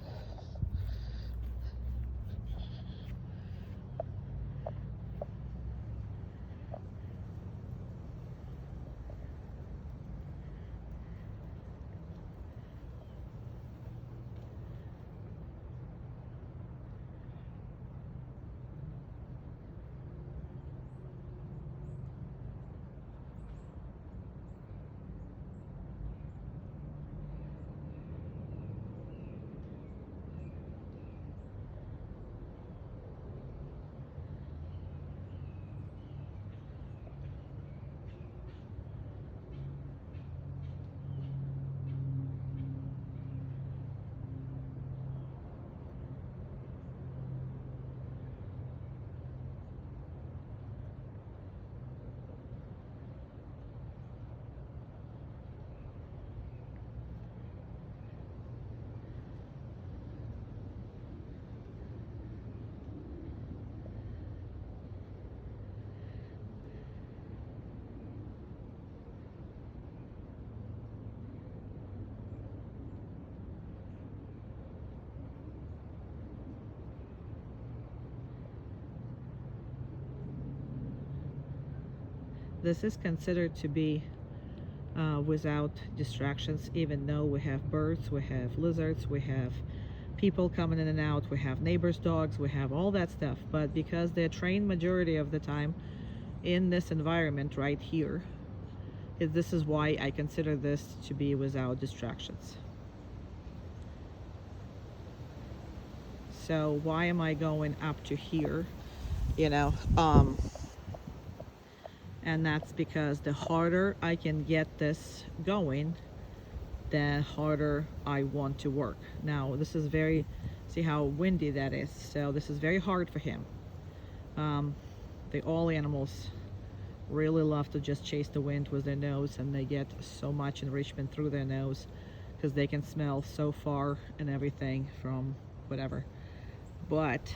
This is considered to be without distractions, even though we have birds, we have lizards, we have people coming in and out, we have neighbors' dogs, we have all that stuff. But because they're trained majority of the time in this environment right here, this is why I consider this to be without distractions. So why am I going up to here, you know? And that's because the harder I can get this going, the harder I want to work. Now this is very, see how windy that is, so this is very hard for him. All animals really love to just chase the wind with their nose, and they get so much enrichment through their nose because they can smell so far and everything from whatever. But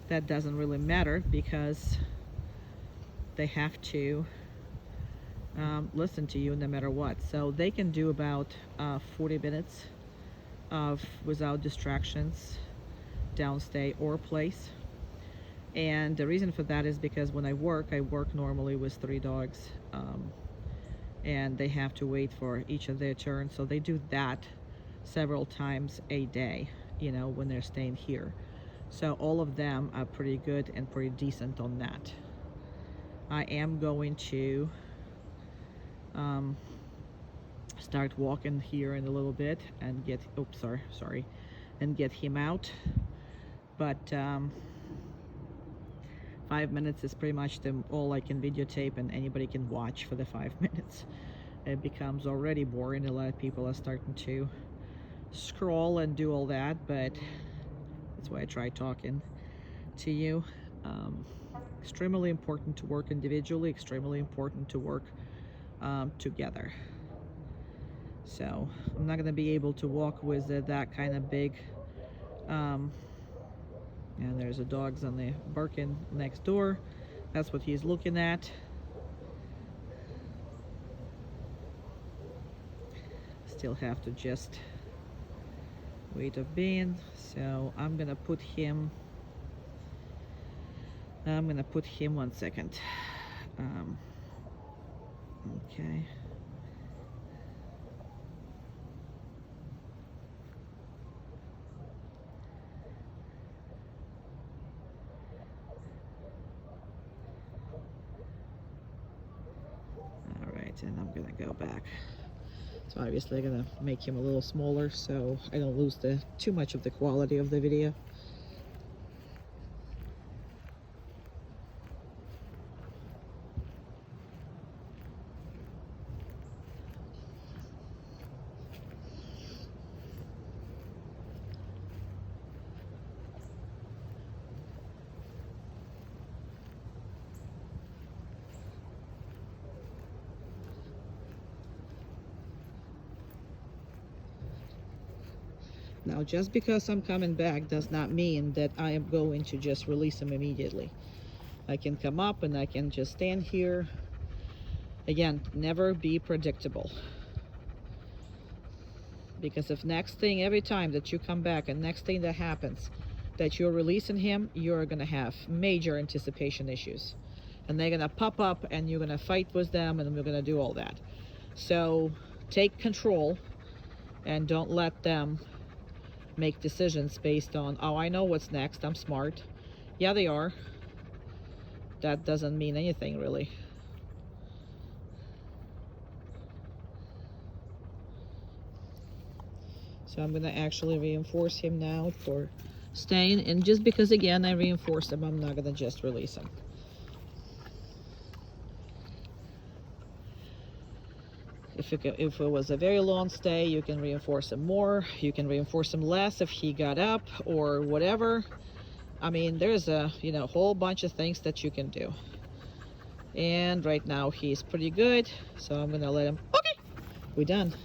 that doesn't really matter because they have to listen to you no matter what. So they can do about 40 minutes of without distractions, downstay or place. And the reason for that is because when I work normally with 3 dogs, and they have to wait for each of their turns. So they do that several times a day, you know, when they're staying here. So all of them are pretty good and pretty decent on that. I am going to start walking here in a little bit and get, oops, sorry, and get him out. But 5 minutes is pretty much all I can videotape, and anybody can watch for the 5 minutes. It becomes already boring. A lot of people are starting to scroll and do all that, but that's why I try talking to you. Extremely important to work individually, extremely important to work together. So I'm not going to be able to walk with that kind of big, and there's the dogs on the barking next door. That's what he's looking at. Still have to just weight of being. So I'm gonna put him 1 second. Okay. All right, and I'm gonna go back. So obviously I'm gonna make him a little smaller so I don't lose too much of the quality of the video. Now, just because I'm coming back does not mean that I am going to just release him immediately. I can come up and I can just stand here. Again, never be predictable. Because if every time that you come back and next thing that happens, that you're releasing him, you're gonna have major anticipation issues. And they're gonna pop up and you're gonna fight with them and we're gonna do all that. So take control and don't let them make decisions based on, oh, I know what's next, I'm smart. Yeah, they are. That doesn't mean anything really. So I'm gonna actually reinforce him now for staying, and just because again I reinforced him, I'm not gonna just release him. If it was a very long stay, you can reinforce him more, you can reinforce him less if he got up or whatever. I mean, there's a whole bunch of things that you can do. And right now he's pretty good, so I'm gonna let him. Okay, we're done.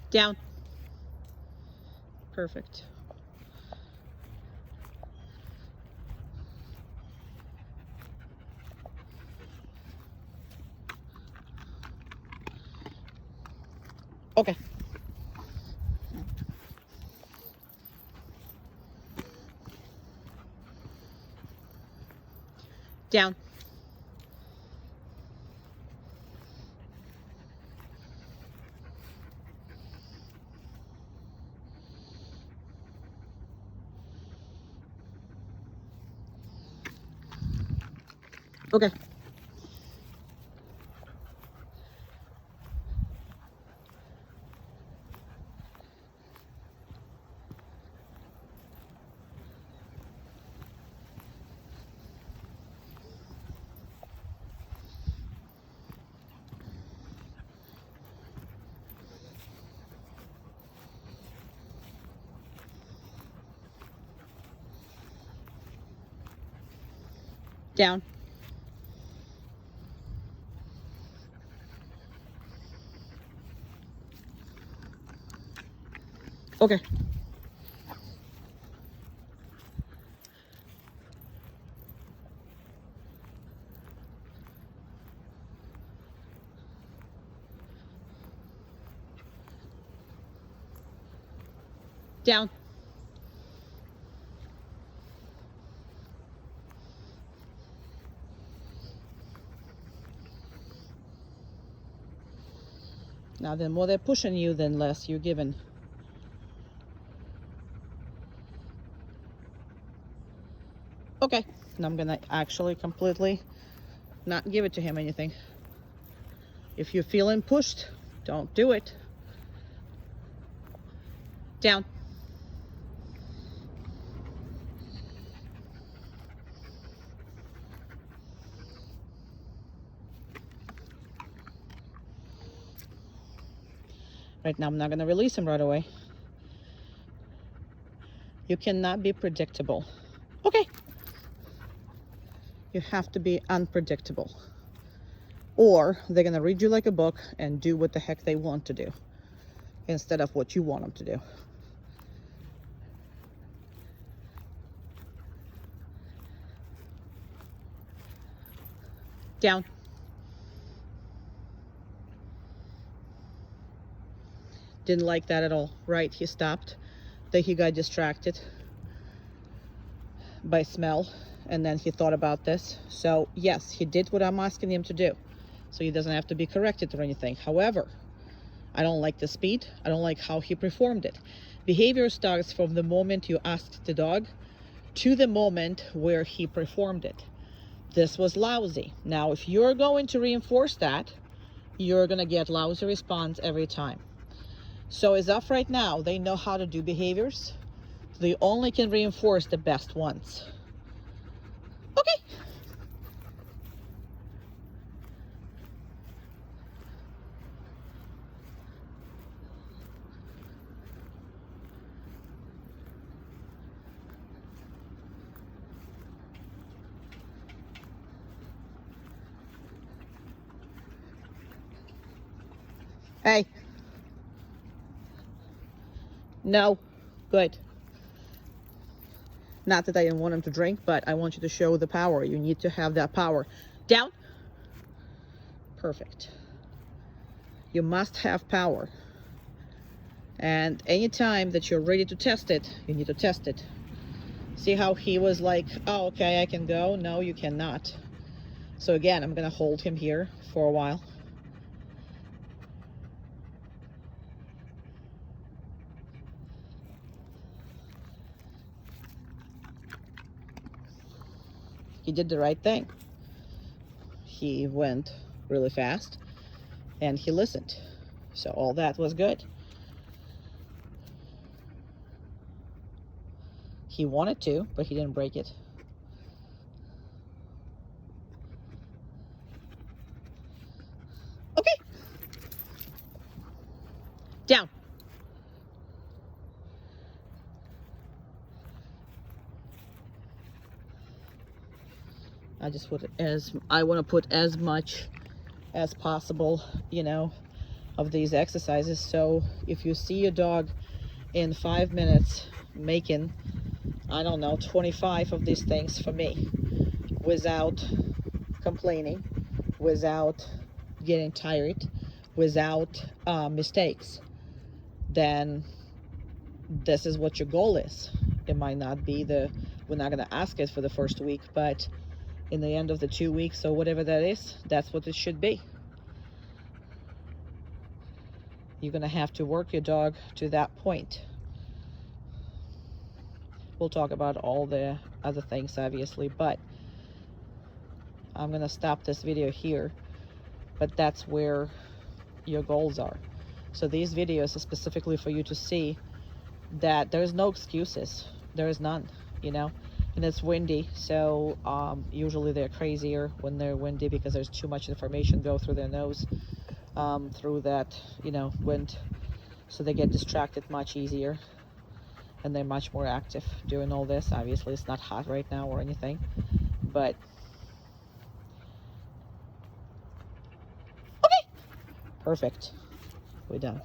Down. Perfect. Okay. Down. Okay. Down. Okay. Down. Now, the more they're pushing you, then less you're giving. Okay. Now I'm gonna actually completely not give it to him anything. If you're feeling pushed, don't do it. Down. Right now, I'm not gonna release him right away. You cannot be predictable. Okay. You have to be unpredictable. Or they're gonna read you like a book and do what the heck they want to do instead of what you want them to do. Down. Didn't like that at all. Right, he stopped. Then he got distracted by smell, and then he thought about this. So yes, he did what I'm asking him to do. So he doesn't have to be corrected or anything. However, I don't like the speed. I don't like how he performed it. Behavior starts from the moment you asked the dog to the moment where he performed it. This was lousy. Now, if you're going to reinforce that, you're gonna get lousy response every time. So as of right now, they know how to do behaviors. They only can reinforce the best ones. Okay. Hey. No. Good. Not that I didn't want him to drink, but I want you to show the power. You need to have that power. Down. Perfect. You must have power. And anytime that you're ready to test it, you need to test it. See how he was like, oh, okay, I can go. No, you cannot. So again, I'm going to hold him here for a while. He did the right thing. He went really fast and he listened. So all that was good. He wanted to, but he didn't break it. Okay. Down. I just put it as, I want to put as much as possible, you know, of these exercises. So if you see a dog in 5 minutes making, I don't know, 25 of these things for me without complaining, without getting tired, without mistakes, then this is what your goal is. It might not be we're not going to ask it for the first week, but in the end of the 2 weeks or whatever that is, that's what it should be. You're gonna have to work your dog to that point. We'll talk about all the other things, obviously, but I'm gonna stop this video here. But that's where your goals are. So these videos are specifically for you to see that there's no excuses. There is none, you know. And it's windy, so usually they're crazier when they're windy because there's too much information go through their nose through that, you know, wind. So they get distracted much easier, and they're much more active during all this. Obviously, it's not hot right now or anything, but okay, perfect. We're done.